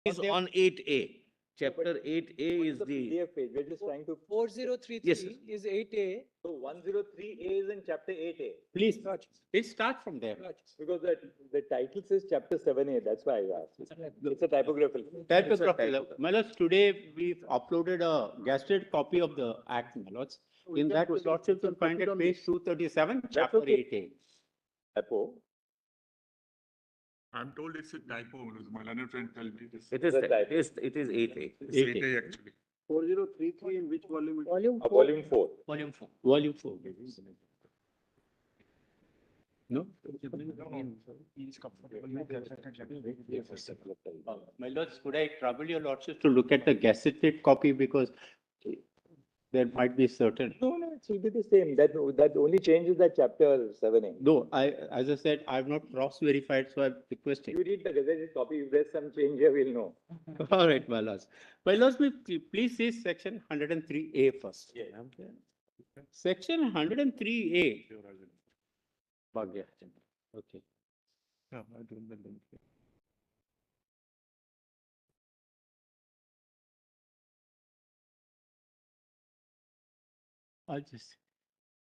is on 8A. Chapter 8A is the, PDF page, we're just trying to. 4033 is 8A. So 103A is in chapter 8A. Please, please start from there. Because the title says chapter 7A, that's why I asked. It's a typographical. Typographical. My lords, today we've uploaded a gazetted copy of the act, my lords. In that, lordships will find at page 237, chapter okay. 8A. Typo. I'm told it's a typo, my learned friend told me this. it is 8A. It's 8A actually. 4033 in which volume? Volume Volume 4. Volume 4. Volume 4. No? My lords, could I trouble your lordships to look at the gazetted copy because there might be certain. No, it will be the same. That only changes that chapter 7A. No, as I said, I've not cross-verified, so I'm requesting. You read the gazetted copy, if there's some change here, we'll know. All right, my lords. My lords, please see section 103A first. Yeah. Section 103A. Bhagya. Okay. I'll just.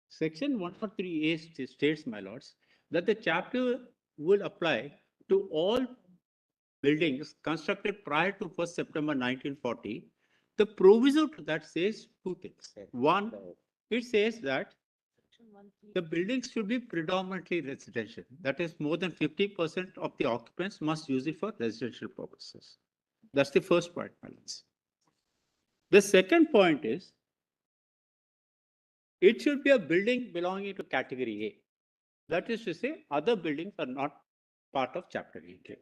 Section 103A states, my lords, that the chapter will apply to all buildings constructed prior to 1st September 1940. The proviso to that says two things. One, it says that the buildings should be predominantly residential. That is, more than 50% of the occupants must use it for residential purposes. That's the first point, my lords. The second point is, it should be a building belonging to category A. That is to say, other buildings are not part of chapter 8A.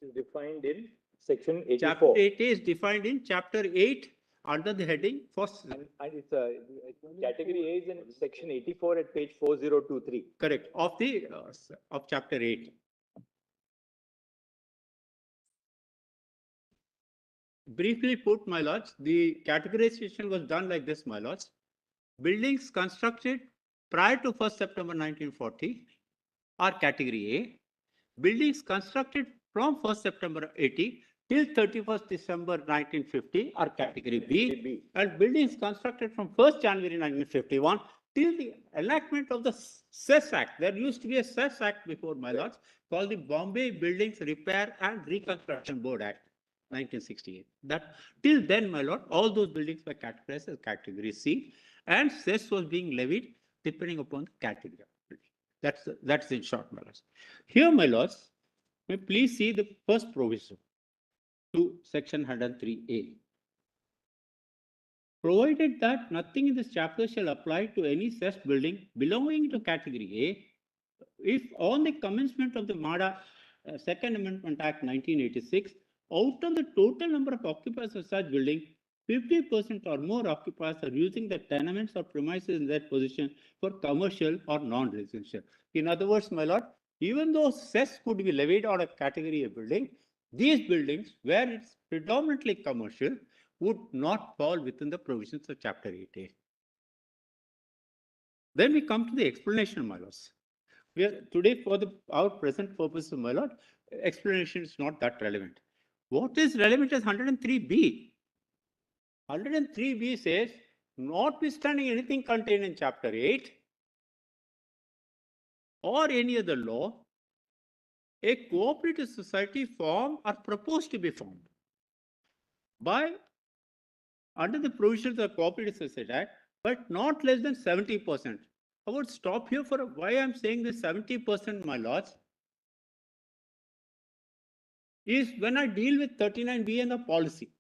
It's defined in section 84. Chapter 8A is defined in chapter 8 under the heading for. And it's category A is in section 84 at page 4023. Correct, of chapter 8. Briefly put, my lords, the categorization was done like this, my lords. Buildings constructed prior to 1st September 1940 are category A. Buildings constructed from 1st September 80 till 31st December 1950 are category B. And buildings constructed from 1st January 1951 till the enactment of the Cess Act. There used to be a Cess Act before, my lords, called the Bombay Buildings Repair and Reconstruction Board Act, 1968. That till then, my lord, all those buildings were categorized as category C, and cess was being levied depending upon the category of building. That's in short, my lords. Here, my lords, may please see the first provision to section 103A. Provided that nothing in this chapter shall apply to any such building belonging to category A, if on the commencement of the MADA Second Amendment Act 1986, out of the total number of occupiers of such building, 50% or more occupiers are using the tenements or premises in that position for commercial or non-residential. In other words, my lord, even though cess could be levied on a category of building, these buildings, where it's predominantly commercial, would not fall within the provisions of chapter 8A. Then we come to the explanation, my lords. We are today, for our present purpose, my lord, explanation is not that relevant. What is relevant is 103B. 103B says, notwithstanding anything contained in chapter 8 or any other law, a cooperative society formed or proposed to be formed by under the provisions of the Cooperative Society Act, but not less than 70%. I would stop here for why I'm saying this 70%, my lords, is when I deal with 39B and the policy.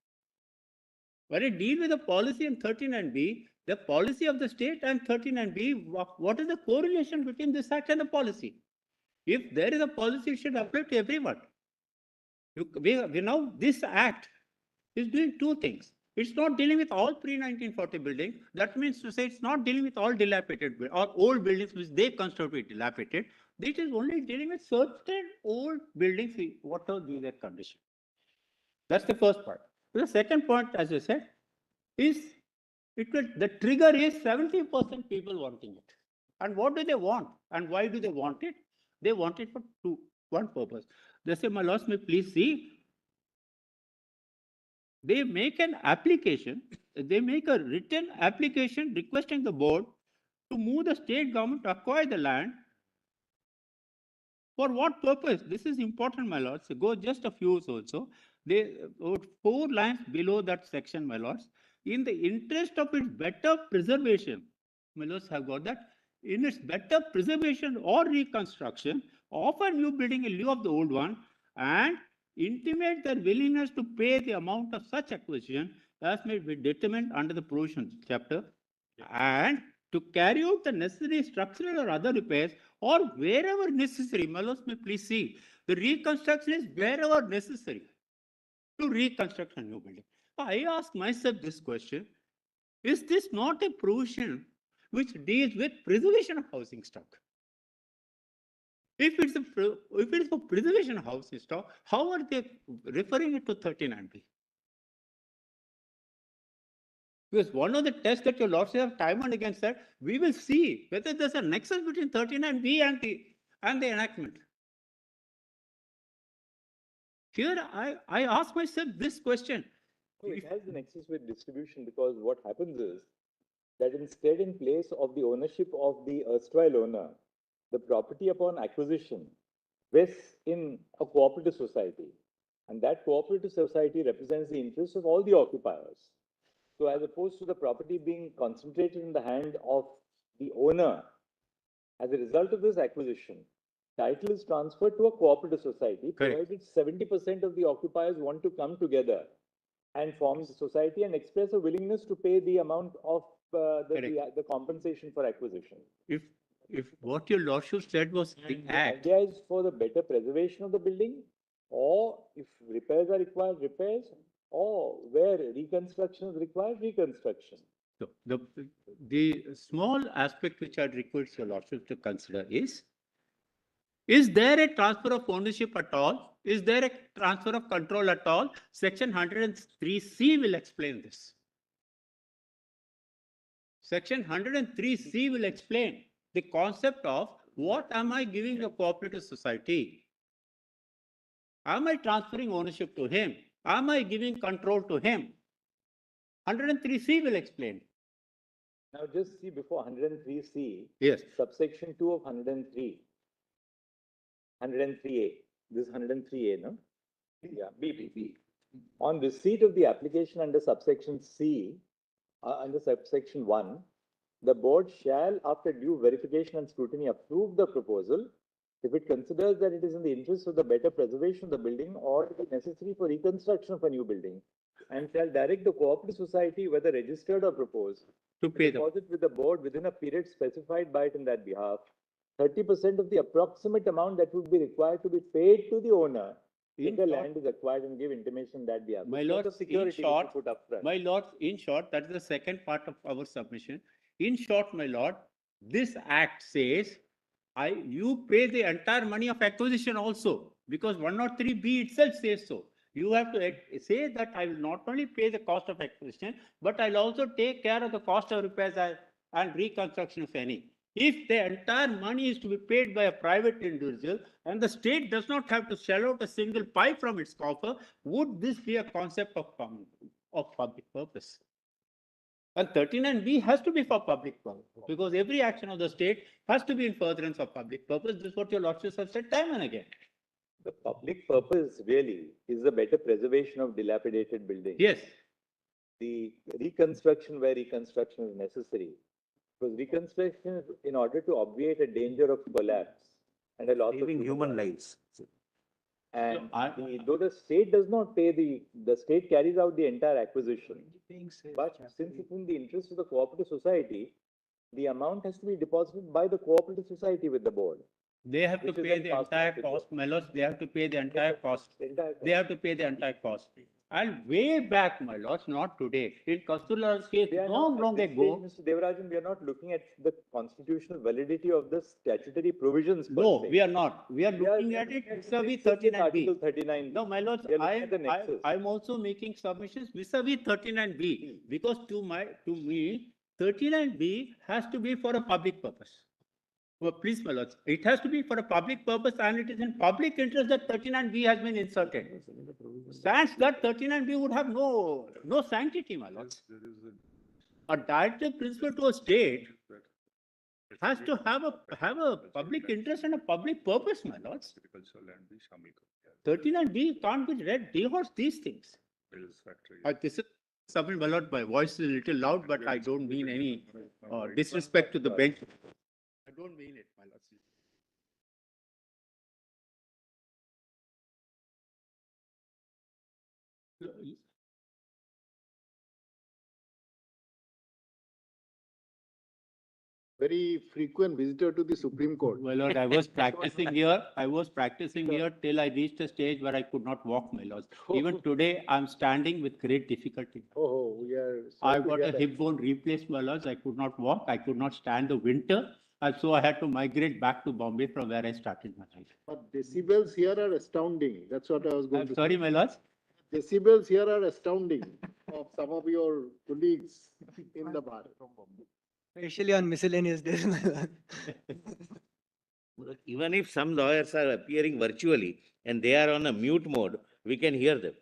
When I deal with the policy and 39B, the policy of the state and 39B, what is the correlation between this act and the policy? If there is a policy, it should apply to everyone. We know this act is doing two things. It's not dealing with all pre-1940 buildings. That means to say it's not dealing with all dilapidated or old buildings which they consider to be dilapidated. It is only dealing with certain old buildings, whatever be their condition. That's the first part. The second point, as I said, is the trigger is 70% people wanting it. And what do they want? And why do they want it? They want it for one purpose. They say, my lords, may please see they make an application, they make a written application requesting the board to move the state government to acquire the land. For what purpose? This is important, my lords. Go just a few also. They, 4 lines below that section, my lords. In the interest of its better preservation, my lords have got that. In its better preservation or reconstruction of a new building in lieu of the old one, and intimate their willingness to pay the amount of such acquisition as may be determined under the provisions chapter, and to carry out the necessary structural or other repairs or wherever necessary. My lords may please see, the reconstruction is wherever necessary to reconstruct a new building. I ask myself this question, is this not a provision which deals with preservation of housing stock? If it's for preservation of housing stock, how are they referring it to 39B? Because one of the tests that your lords have time and again said, we will see whether there's a nexus between 39B and the enactment. Here, I ask myself this question. No, it has the nexus with distribution, because what happens is that instead, in place of the ownership of the erstwhile owner, the property upon acquisition vests in a cooperative society. And that cooperative society represents the interests of all the occupiers. So as opposed to the property being concentrated in the hand of the owner, as a result of this acquisition, title is transferred to a cooperative society, provided 70% of the occupiers want to come together and form the society and express a willingness to pay the amount of the compensation for acquisition. If what your lordship said was the act, idea is for the better preservation of the building, or if repairs are required, repairs, or where reconstruction is required, reconstruction. so the small aspect which I request your lordship to consider is there a transfer of ownership at all? Is there a transfer of control at all? Section 103C will explain this. Section 103C will explain the concept of what am I giving a cooperative society? Am I transferring ownership to him? Am I giving control to him? 103C will explain. Now just see before 103C, yes, subsection 2 of 103, 103A. This is 103A, no? Yeah, B. On receipt of the application under subsection C, under subsection 1, the board shall, after due verification and scrutiny, approve the proposal if it considers that it is in the interest of the better preservation of the building or it is necessary for reconstruction of a new building, and shall direct the cooperative society, whether registered or proposed, to pay deposit with the board within a period specified by it in that behalf 30% of the approximate amount that would be required to be paid to the owner if the land is acquired, and give intimation that behalf. My lord, in short, my lord, in short, that is the second part of our submission. In short, my lord, this act says, you pay the entire money of acquisition also, because 103B itself says so. You have to say that I will not only pay the cost of acquisition, but I'll also take care of the cost of repairs and reconstruction if any. If the entire money is to be paid by a private individual and the state does not have to shell out a single pie from its coffer, would this be a concept of public purpose? And 39B has to be for public purpose, because every action of the state has to be in furtherance of public purpose. This is what your lordships have said time and again. The public purpose really is the better preservation of dilapidated buildings. Yes. The reconstruction where reconstruction is necessary. Because reconstruction is in order to obviate a danger of collapse and a loss of human lives. And though the state does not pay the state carries out the entire acquisition. But since it's in the interest of the cooperative society, the amount has to be deposited by the cooperative society with the board. They have to pay the entire cost, my lords. They have to pay the entire cost. They have to pay the entire cost. And way back, my lords, not today. In Kasturi's case, long ago. Mr. Devarajan, we are not looking at the constitutional validity of the statutory provisions. No, we are not. We are looking at it vis-a-vis 39B. Article 39. No, my lords, I'm also making submissions vis-a-vis 39B, because to me, 39B has to be for a public purpose. Well, please, my lords, it has to be for a public purpose and it is in public interest that 39B has been inserted. Sans that 39B would have no sanctity, my lords. A directive principle to a state has to have a public interest and a public purpose, my lords. 39B can't be read, dehorse these things. This is something, my lord, my voice is a little loud, but I don't mean any disrespect to the bench. I don't mean it, my lords. Very frequent visitor to the Supreme Court. My lord, I was practicing here till I reached a stage where I could not walk, my lords. Even today, I'm standing with great difficulty. Oh, we are. I got a hip bone replaced, my lords. I could not walk. I could not stand the winter. And so I had to migrate back to Bombay from where I started my life. But decibels here are astounding. That's what I was going I'm to sorry, say. my lords. Decibels here are astounding of some of your colleagues in the bar. Especially on miscellaneous days. Even if some lawyers are appearing virtually and they are on a mute mode, we can hear them.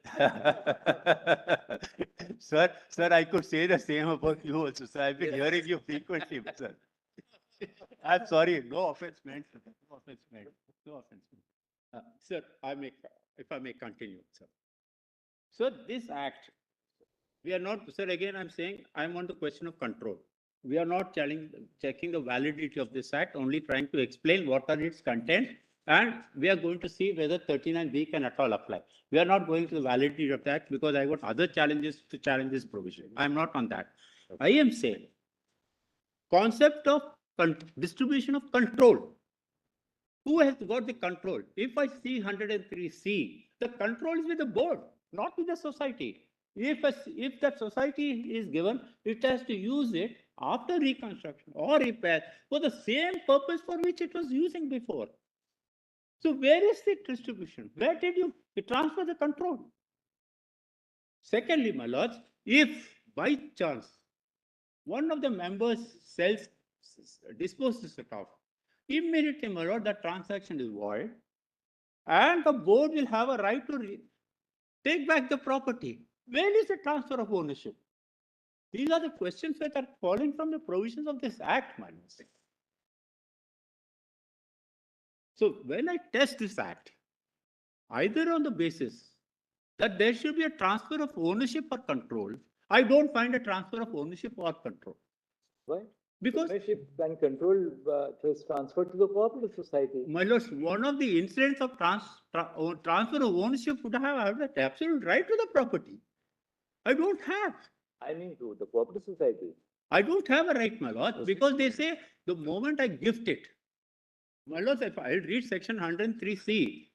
Sir, I could say the same about you also, sir. I've been hearing you frequently, sir. I'm sorry, no offense meant. No offense meant. No offense meant. Sir, if I may continue, sir. So this act, we are not, sir, again, I'm saying I'm on the question of control. We are not checking the validity of this act, only trying to explain what are its content, and we are going to see whether 39B can at all apply. We are not going to the validity of that because I got other challenges to challenge this provision. I'm not on that. I am saying concept of distribution of control. Who has got the control? If I see 103C, the control is with the board, not with the society. If that society is given, it has to use it after reconstruction or repair for the same purpose for which it was using before. So where is the distribution? Where did you transfer the control? Secondly, my lords, if by chance one of the members disposes it off, immediately, my lord, that transaction is void and the board will have a right to take back the property. Where is the transfer of ownership? These are the questions that are falling from the provisions of this act, my lords. So when I test this act, either on the basis that there should be a transfer of ownership or control, I don't find a transfer of ownership or control. Why? Because ownership and control is transferred to the cooperative society. My lords, one of the incidents of transfer of ownership would have the absolute right to the property. I don't have. I mean to the cooperative society. I don't have a right, my lord, because they say the moment I gift it, my lords, if I read section 103C,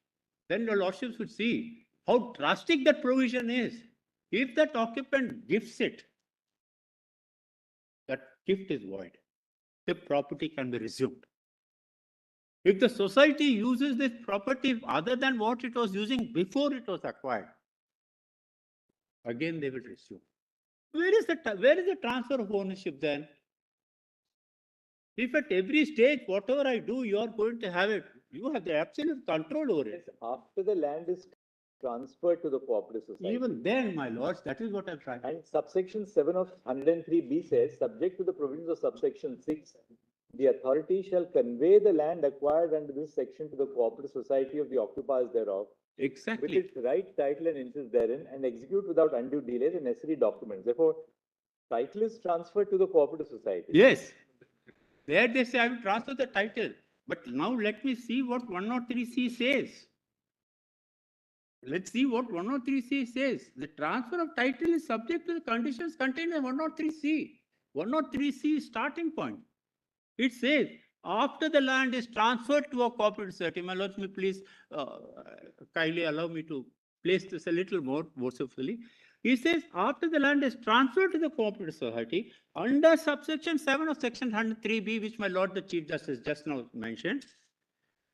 then your lordships would see how drastic that provision is. If that occupant gifts it, that gift is void. The property can be resumed. If the society uses this property other than what it was using before it was acquired, again they will resume. Where is the transfer of ownership then? If at every stage, whatever I do, you are going to have it, you have the absolute control over it. After the land is transferred to the cooperative society. Even then, my lords, that is what I'm trying. And subsection 7 of 103B says, subject to the provisions of subsection 6, the authority shall convey the land acquired under this section to the cooperative society of the occupiers thereof. Exactly. With its right, title and interest therein, and execute without undue delay the necessary documents. Therefore, title is transferred to the cooperative society. Yes. There they say I will transfer the title. But now let me see what 103C says. Let's see what 103C says. The transfer of title is subject to the conditions contained in 103C. 103C starting point. It says, after the land is transferred to a cooperative society, my lords, may please kindly allow me to place this a little more forcefully. He says, after the land is transferred to the cooperative society, under subsection 7 of section 103B, which my lord the Chief Justice just now mentioned,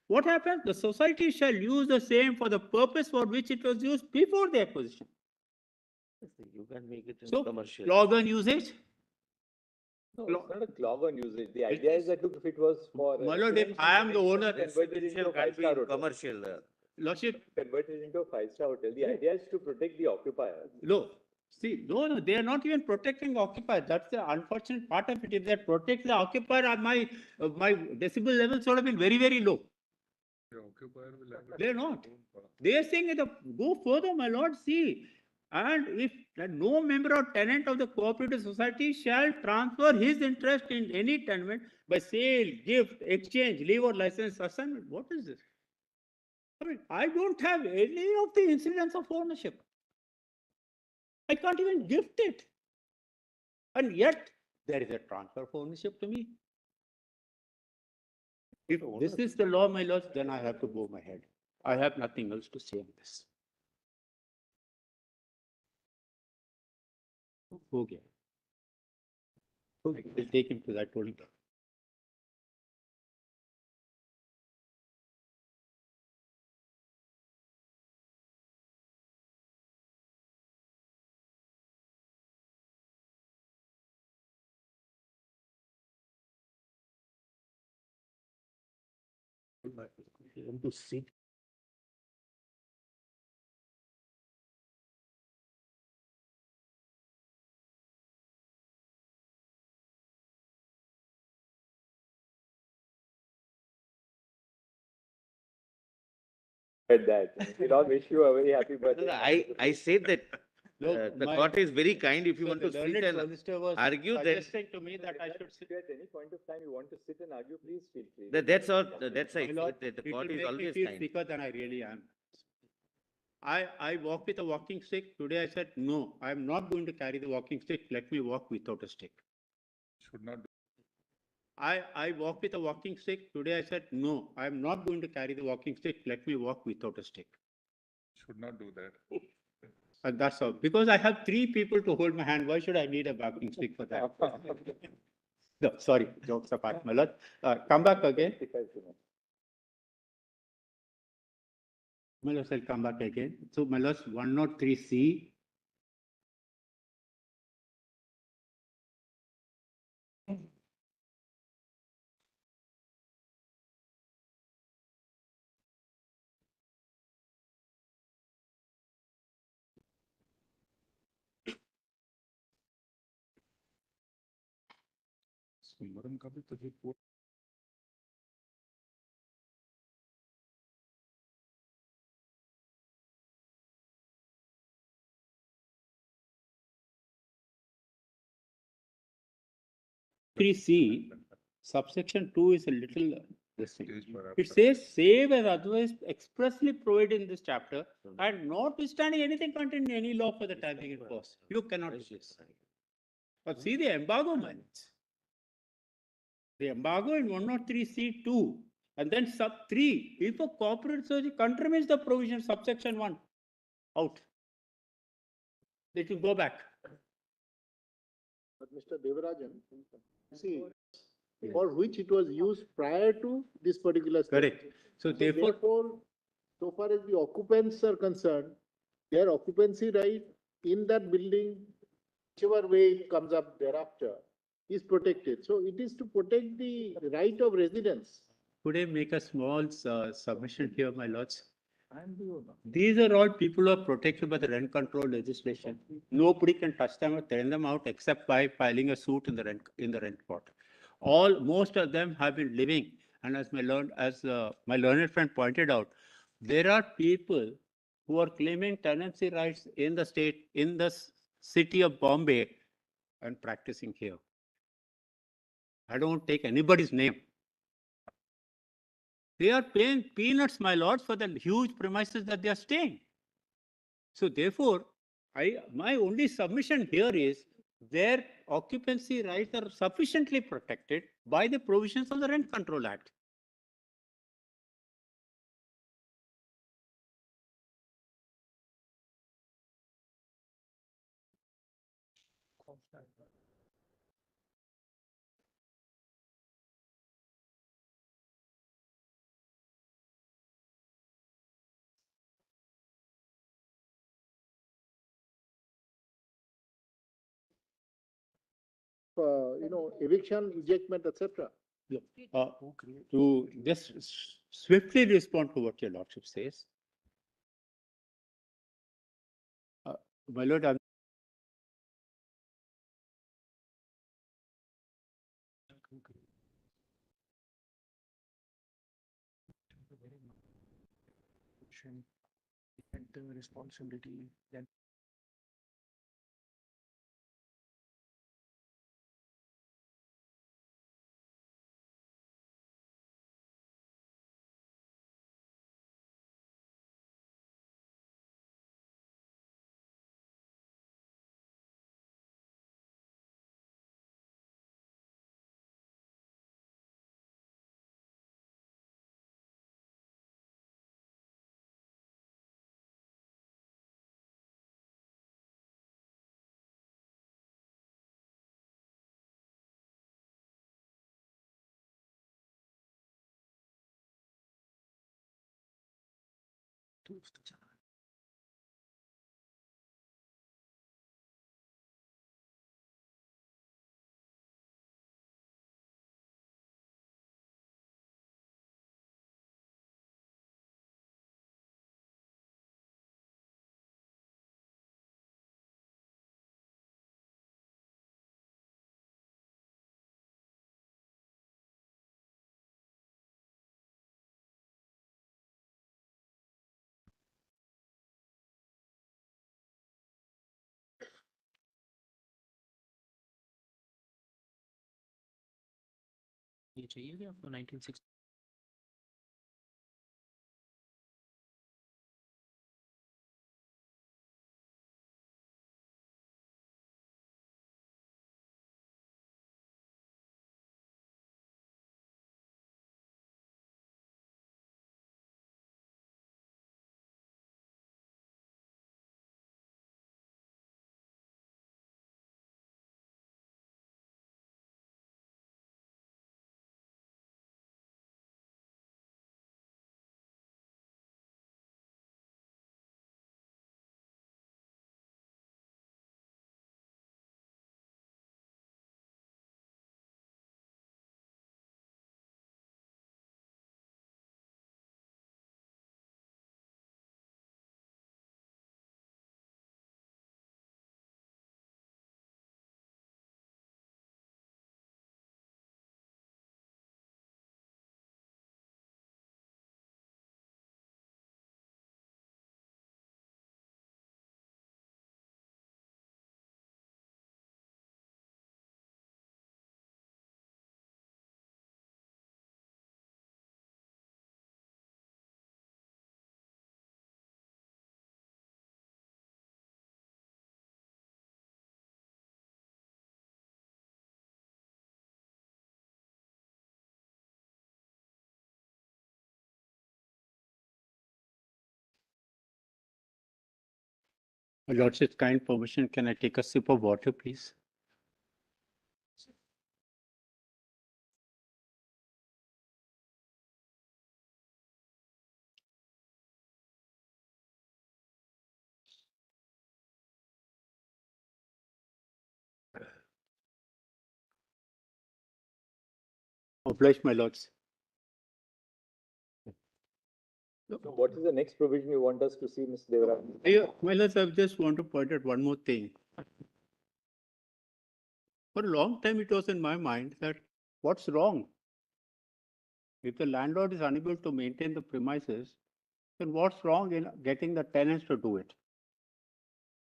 what happens? The society shall use the same for the purpose for which it was used before the acquisition. You can make it in So, commercial. log on usage. No, it's not a clog on usage. The idea is that, look, if it was for. My lord, if I am the owner, Converted into a five-star hotel. Commercial. Lordship, Converted into a five-star hotel. The idea is to protect the occupier. no. See, no, they are not even protecting the occupier. That's the unfortunate part of it. If they protect the occupier, my decibel levels would have been very, very low. They are not. They are saying that go further, my lord, see. And if that no member or tenant of the cooperative society shall transfer his interest in any tenement by sale, gift, exchange, leave or license assignment. What is this? I mean, I don't have any of the incidents of ownership. I can't even gift it. And yet, there is a transfer of ownership to me. If this is the law, my lords, then I have to bow my head. I have nothing else to say on this. Okay. Okay, we'll take him to that only. To sit. Heard that. We all wish you a very happy birthday. I said that Look, the my- court is very kind if you So want the to sit learned and solicitor was argue, then suggesting to me that I should sit. If at any point of time you want to sit and argue, please feel free. that's all, that's My right. lord, The it court will is make me always feel kind. sicker than I really am. I walk with a walking stick. Today I said, no, I am not going to carry the walking stick. Let me walk without a stick. Should not. I walk with a walking stick. Today I said, no, I am not going to carry the walking stick. Let me walk without a stick. Should not do that. And that's all. Because I have 3 people to hold my hand. Why should I need a walking stick for that? No, sorry, jokes apart, my lord. Come back again. My lord, I'll come back again. So, my lord, 103C. C, subsection 2 is a little this thing. It says, save as otherwise expressly provided in this chapter, and notwithstanding anything contained in any law for the time being enforced. You cannot do this. But see the embargo, man. The embargo in 103C2, and then sub 3, if a corporate society contravenes the provision subsection 1, out. It will go back. But Mr. Devarajan, see, for which it was used prior to this particular. Correct. So therefore, so far as the occupants are concerned, their occupancy right in that building, whichever way it comes up thereafter, is protected. So it is to protect the right of residents. could I make a small submission here, my lords? These are all people who are protected by the rent control legislation. Nobody can touch them or turn them out except by filing a suit in the rent court. Most of them have been living, and as my learned friend pointed out, there are people who are claiming tenancy rights in the state, in the city of Bombay, and practicing here. I don't take anybody's name. They are paying peanuts, my lords, for the huge premises that they are staying. So therefore, my only submission here is their occupancy rights are sufficiently protected by the provisions of the Rent Control Act. eviction, ejectment, etc. To just swiftly respond to what your lordship says. My lord, I'm The responsibility then. ये चाहिए क्या आपको 1960? Your lordship's kind permission, can I take a sip of water, please? Obliged, my lords. So what is the next provision you want us to see, Mr. Devaraj? Yeah, my lords, I just want to point out one more thing. For a long time, it was in my mind that what's wrong? If the landlord is unable to maintain the premises, then what's wrong in getting the tenants to do it?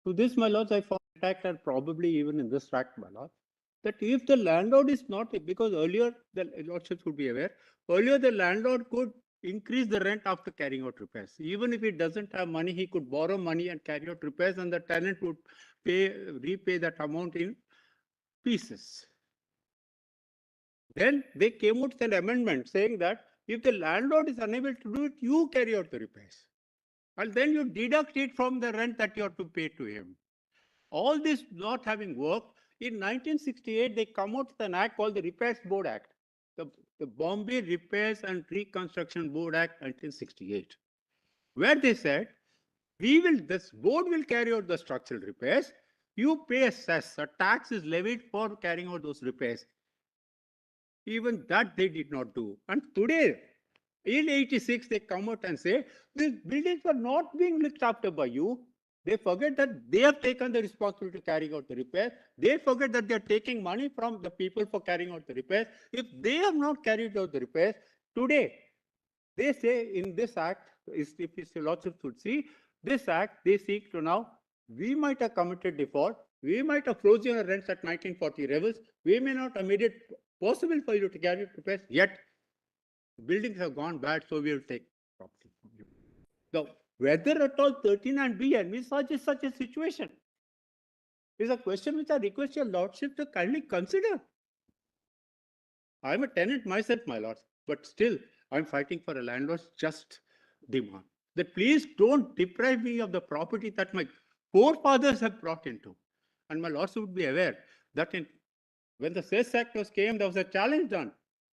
To this, my lords, I found attack, and probably even in this act, my lord, that if the landlord is not, because earlier, the lordships would be aware, earlier the landlord could increase the rent after carrying out repairs. Even if he doesn't have money, he could borrow money and carry out repairs, and the tenant would repay that amount in pieces. Then they came out with an amendment saying that if the landlord is unable to do it, you carry out the repairs. And then you deduct it from the rent that you have to pay to him. All this not having worked, in 1968, they come out with an act called the Repairs Board Act, the Bombay Repairs and Reconstruction Board Act 1968, where they said, this board will carry out the structural repairs. You pay a cess, a tax is levied for carrying out those repairs. Even that they did not do. And today, in 86, they come out and say, these buildings were not being looked after by you. They forget that they have taken the responsibility to carrying out the repair. They forget that they are taking money from the people for carrying out the repairs. If they have not carried out the repairs, today, they say in this act, if His Lordship should see, this act, they seek to now, we might have committed default, we might have frozen our rents at 1940 levels, we may not have made it possible for you to carry out repairs, yet buildings have gone bad, so we will take property from you. Now, whether at all 39B envisages such a situation is a question which I request your Lordship to kindly consider. I'm a tenant myself, my lords, but still I'm fighting for a landlord's just demand. That please don't deprive me of the property that my forefathers have brought into. And my lords would be aware that when the Cess Act came, there was a challenge done.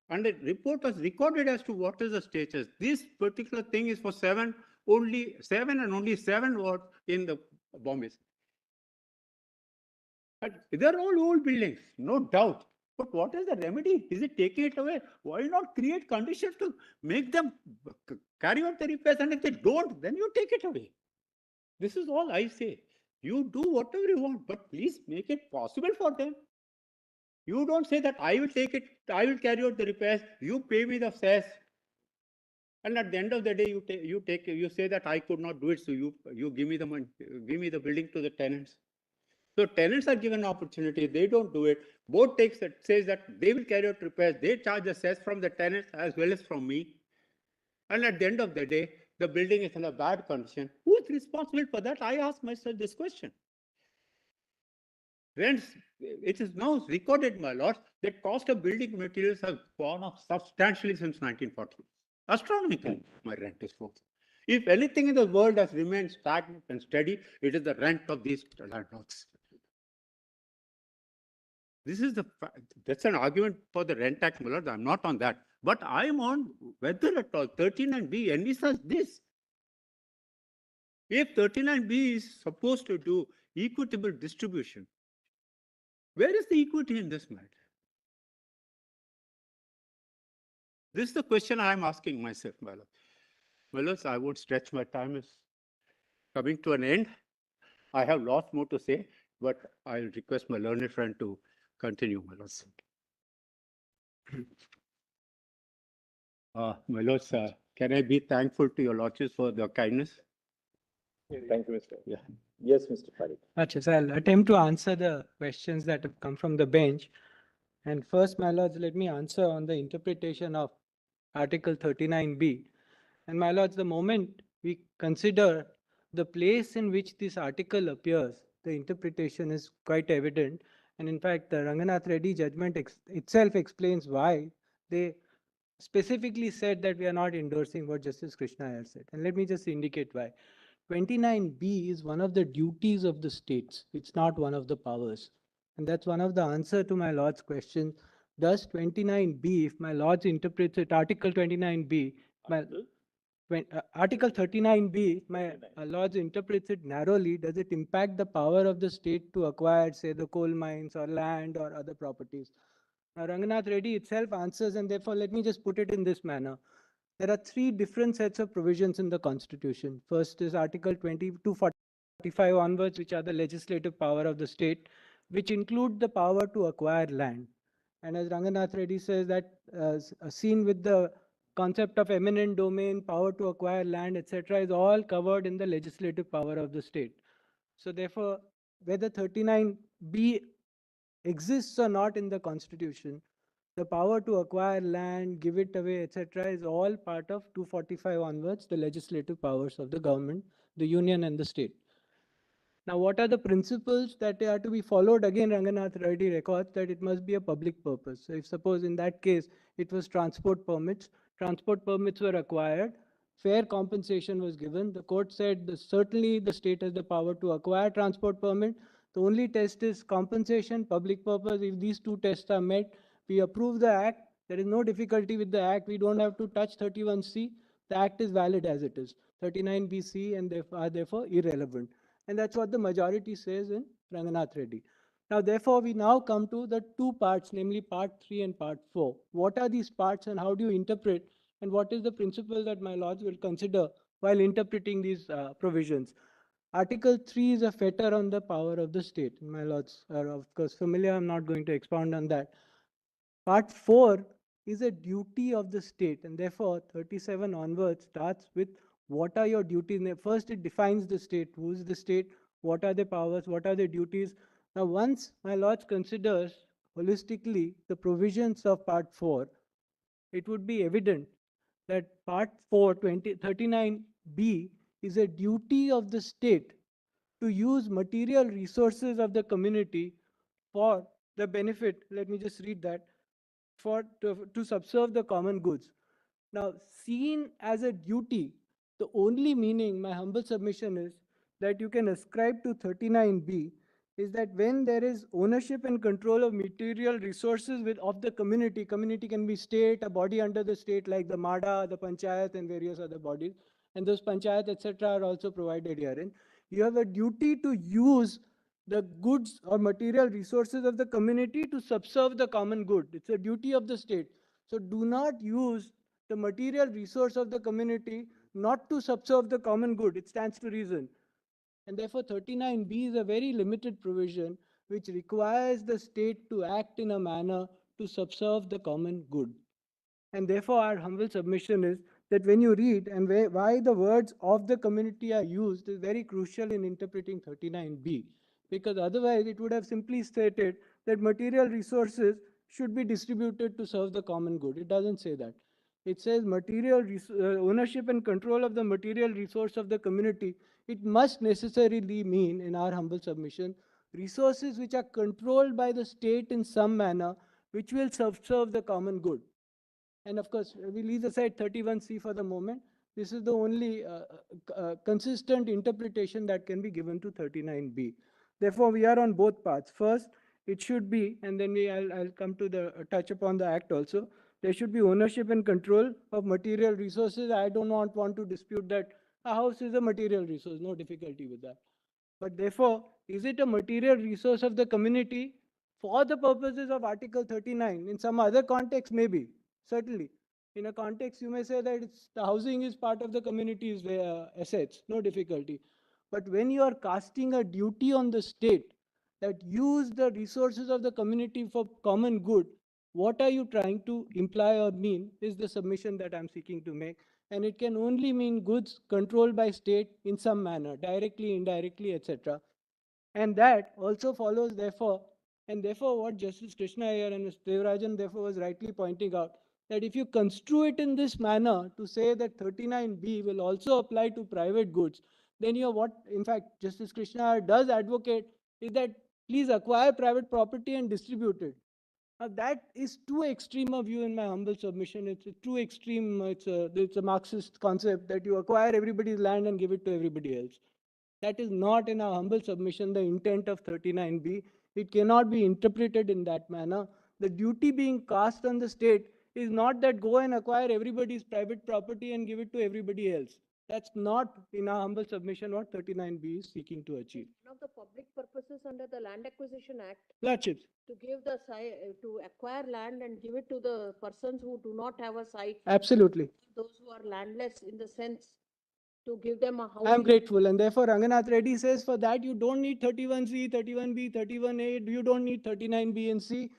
And a report was recorded as to what is the status. This particular thing is for only seven wards in the Bombay. And they're all old buildings, no doubt. But what is the remedy? Is it taking it away? Why not create conditions to make them carry out the repairs? And if they don't, then you take it away. This is all I say. You do whatever you want, but please make it possible for them. You don't say that I will take it, I will carry out the repairs, you pay me the cess. And at the end of the day, you say that I could not do it, so you give me the money, give me the building to the tenants. So tenants are given an opportunity, they don't do it. Board says that they will carry out repairs, they charge the cess from the tenants as well as from me. And at the end of the day, the building is in a bad condition. Who is responsible for that? I ask myself this question. Rents, it is now recorded, my lords, that cost of building materials have gone up substantially since 1940. Astronomically, my rent is for. If anything in the world has remained stagnant and steady, it is the rent of these landlords. This is that's an argument for the Rent Act, my lord. I'm not on that. But I am on whether at all 39B envisages this. If 39B is supposed to do equitable distribution, where is the equity in this matter? This is the question I am asking myself, my lord. My lords, I won't stretch, my time is coming to an end. I have lots more to say, but I'll request my learned friend to continue, my lords. My lords, can I be thankful to your lordships for their kindness? Thank you, Mr. Yeah. Yes, Mr. Parik. Achha, so I'll attempt to answer the questions that have come from the bench. And first, my lords, let me answer on the interpretation of Article 39B. And my lords, the moment we consider the place in which this article appears, the interpretation is quite evident. And in fact, the Ranganath Reddy judgment itself explains why they specifically said that we are not endorsing what Justice Krishna Iyer said. And let me just indicate why. 29B is one of the duties of the states. It's not one of the powers. And that's one of the answer to my lord's question. Does 29B, if my lords interprets it, Article 29B, Article 39B, my lords interprets it narrowly, does it impact the power of the state to acquire, say, the coal mines or land or other properties? Now, Ranganath Reddy itself answers, and therefore let me just put it in this manner. There are three different sets of provisions in the Constitution. First is Article 245 onwards, which are the legislative power of the state, which include the power to acquire land. And as Ranganath Reddy says, that seen with the concept of eminent domain, power to acquire land, etc., is all covered in the legislative power of the state. So therefore, whether 39B exists or not in the Constitution, the power to acquire land, give it away, etc., is all part of 245 onwards, the legislative powers of the government, the union and the state. Now, what are the principles that are to be followed? Again, Ranganath Reddy records that it must be a public purpose. So if suppose in that case, it was transport permits were acquired, fair compensation was given. The court said that certainly the state has the power to acquire transport permit. The only test is compensation, public purpose. If these two tests are met, we approve the act. There is no difficulty with the act. We don't have to touch 31C. The act is valid as it is. 39BC and are therefore irrelevant. And that's what the majority says in Ranganath Reddy. Now, therefore, we now come to the two parts, namely part 3 and part 4. What are these parts and how do you interpret, and what is the principle that my lords will consider while interpreting these provisions? Article 3 is a fetter on the power of the state. My lords are, of course, familiar. I'm not going to expound on that. Part 4 is a duty of the state, and therefore 37 onwards starts with what are your duties. First, it defines the state. Who is the state? What are their powers? What are their duties? Now, once my lords considers holistically the provisions of Part 4, it would be evident that Part 4, 39B, is a duty of the state to use material resources of the community for the benefit, let me just read that, to subserve the common goods. Now, seen as a duty, the only meaning, my humble submission is, that you can ascribe to 39B is that when there is ownership and control of material resources of the community, community can be state, a body under the state like the MADA, the Panchayat and various other bodies, and those Panchayat, etc. are also provided herein. You have a duty to use the goods or material resources of the community to subserve the common good. It's a duty of the state. So do not use the material resource of the community not to subserve the common good. It stands to reason. And therefore 39B is a very limited provision which requires the state to act in a manner to subserve the common good. And therefore our humble submission is that when you read and why the words of the community are used is very crucial in interpreting 39B, because otherwise it would have simply stated that material resources should be distributed to serve the common good. It doesn't say that. It says ownership and control of the material resource of the community. It must necessarily mean, in our humble submission, resources which are controlled by the state in some manner, which will serve the common good. And of course, we leave aside 31C for the moment. This is the only consistent interpretation that can be given to 39B. Therefore, we are on both paths. First, it should be, and then I'll come to the touch upon the act also. There should be ownership and control of material resources. I do not want to dispute that a house is a material resource, no difficulty with that. But therefore, is it a material resource of the community for the purposes of Article 39? In some other context, maybe, certainly. In a context, you may say that the housing is part of the community's assets, no difficulty. But when you are casting a duty on the state that use the resources of the community for common good, what are you trying to imply or mean is the submission that I'm seeking to make. And it can only mean goods controlled by state in some manner, directly, indirectly, etc. And that also follows, therefore, and therefore what Justice Krishna Iyer and Mr. Devarajan therefore was rightly pointing out, that if you construe it in this manner to say that 39B will also apply to private goods, then you are what, in fact, Justice Krishna Iyer does advocate is that please acquire private property and distribute it. Now that is too extreme a view in my humble submission. It's a too extreme, it's a Marxist concept that you acquire everybody's land and give it to everybody else. That is not, in our humble submission, the intent of 39B. It cannot be interpreted in that manner. The duty being cast on the state is not that go and acquire everybody's private property and give it to everybody else. That's not, in our humble submission, what 39B is seeking to achieve. One of the public purposes under the Land Acquisition Act, Lordships, to give to acquire land and give it to the persons who do not have a site, absolutely. those who are landless, in the sense to give them a house. I am grateful, and therefore Ranganath Reddy says for that you don't need 31C, 31B, 31A, you don't need 39B and C.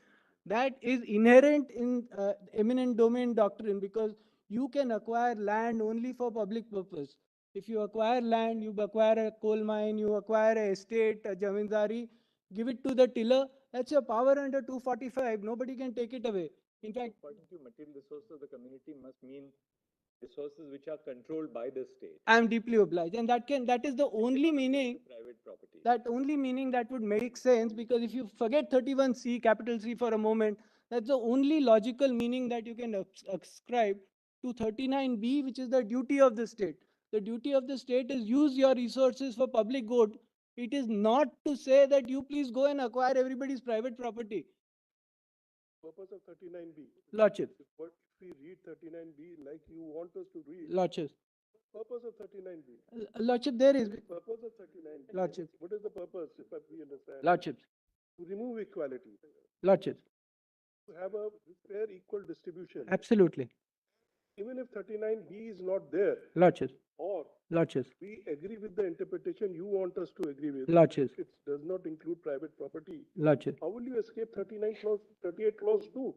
That is inherent in eminent domain doctrine, because you can acquire land only for public purpose. If you acquire land, you acquire a coal mine, you acquire an estate, a jamindari, give it to the tiller, that's your power under 245. Nobody can take it away. In fact, according to material resources of the community must mean resources which are controlled by the state. I am deeply obliged, and that is the only meaning. Private property. That only meaning that would make sense, because if you forget 31C, capital C for a moment, that's the only logical meaning that you can ascribe to 39B, which is the duty of the state. The duty of the state is use your resources for public good. It is not to say that you please go and acquire everybody's private property. Purpose of 39B. Lordship. What if we read 39B like you want us to read? Lordship. Purpose purpose of 39B? Lordship, there is, Purpose of 39B. Lordship. What is the purpose, if we understand? Lordship, To remove equality, Lordship, to have a fair, equal distribution. absolutely. Even if 39B is not there, Lordship, or Lordship, we agree with the interpretation you want us to agree with. Lordship, It does not include private property. Lordship. How will you escape 39 clause, 38 clause 2?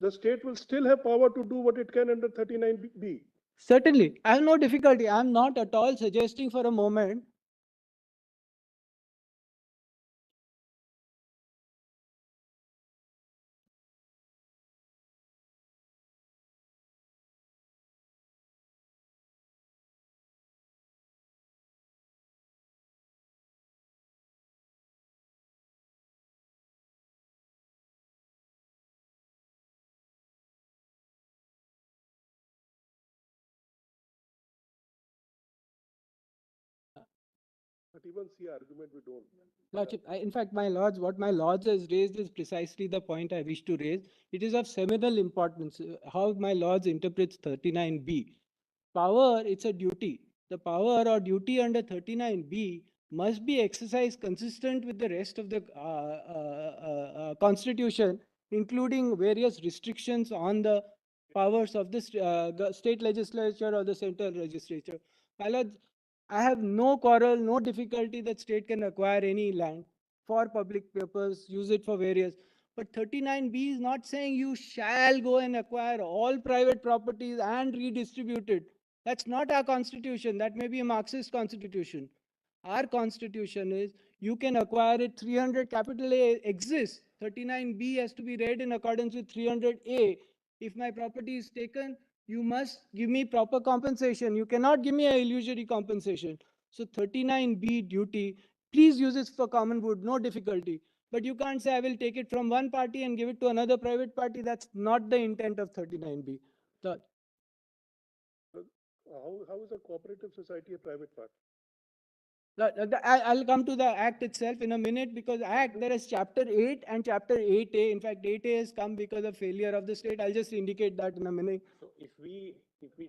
The state will still have power to do what it can under 39B. Certainly, I have no difficulty. I am not at all suggesting for a moment. But even see argument we don't. Lordship, in fact, my lords, what my lords has raised is precisely the point I wish to raise. It is of seminal importance how my lords interprets 39B. Power, it's a duty. The power or duty under 39B must be exercised consistent with the rest of the constitution, including various restrictions on the powers of the state legislature or the central legislature. My lords, I have no quarrel, no difficulty that state can acquire any land for public purpose, use it for various. But 39B is not saying you shall go and acquire all private properties and redistribute it. That's not our constitution. That may be a Marxist constitution. Our constitution is you can acquire it. 300 capital A exists. 39B has to be read in accordance with 300A. If my property is taken, you must give me proper compensation. You cannot give me an illusory compensation. So 39B duty, please use it for common good, no difficulty. But you can't say I will take it from one party and give it to another private party. That's not the intent of 39B. How is a cooperative society a private party? I'll come to the Act itself in a minute, because Act, there is Chapter 8 and Chapter 8A. In fact, 8A has come because of failure of the state. I'll just indicate that in a minute. So if we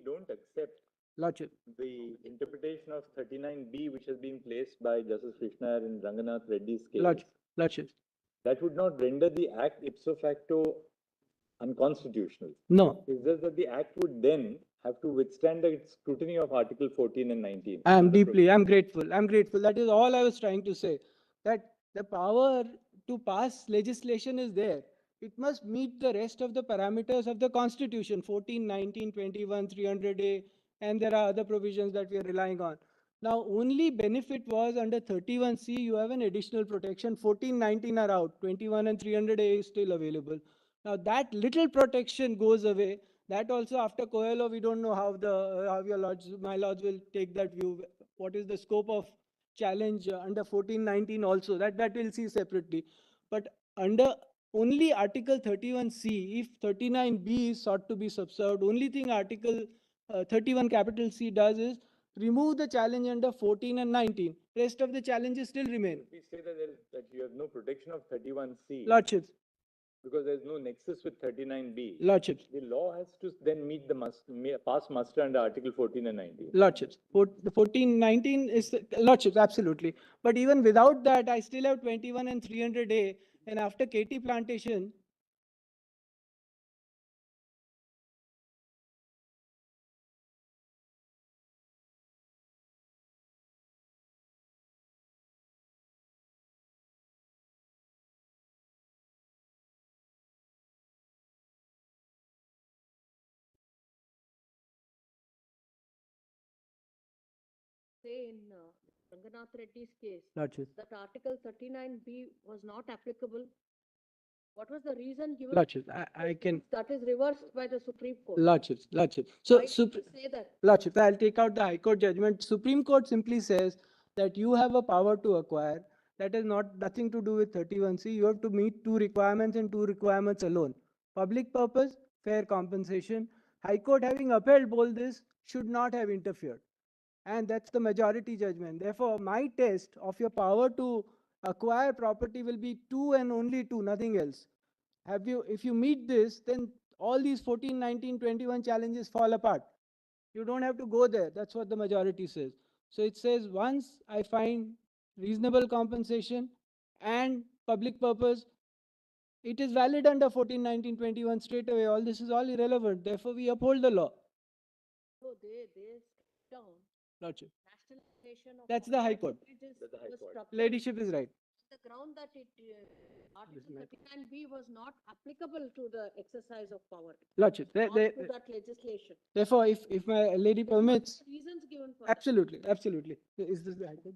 don't accept Lordship, the interpretation of 39B, which has been placed by Justice Krishna in Ranganath Reddy's case, Lordship, that would not render the Act ipso facto unconstitutional. no. It's just that the Act would then have to withstand the scrutiny of Article 14 and 19. I'm grateful. That is all I was trying to say. That the power to pass legislation is there. It must meet the rest of the parameters of the Constitution, 14, 19, 21, 300A, and there are other provisions that we are relying on. Now, only benefit was under 31C, you have an additional protection. 14, 19 are out. 21 and 300A is still available. Now, that little protection goes away. That also, after Coelho, we don't know how your lords, my lords, will take that view. What is the scope of challenge under 1419 also? That we'll see separately. But under only Article 31C, if 39B is sought to be subserved, only thing Article 31 capital C does is remove the challenge under 14 and 19. Rest of the challenges still remain. We say that you have no protection of 31C. Lordships. Because there's no nexus with 39B. Lordships. The law has to then meet the pass muster under Article 14 and 19. Lordships. The 1419 is Lordships, absolutely. But even without that, I still have 21 and 300A. And after KT plantation, say in Ranganath Reddy's case, Lordships. that Article 39B was not applicable. What was the reason given? Lordships, I can. That is reversed by the Supreme Court. Lordships. So, Why did you say that? Lordships, I'll take out the High Court judgment. Supreme Court simply says that you have a power to acquire. That has nothing to do with 31C. You have to meet two requirements and two requirements alone. Public purpose, fair compensation. High Court, having upheld all this, should not have interfered. And that's the majority judgment. Therefore, my test of your power to acquire property will be two and only two, nothing else. If you meet this, then all these 14, 19, 21 challenges fall apart. You don't have to go there. That's what the majority says. So it says once I find reasonable compensation and public purpose, it is valid under 14, 19, 21 straight away. All this is all irrelevant. Therefore, we uphold the law. So they down Lordship. nationalization of. That's the High Court. Was structured Ladyship is right. on the ground that it, Article 39B was not applicable to the exercise of power. Lordship. Or to that legislation. Therefore, if my lady permits, Reasons given for absolutely, absolutely. Is this the High Court?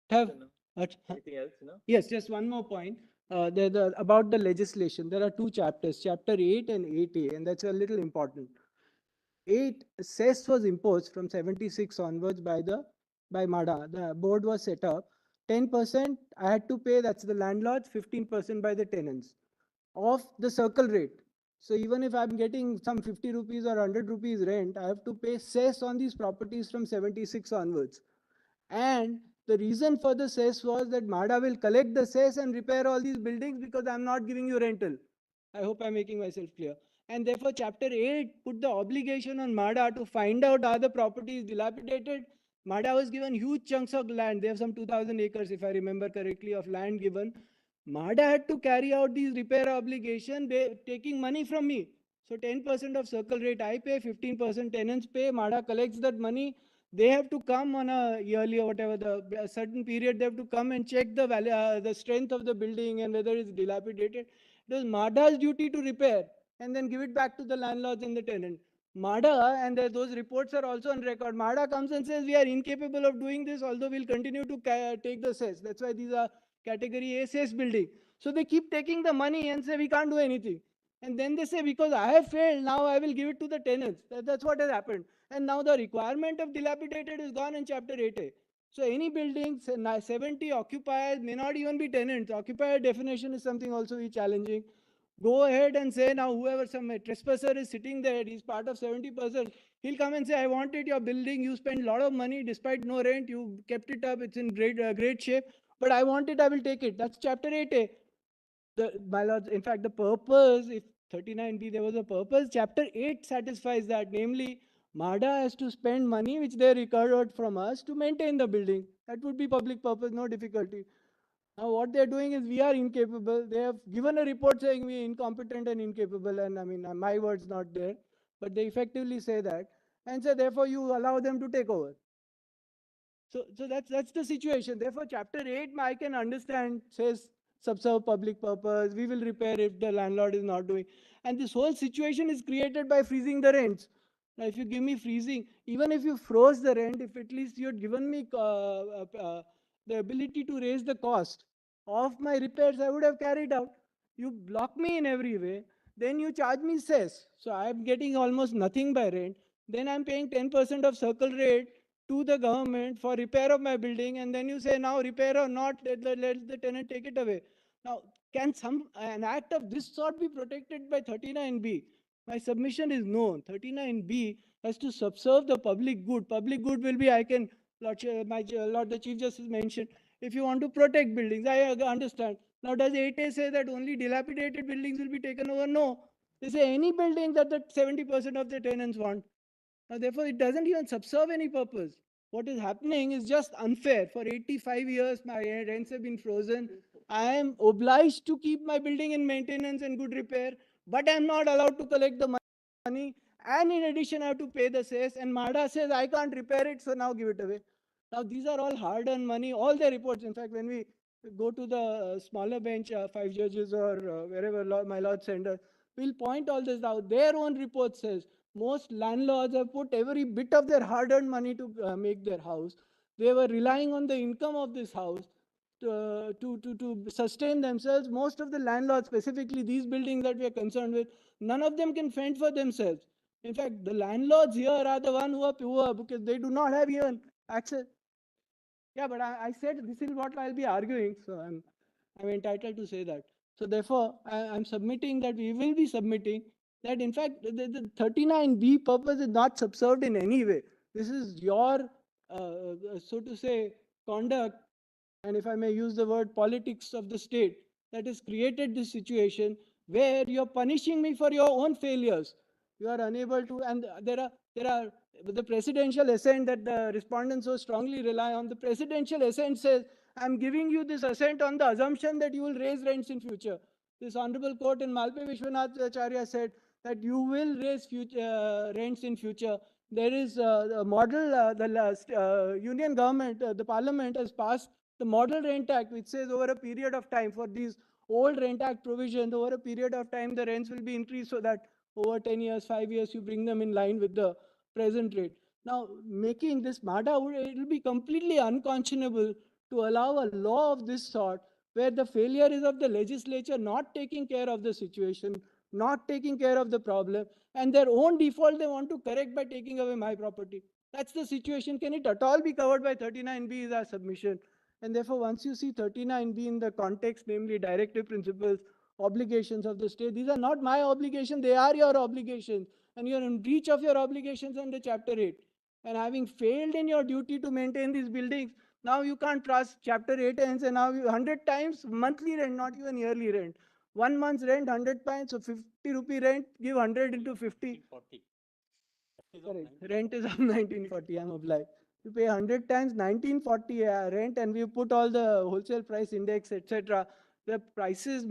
that. Anything else, no? Yes, just one more point. About the legislation, there are two chapters, chapter 8 and 8A, and that's a little important. 8 cess was imposed from 76 onwards by MADA. The board was set up. 10% I had to pay, that's the landlords, 15% by the tenants of the circle rate. So even if I'm getting some 50 rupees or 100 rupees rent, I have to pay cess on these properties from 76 onwards. And the reason for the cess was that MADA will collect the cess and repair all these buildings because I'm not giving you rental. I hope I'm making myself clear. And therefore, chapter 8 put the obligation on MADA to find out are the properties dilapidated. MADA was given huge chunks of land. They have some 2,000 acres, if I remember correctly, of land given. MADA had to carry out these repair obligation, taking money from me. So 10% of circle rate I pay, 15% tenants pay. MADA collects that money. They have to come on a yearly or whatever, a certain period, they have to come and check the value, the strength of the building and whether it's dilapidated. It was MADA's duty to repair and then give it back to the landlords and the tenant. MADA, and those reports are also on record, MADA comes and says we are incapable of doing this, although we'll continue to take the cess. That's why these are category A cess building. So they keep taking the money and say we can't do anything. And then they say, because I have failed, now I will give it to the tenants. That's what has happened. And now the requirement of dilapidated is gone in chapter 8A. So any building, 70 occupiers may not even be tenants. Occupier definition is something also very challenging. Go ahead and say now whoever some trespasser is sitting there, he's part of 70%. He'll come and say, I wanted your building. You spent a lot of money despite no rent. You kept it up. It's in great shape. But I want it. I will take it. That's chapter 8A. My lords, in fact, the purpose, if 39B there was a purpose, chapter 8 satisfies that. Namely, MADA has to spend money which they recovered from us to maintain the building. That would be public purpose, no difficulty. Now what they're doing is we are incapable. They have given a report saying we are incompetent and incapable, and I mean, my word's not there, but they effectively say that, and say therefore you allow them to take over. So that's the situation. Therefore, chapter 8, I can understand, says subserve public purpose, we will repair if the landlord is not doing. And this whole situation is created by freezing the rents. Now, if you give me freezing, even if you froze the rent, if at least you had given me the ability to raise the cost of my repairs, I would have carried out. You block me in every way, then you charge me cess. So I'm getting almost nothing by rent. Then I'm paying 10% of circle rate to the government for repair of my building, and then you say now repair or not, let the tenant take it away. Now, can an act of this sort be protected by 39B? My submission is no. 39B has to subserve the public good. Public good will be, I can, Lord, the Chief Justice mentioned, if you want to protect buildings, I understand. Now, does 8A say that only dilapidated buildings will be taken over? No. They say any building that the 70% of the tenants want. Now, therefore, it doesn't even subserve any purpose. What is happening is just unfair. For 85 years, my rents have been frozen. I am obliged to keep my building in maintenance and good repair, but I'm not allowed to collect the money. And in addition, I have to pay the cess. And MADA says, I can't repair it, so now give it away. Now, these are all hard-earned money. All their reports, in fact, when we go to the smaller bench, 5 judges or wherever my lord send us, we'll point all this out. Their own report says, most landlords have put every bit of their hard-earned money to make their house. They were relying on the income of this house to sustain themselves. Most of the landlords, specifically these buildings that we are concerned with, none of them can fend for themselves. In fact, the landlords here are the ones who are poor because they do not have even access. Yeah, but I said this is what I'll be arguing, so I'm entitled to say that. So therefore, I'm submitting that we will be submitting that in fact the 39B purpose is not subserved in any way. This is your, so to say, conduct, and if I may use the word politics of the state, that has created this situation where you're punishing me for your own failures. You are unable to, and there are the presidential assent that the respondents so strongly rely on. The presidential assent says, I'm giving you this assent on the assumption that you will raise rents in future. This honorable court in Malpe Vishwanath Acharya said that you will raise rents in future. There is a model, union government, the parliament has passed the Model Rent Act, which says over a period of time for these old Rent Act provisions, over a period of time, the rents will be increased so that over 10 years, 5 years, you bring them in line with the present rate. Now, making this MADA, it will be completely unconscionable to allow a law of this sort where the failure is of the legislature not taking care of the situation, not taking care of the problem, and their own default they want to correct by taking away my property. That's the situation. Can it at all be covered by 39B is our submission. And therefore, once you see 39B in the context, namely directive principles, obligations of the state, these are not my obligations, they are your obligations. And you're in breach of your obligations under Chapter 8. And having failed in your duty to maintain these buildings, now you can't trust Chapter 8 and say now you 100 times monthly rent, not even yearly rent. 1 month's rent, 100 pounds, so 50 rupee rent, give 100 into 50. 40. Correct. Rent is of 1940, I'm obliged. You pay 100 times 1940 rent, and we put all the wholesale price index, etc. The prices,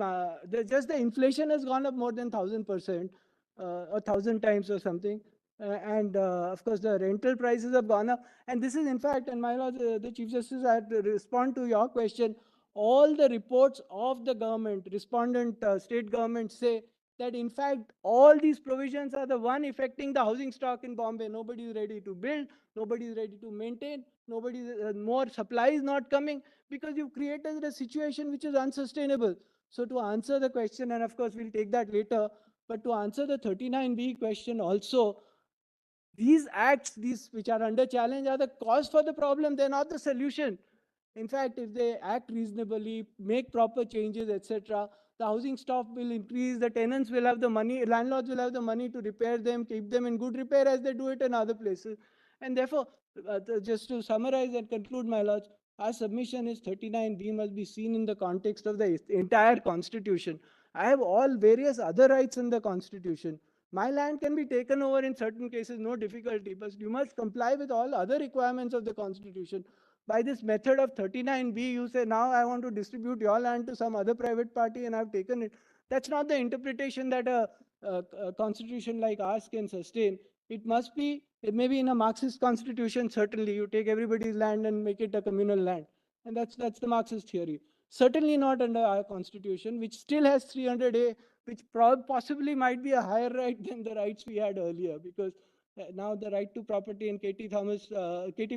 just the inflation has gone up more than 1000%, 1000 times or something. And of course, the rental prices have gone up. And this is, in fact, and my lord, the Chief Justice, I had to respond to your question. All the reports of the government, respondent state governments say that in fact all these provisions are the one affecting the housing stock in Bombay. Nobody is ready to build, nobody is ready to maintain, nobody more supply is not coming because you've created a situation which is unsustainable. So to answer the question, and of course we'll take that later, but to answer the 39B question also, these acts, these which are under challenge, are the cause for the problem, they're not the solution. In fact, if they act reasonably, make proper changes, etc., the housing stock will increase, the tenants will have the money, landlords will have the money to repair them, keep them in good repair as they do it in other places. And therefore, just to summarize and conclude, my lords, our submission is 39B must be seen in the context of the entire constitution. I have all various other rights in the constitution. My land can be taken over in certain cases, no difficulty, but you must comply with all other requirements of the constitution. By this method of 39B, you say, now I want to distribute your land to some other private party and I've taken it. That's not the interpretation that a constitution like ours can sustain. It must be, it may be in a Marxist constitution, certainly, you take everybody's land and make it a communal land. And that's the Marxist theory. Certainly not under our constitution, which still has 300A, which possibly might be a higher right than the rights we had earlier, because now the right to property in KT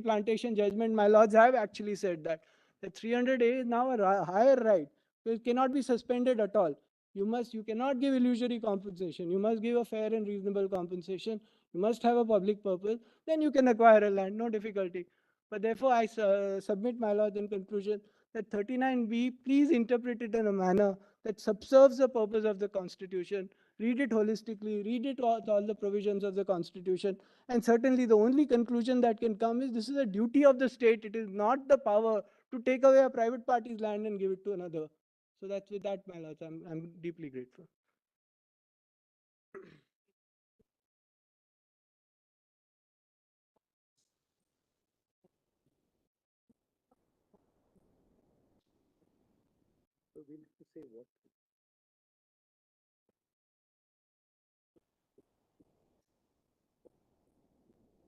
Plantation judgment, my lords have actually said that the 300A is now a higher right. It cannot be suspended at all. You cannot give illusory compensation. You must give a fair and reasonable compensation. You must have a public purpose. Then you can acquire a land, no difficulty. But therefore, I submit, my lords, in conclusion, that 39B, please interpret it in a manner that subserves the purpose of the Constitution. Read it holistically, read it all the provisions of the Constitution. And certainly the only conclusion that can come is this is a duty of the state. It is not the power to take away a private party's land and give it to another. So that's with that, my lords, I'm deeply grateful. So we'll have to say what?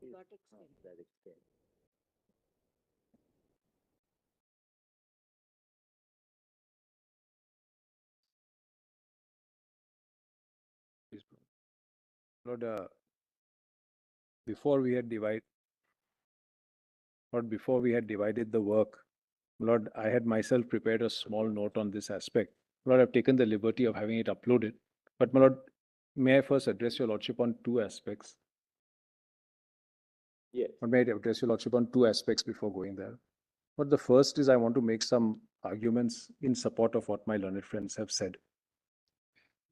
Got extent. That extent. Lord, before we had divided the work, Lord, I had myself prepared a small note on this aspect. Lord, I've taken the liberty of having it uploaded. But my Lord, may I first address your Lordship on two aspects? Yes. Or may I address your Lordship on two aspects before going there? But the first is I want to make some arguments in support of what my learned friends have said.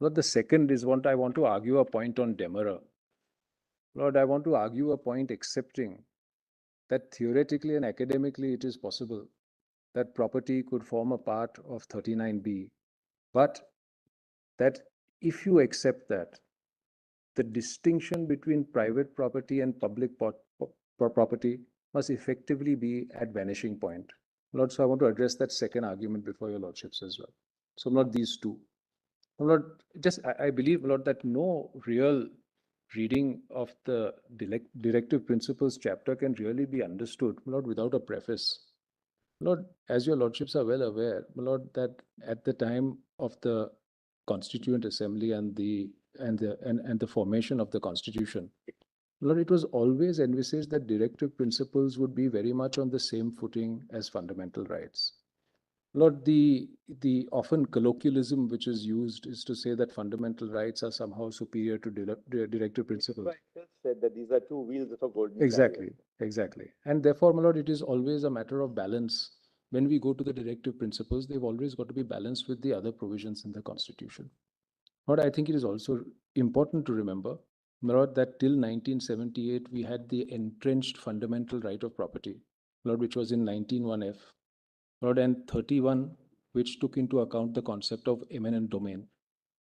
Lord, the second is I want to argue a point on demurrer. Lord, I want to argue a point accepting that theoretically and academically it is possible that property could form a part of 39B But that if you accept that, the distinction between private property and public property must effectively be at vanishing point. Lord, so I want to address that second argument before your lordships as well. So not these two. Lord, I believe, Lord, that no real reading of the directive principles chapter can really be understood, Lord, without a preface. Lord, as your lordships are well aware, Lord, that at the time of the Constituent Assembly and the formation of the Constitution, Lord, it was always envisaged that directive principles would be very much on the same footing as fundamental rights. Lord, the often colloquialism which is used is to say that fundamental rights are somehow superior to directive principles. Said that these are two wheels of a golden Exactly, chariot. exactly. And therefore, my lord, it is always a matter of balance. When we go to the directive principles, they've always got to be balanced with the other provisions in the Constitution. Lord, I think it is also important to remember, my lord, that till 1978, we had the entrenched fundamental right of property, Lord, which was in 19(1)(f), Lord, and 31, which took into account the concept of eminent domain.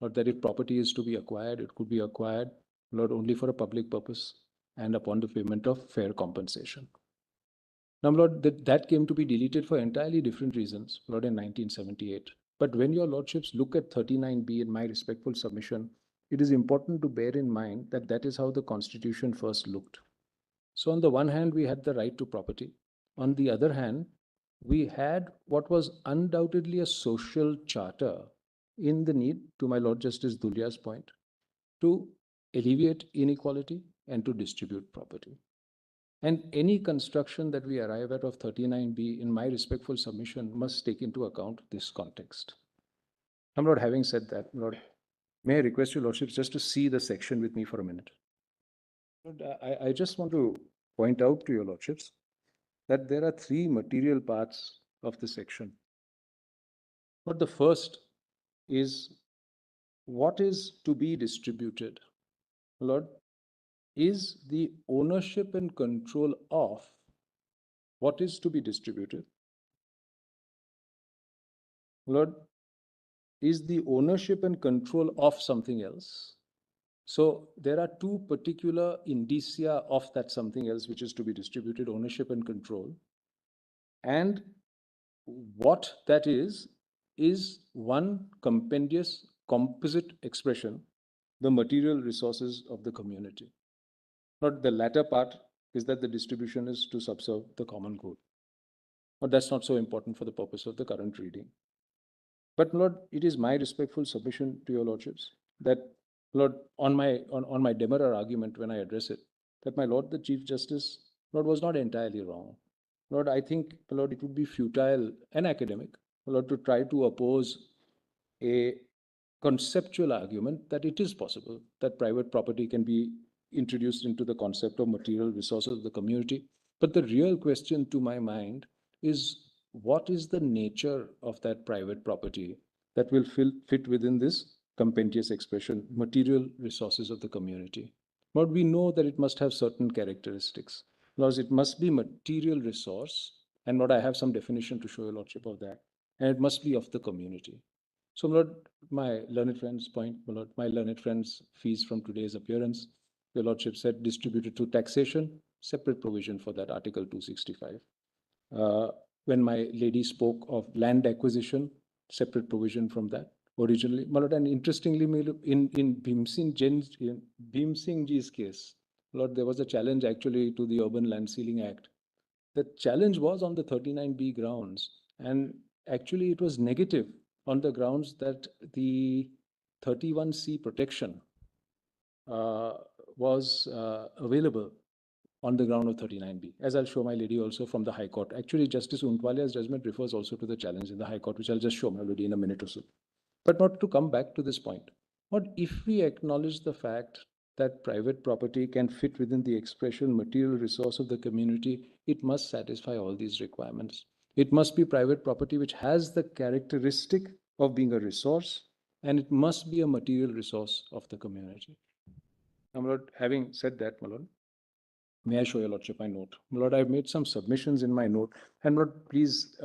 Lord, that if property is to be acquired, it could be acquired, Lord, only for a public purpose and upon the payment of fair compensation. Now, Lord, that came to be deleted for entirely different reasons, Lord, in 1978. But when your lordships look at 39B, in my respectful submission, it is important to bear in mind that that is how the Constitution first looked. So on the one hand, we had the right to property. On the other hand, we had what was undoubtedly a social charter in the need, to my Lord Justice Dhulia's point, to alleviate inequality and to distribute property. And any construction that we arrive at of 39B, in my respectful submission, must take into account this context. My Lord, having said that, Lord, may I request your lordships just to see the section with me for a minute. Lord, I just want to point out to your lordships that there are three material parts of the section. But the first is what is to be distributed. Lord, is the ownership and control of what is to be distributed. Lord, is the ownership and control of something else. So there are two particular indicia of that something else which is to be distributed, ownership and control. And what that is one compendious composite expression, the material resources of the community. Not the latter part is that the distribution is to subserve the common good. But that's not so important for the purpose of the current reading. But Lord, it is my respectful submission to your lordships that, Lord, on my demurrer argument when I address it, that my Lord the Chief Justice, Lord, was not entirely wrong. Lord, I think, Lord, it would be futile and academic, Lord, to try to oppose a conceptual argument that it is possible that private property can be introduced into the concept of material resources of the community. But the real question to my mind is, what is the nature of that private property that will fit within this compendious expression, material resources of the community? But we know that it must have certain characteristics. Because it must be material resource, and what I have some definition to show your lordship of that, and it must be of the community. So, Lord, my learned friend's point, my Lord, my learned friend's fees from today's appearance, your lordship said distributed through taxation, separate provision for that, Article 265. When my lady spoke of land acquisition, separate provision from that originally. My Lord, and interestingly, in Bhim Singh Ji's case, Lord, there was a challenge actually to the Urban Land Ceiling Act. The challenge was on the 39B grounds, and actually it was negative on the grounds that the 31C protection was available on the ground of 39B, as I'll show my lady also from the High Court. Actually, Justice Unwalia's judgment refers also to the challenge in the High Court, which I'll just show my lady in a minute or so. But not to come back to this point. What if we acknowledge the fact that private property can fit within the expression material resource of the community, it must satisfy all these requirements. It must be private property which has the characteristic of being a resource, and it must be a material resource of the community. Now, my Lord, having said that, my Lord, may I show your lordship my note? My Lord, I've made some submissions in my note, and Lord, please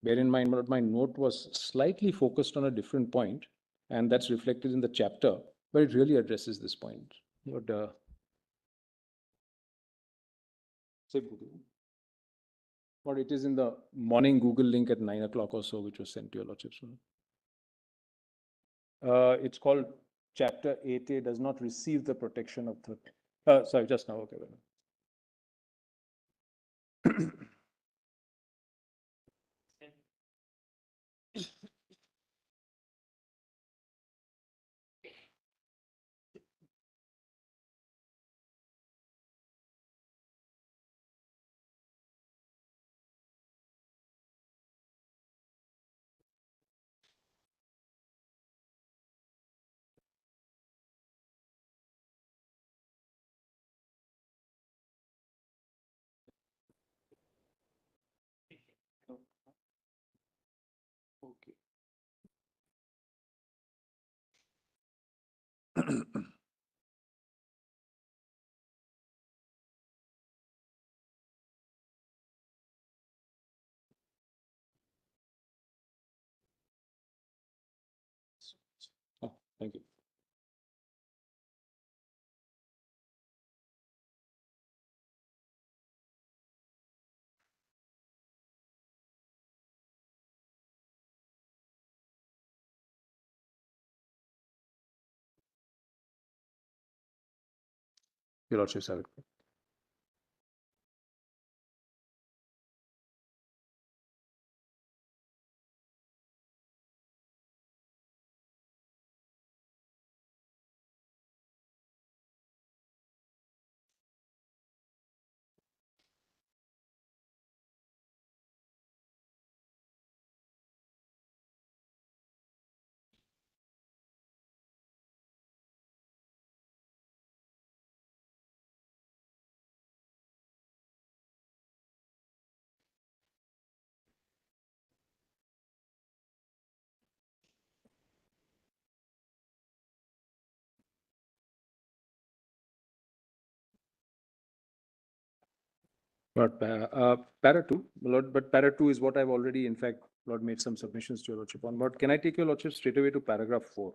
bear in mind, my note was slightly focused on a different point, and that's reflected in the chapter, but it really addresses this point. But, say Google. But it is in the morning Google link at 9 o'clock or so, which was sent to your lordships. It's called Chapter 8A does not receive the protection of the. Sorry, just now. Okay. Okay. Oh, thank you. Your lordships have it. But para 2, Lord, but para 2 is what I've already, in fact, Lord, made some submissions to your lordship on. But can I take your lordship straight away to paragraph 4?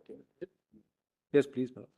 Yes, please, Lord.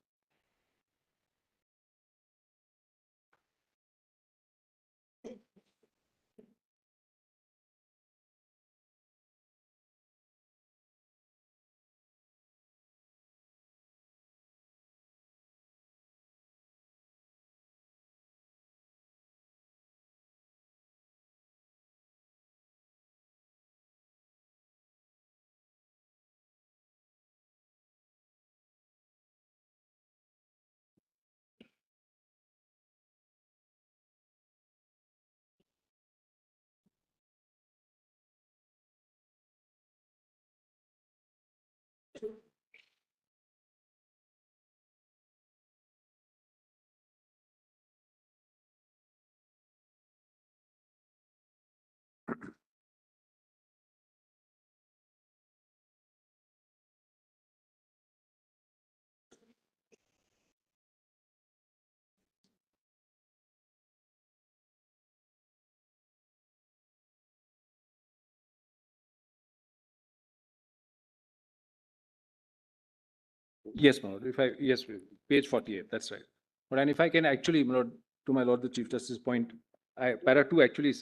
Yes, my lord. Yes, page 48. That's right. But and if I can actually, my lord, to my lord the Chief Justice point, para 2 actually,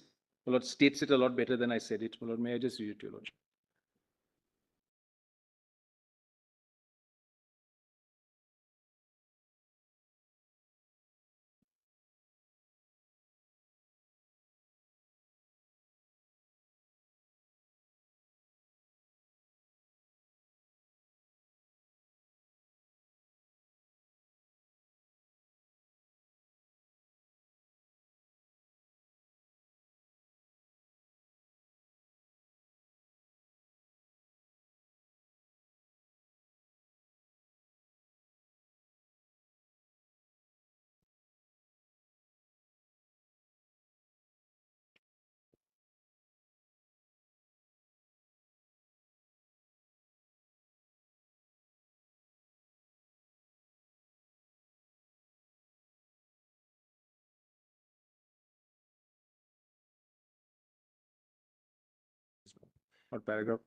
my lord, states it a lot better than I said it. My lord, may I just read it to your lordship? or paragraph.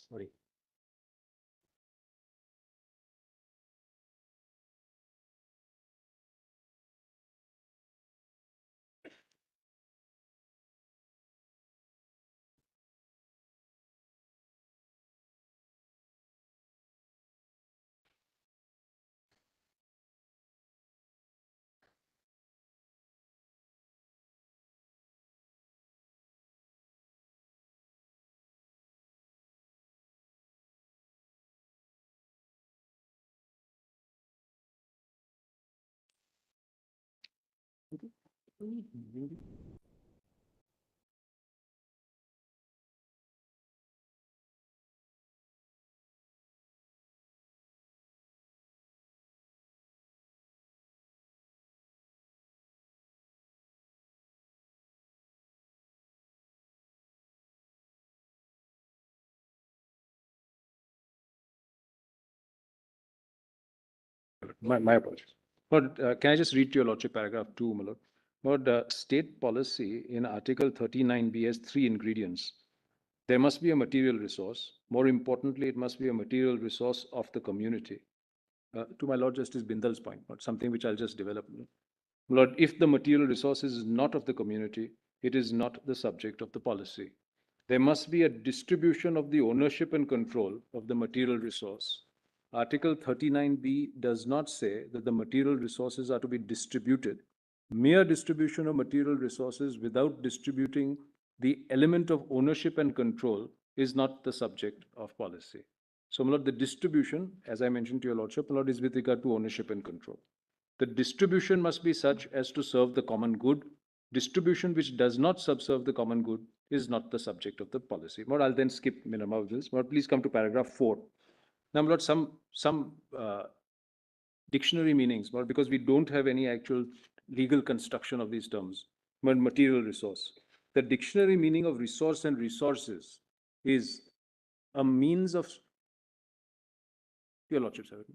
Sorry. My apologies. But can I just read to your lordship paragraph 2, my lord? But state policy in Article 39B has 3 ingredients. There must be a material resource. More importantly, it must be a material resource of the community. To my Lord Justice Bindal's point, but something which I'll just develop. Lord, if the material resource is not of the community, it is not the subject of the policy. There must be a distribution of the ownership and control of the material resource. Article 39B does not say that the material resources are to be distributed. Mere distribution of material resources without distributing the element of ownership and control is not the subject of policy. So, my lord, the distribution, as I mentioned to your lordship, my lord, is with regard to ownership and control. The distribution must be such as to serve the common good. Distribution which does not subserve the common good is not the subject of the policy. My lord, I'll then skip minimum of this. My lord, please come to paragraph 4. Now, my lord, some dictionary meanings, well, because we don't have any actual legal construction of these terms. But material resource. The dictionary meaning of resource and resources is a means of, your lordship, sir,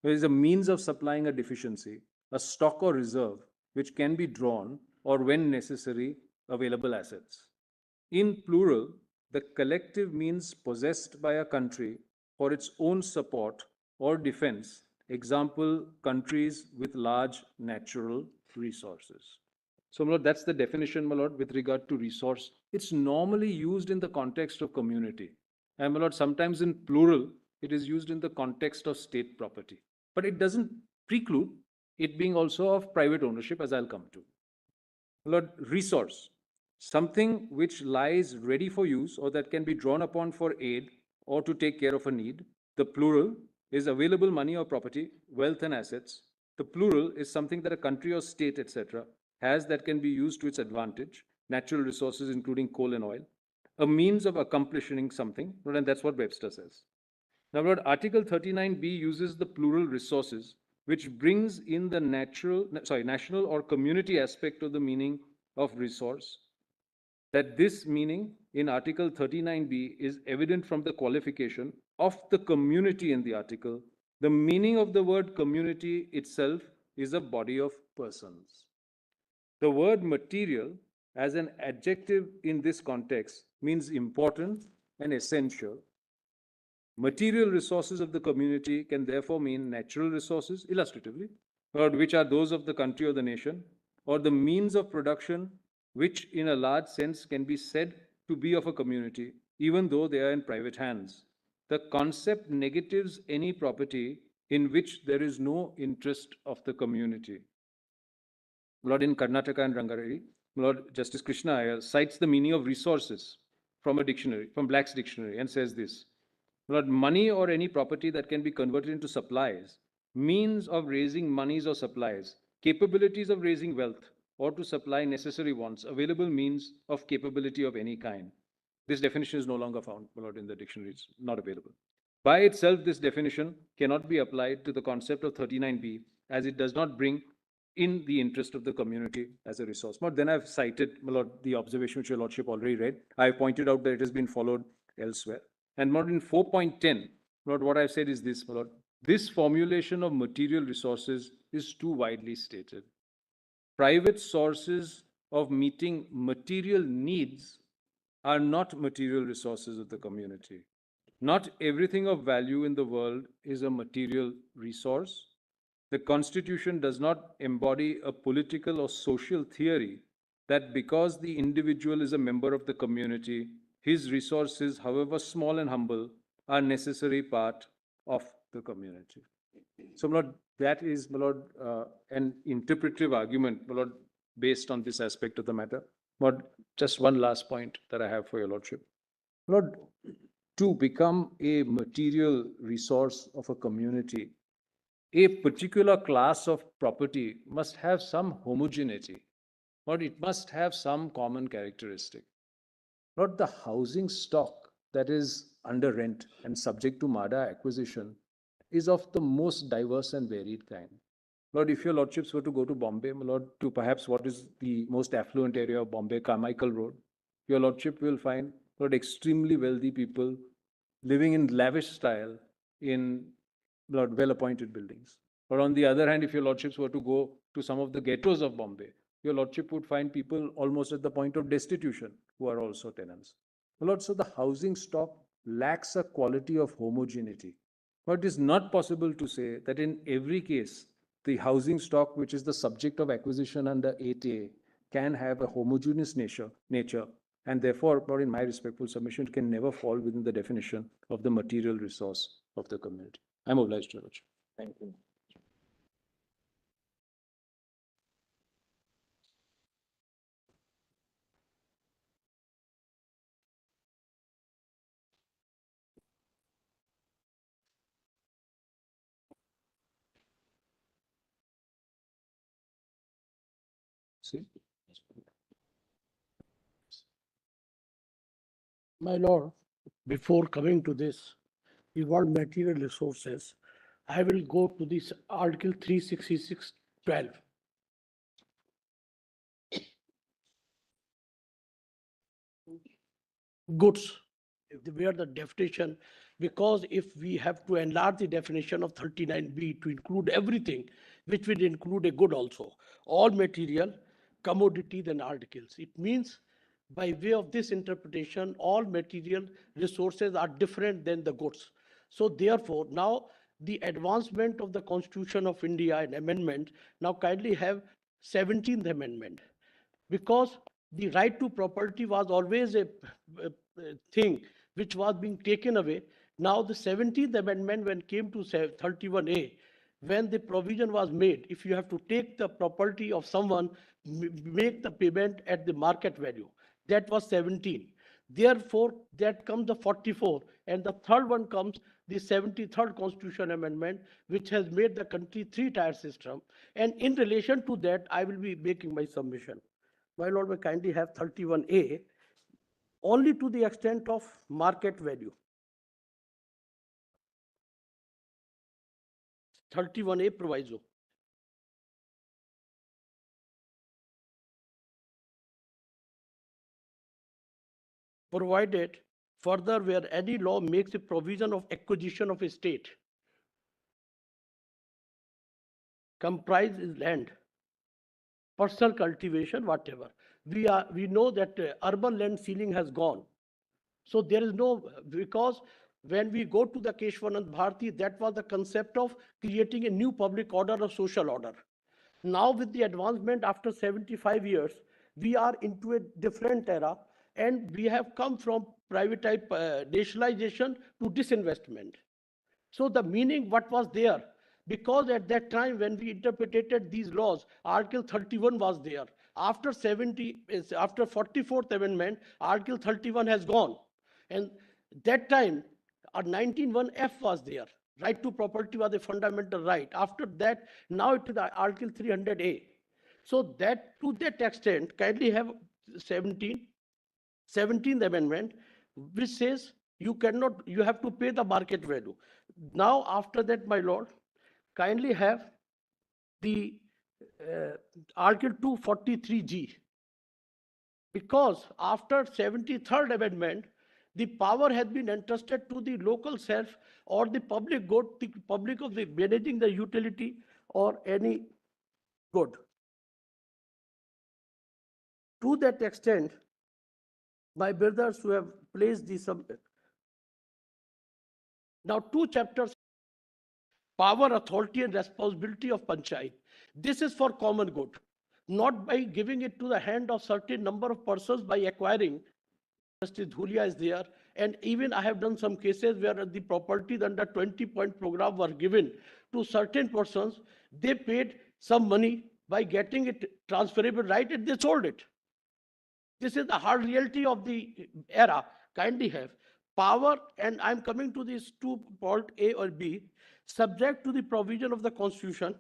is a means of supplying a deficiency, a stock or reserve which can be drawn or, when necessary, available assets. In plural, the collective means possessed by a country for its own support or defense. Example, countries with large natural resources. So, my lord, that's the definition, my lord, with regard to resource. It's normally used in the context of community. And, my lord, sometimes in plural, it is used in the context of state property. But it doesn't preclude it being also of private ownership, as I'll come to. My lord, resource. Something which lies ready for use or that can be drawn upon for aid or to take care of a need. The plural is available money or property, wealth and assets. The plural is something that a country or state, etc., has that can be used to its advantage, natural resources including coal and oil, a means of accomplishing something, and that's what Webster says. Now, Lord, Article 39B uses the plural resources, which brings in the national or community aspect of the meaning of resource. That this meaning in Article 39B is evident from the qualification of the community in the article. The meaning of the word community itself is a body of persons. The word material as an adjective in this context means important and essential. Material resources of the community can therefore mean natural resources, illustratively, or which are those of the country or the nation, or the means of production, which in a large sense can be said to be of a community, even though they are in private hands. The concept negatives any property in which there is no interest of the community. my lord, in Karnataka and Rangariri, my lord, Justice Krishna Iyer cites the meaning of resources from a dictionary, from Black's dictionary, and says this: my lord, money or any property that can be converted into supplies, means of raising monies or supplies, capabilities of raising wealth, or to supply necessary wants, available means of capability of any kind. This definition is no longer found, my lord, in the dictionary. It's not available. By itself, this definition cannot be applied to the concept of 39B, as it does not bring in the interest of the community as a resource. But then I've cited, my lord, the observation which your lordship already read. I pointed out that it has been followed elsewhere. And my lord, in 4.10, my lord, what I've said is this, my lord: this formulation of material resources is too widely stated. Private sources of meeting material needs are not material resources of the community. Not everything of value in the world is a material resource. The Constitution does not embody a political or social theory that because the individual is a member of the community, his resources, however small and humble, are necessary part of the community. So, my lord, that is, my lord, an interpretive argument, my lord, based on this aspect of the matter. But just one last point that I have for your lordship. Lord, to become a material resource of a community, a particular class of property must have some homogeneity, or it must have some common characteristic. Not the housing stock that is under rent and subject to MADA acquisition is of the most diverse and varied kind. Lord, if your lordships were to go to Bombay, my lord, to perhaps what is the most affluent area of Bombay, Carmichael Road, your lordship will find, Lord, extremely wealthy people living in lavish style in, Lord, well-appointed buildings. Or on the other hand, if your lordships were to go to some of the ghettos of Bombay, your lordship would find people almost at the point of destitution who are also tenants. My lord, so the housing stock lacks a quality of homogeneity. But it is not possible to say that in every case, the housing stock, which is the subject of acquisition under 8A, can have a homogeneous nature, and therefore, in my respectful submission, can never fall within the definition of the material resource of the community. I'm obliged to you. Thank you. See? My lord, before coming to this, you want material resources. I will go to this Article 366(12). Goods, where the definition, because if we have to enlarge the definition of 39B to include everything, which will include a good also, all material, commodities and articles. It means by way of this interpretation, all material resources are different than the goods. So therefore, now the advancement of the Constitution of India and amendment, now kindly have 17th Amendment, because the right to property was always a thing which was being taken away. Now the 17th Amendment, when came to 31A, when the provision was made, if you have to take the property of someone, make the payment at the market value. That was 17. Therefore, that comes the 44. And the third one comes the 73rd Constitution Amendment, which has made the country three-tier system. And in relation to that, I will be making my submission. My lord, may kindly have 31A, only to the extent of market value. 31A proviso. Provided further where any law makes a provision of acquisition of a state, comprise is land, personal cultivation, whatever. We know that urban land ceiling has gone. So there is no, because when we go to the Keshwanand Bharati, that was the concept of creating a new public order or social order. Now with the advancement after 75 years, we are into a different era, and we have come from nationalization to disinvestment. So the meaning what was there, because at that time when we interpreted these laws, Article 31 was there. After 44th Amendment, Article 31 has gone. And that time, a 19(1)(f) was there. Right to property was a fundamental right. After that, now it is Article 300A. So that, to that extent, kindly have 17th Amendment, which says you have to pay the market value. Now, after that, my lord, kindly have the Article 243G. Because after 73rd Amendment, the power has been entrusted to the local self or the public good, the public of the managing the utility or any good. To that extent, my brothers who have placed the subject. Now, 2 chapters, power, authority and responsibility of Panchayat. This is for common good, not by giving it to the hand of certain number of persons by acquiring. Justice Dhulia is there. And even I have done some cases where the properties under 20-point program were given to certain persons. They paid some money by getting it transferable right and they sold it. This is the hard reality of the era. Kindly have power, and I'm coming to these 2 point A or B, subject to the provision of the Constitution.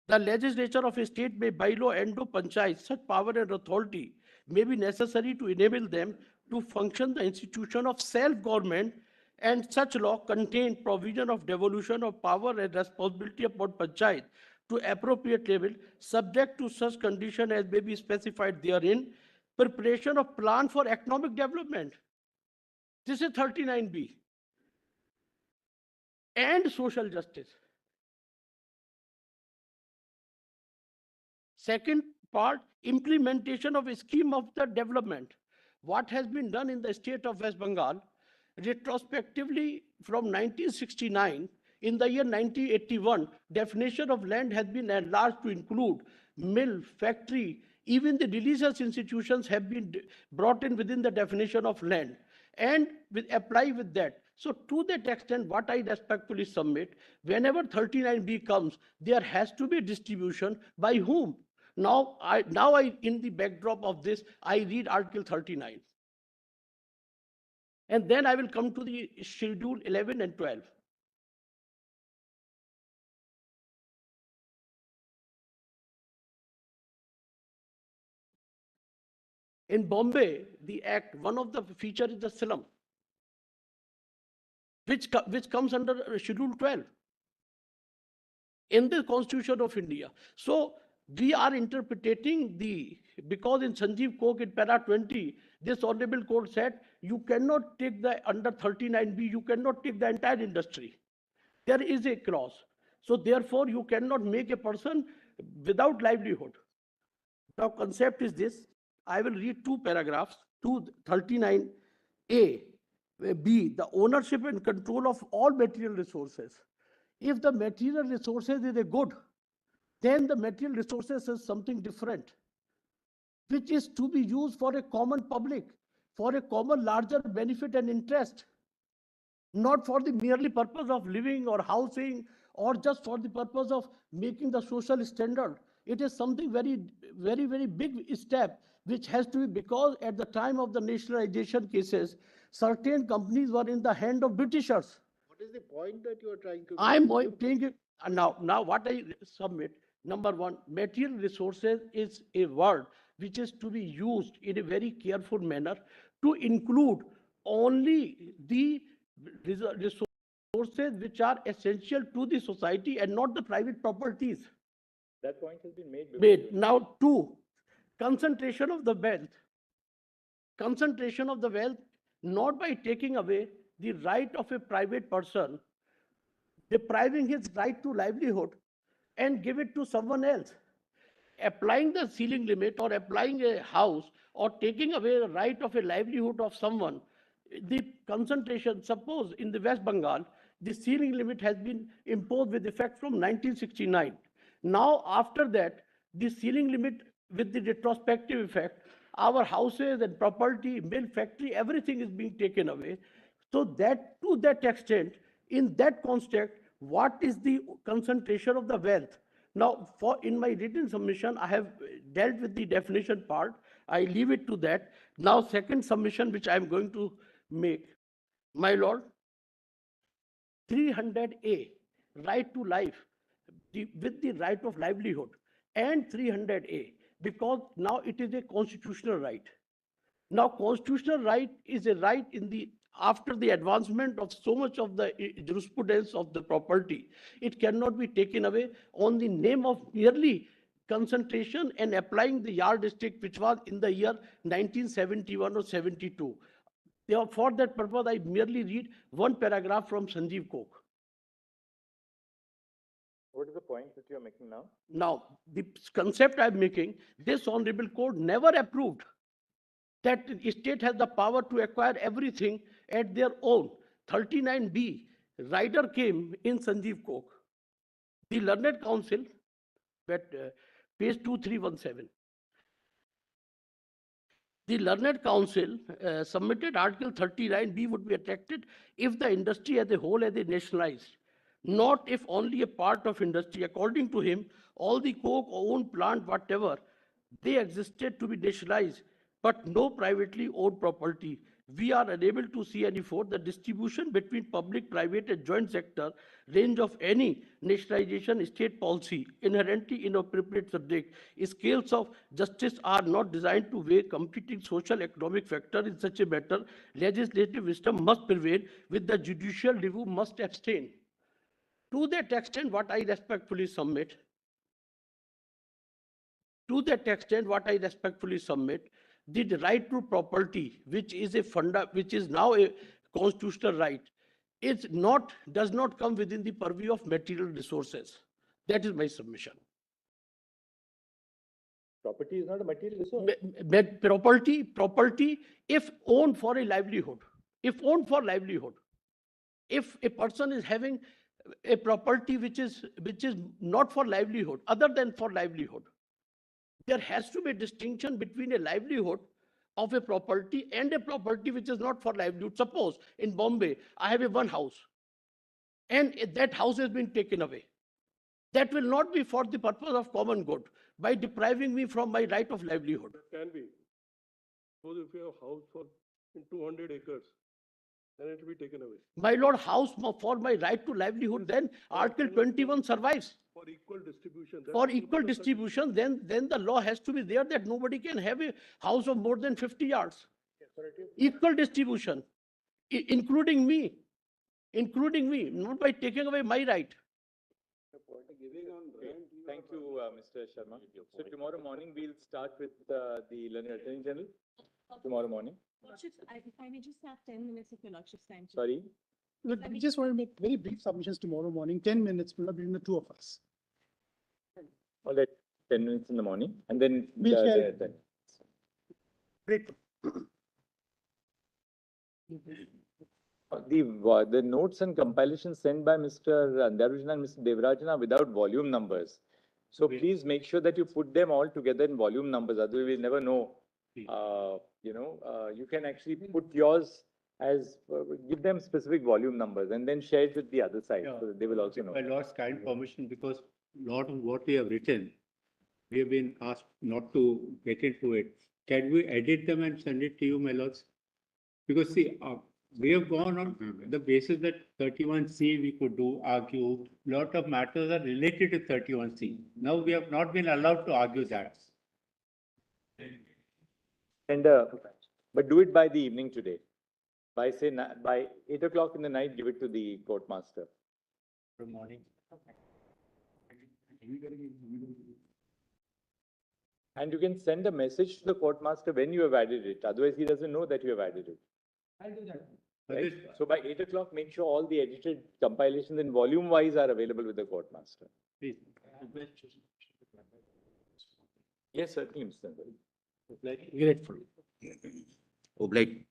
The legislature of a state may by law endo panchayat such power and authority may be necessary to enable them to function the institution of self-government, and such law contain provision of devolution of power and responsibility upon panchayat to appropriate level, subject to such condition as may be specified therein. Preparation of plan for economic development. This is 39B. And social justice. Second part, implementation of a scheme of the development. What has been done in the state of West Bengal, retrospectively from 1969, in the year 1981, definition of land has been enlarged to include mill, factory, even the religious institutions have been brought in within the definition of land and apply with that. So to that extent, what I respectfully submit, whenever 39B comes, there has to be distribution by whom? Now I, in the backdrop of this, I read Article 39. And then I will come to the Schedule 11 and 12. In Bombay, the act, one of the feature is the slum, which comes under Schedule 12 in the Constitution of India. So we are interpreting because in Sanjeev Coke in para 20, this honorable court said, you cannot take the under 39B, you cannot take the entire industry. There is a clause. So therefore, you cannot make a person without livelihood. Now, concept is this. I will read 2 paragraphs, 239A, B, the ownership and control of all material resources. If the material resources is a good, then the material resources is something different, which is to be used for a common public, for a common larger benefit and interest, not for the merely purpose of living or housing or just for the purpose of making the social standard. It is something very, very, very big step, which has to be, because at the time of the nationalization cases, certain companies were in the hand of Britishers. What is the point that you are trying to? I'm saying it now. What I submit, number one, material resources is a word which is to be used in a very careful manner to include only the resources which are essential to the society and not the private properties. That point has been made. Now, 2, concentration of the wealth. Concentration of the wealth, not by taking away the right of a private person, depriving his right to livelihood and give it to someone else. Applying the ceiling limit or applying a house or taking away the right of a livelihood of someone, the concentration, suppose in the West Bengal, the ceiling limit has been imposed with effect from 1969. Now, after that, the ceiling limit with the retrospective effect, our houses and property, mill, factory, everything is being taken away. So that to that extent, in that context, what is the concentration of the wealth. Now, in my written submission, I have dealt with the definition part. I leave it to that. Now, second submission which I am going to make, my lord, 300A, right to life, with the right of livelihood, and 300A, because now it is a constitutional right. Now, constitutional right is a right after the advancement of so much of the jurisprudence of the property, it cannot be taken away on the name of merely concentration and applying the yardstick which was in the year 1971 or 72. For that purpose, I merely read one paragraph from Sanjeev Kok. What is the point that you are making now? Now, the concept I am making, this Honorable Court never approved that the state has the power to acquire everything at their own. 39B, rider came in Sanjeev Kok. The Learned Council, page 2317. The Learned Council submitted Article 39B would be attracted if the industry as a whole is nationalized, not if only a part of industry. According to him, all the coke, owned plant, whatever, they existed to be nationalized, but no privately owned property. We are unable to see any for the distribution between public, private, and joint sector range of any nationalization state policy, inherently inappropriate subject. Scales of justice are not designed to weigh competing social economic factors in such a matter. Legislative wisdom must prevail, with the judicial review must abstain. To that extent, what I respectfully submit, the right to property, which is now a constitutional right, does not come within the purview of material resources. That is my submission. Property is not a material resource. Property, if owned for a livelihood, if a person is having a property which is not for livelihood, other than for livelihood, there has to be a distinction between a livelihood of a property and a property which is not for livelihood. Suppose in Bombay, I have one house and that house has been taken away. That will not be for the purpose of common good by depriving me from my right of livelihood. That can be. Suppose if you have a house in 200 acres, then it will be taken away. My lord, house for my right to livelihood, then Article 21 survives. For equal distribution. For equal distribution, then the law has to be there that nobody can have a house of more than 50 yards. Equal distribution, including me, not by taking away my right. Thank you, Mr. Sharma. So tomorrow morning, we'll start with the Learned Attorney General. Tomorrow morning. Lordships, if I may just have 10 minutes of your Lordship's time. Sorry? Look, we just want to make very brief submissions tomorrow morning, 10 minutes between the two of us. All right, 10 minutes in the morning, and then We'll share. Great. The notes and compilations sent by Mr. Andarujana and Mr. Devarajana are without volume numbers. So please make sure that you put them all together in volume numbers, otherwise we'll never know. You can actually put yours as, give them specific volume numbers and then share it with the other side, so that they will also know. By Lord's kind permission, because a lot of what we have written, we have been asked not to get into it. Can we edit them and send it to you, my lords? Because see, we have gone on the basis that 31C we could argue. Lot of matters are related to 31C. Now we have not been allowed to argue that. And but do it by the evening today. By 8 o'clock in the night, give it to the court master. Good morning. And you can send a message to the court master when you have added it. Otherwise, he doesn't know that you have added it. I'll do that. Right? So by 8 o'clock, make sure all the edited compilations in volume wise are available with the court master. Please. Yes, certainly, Mr. Grateful. Obliged.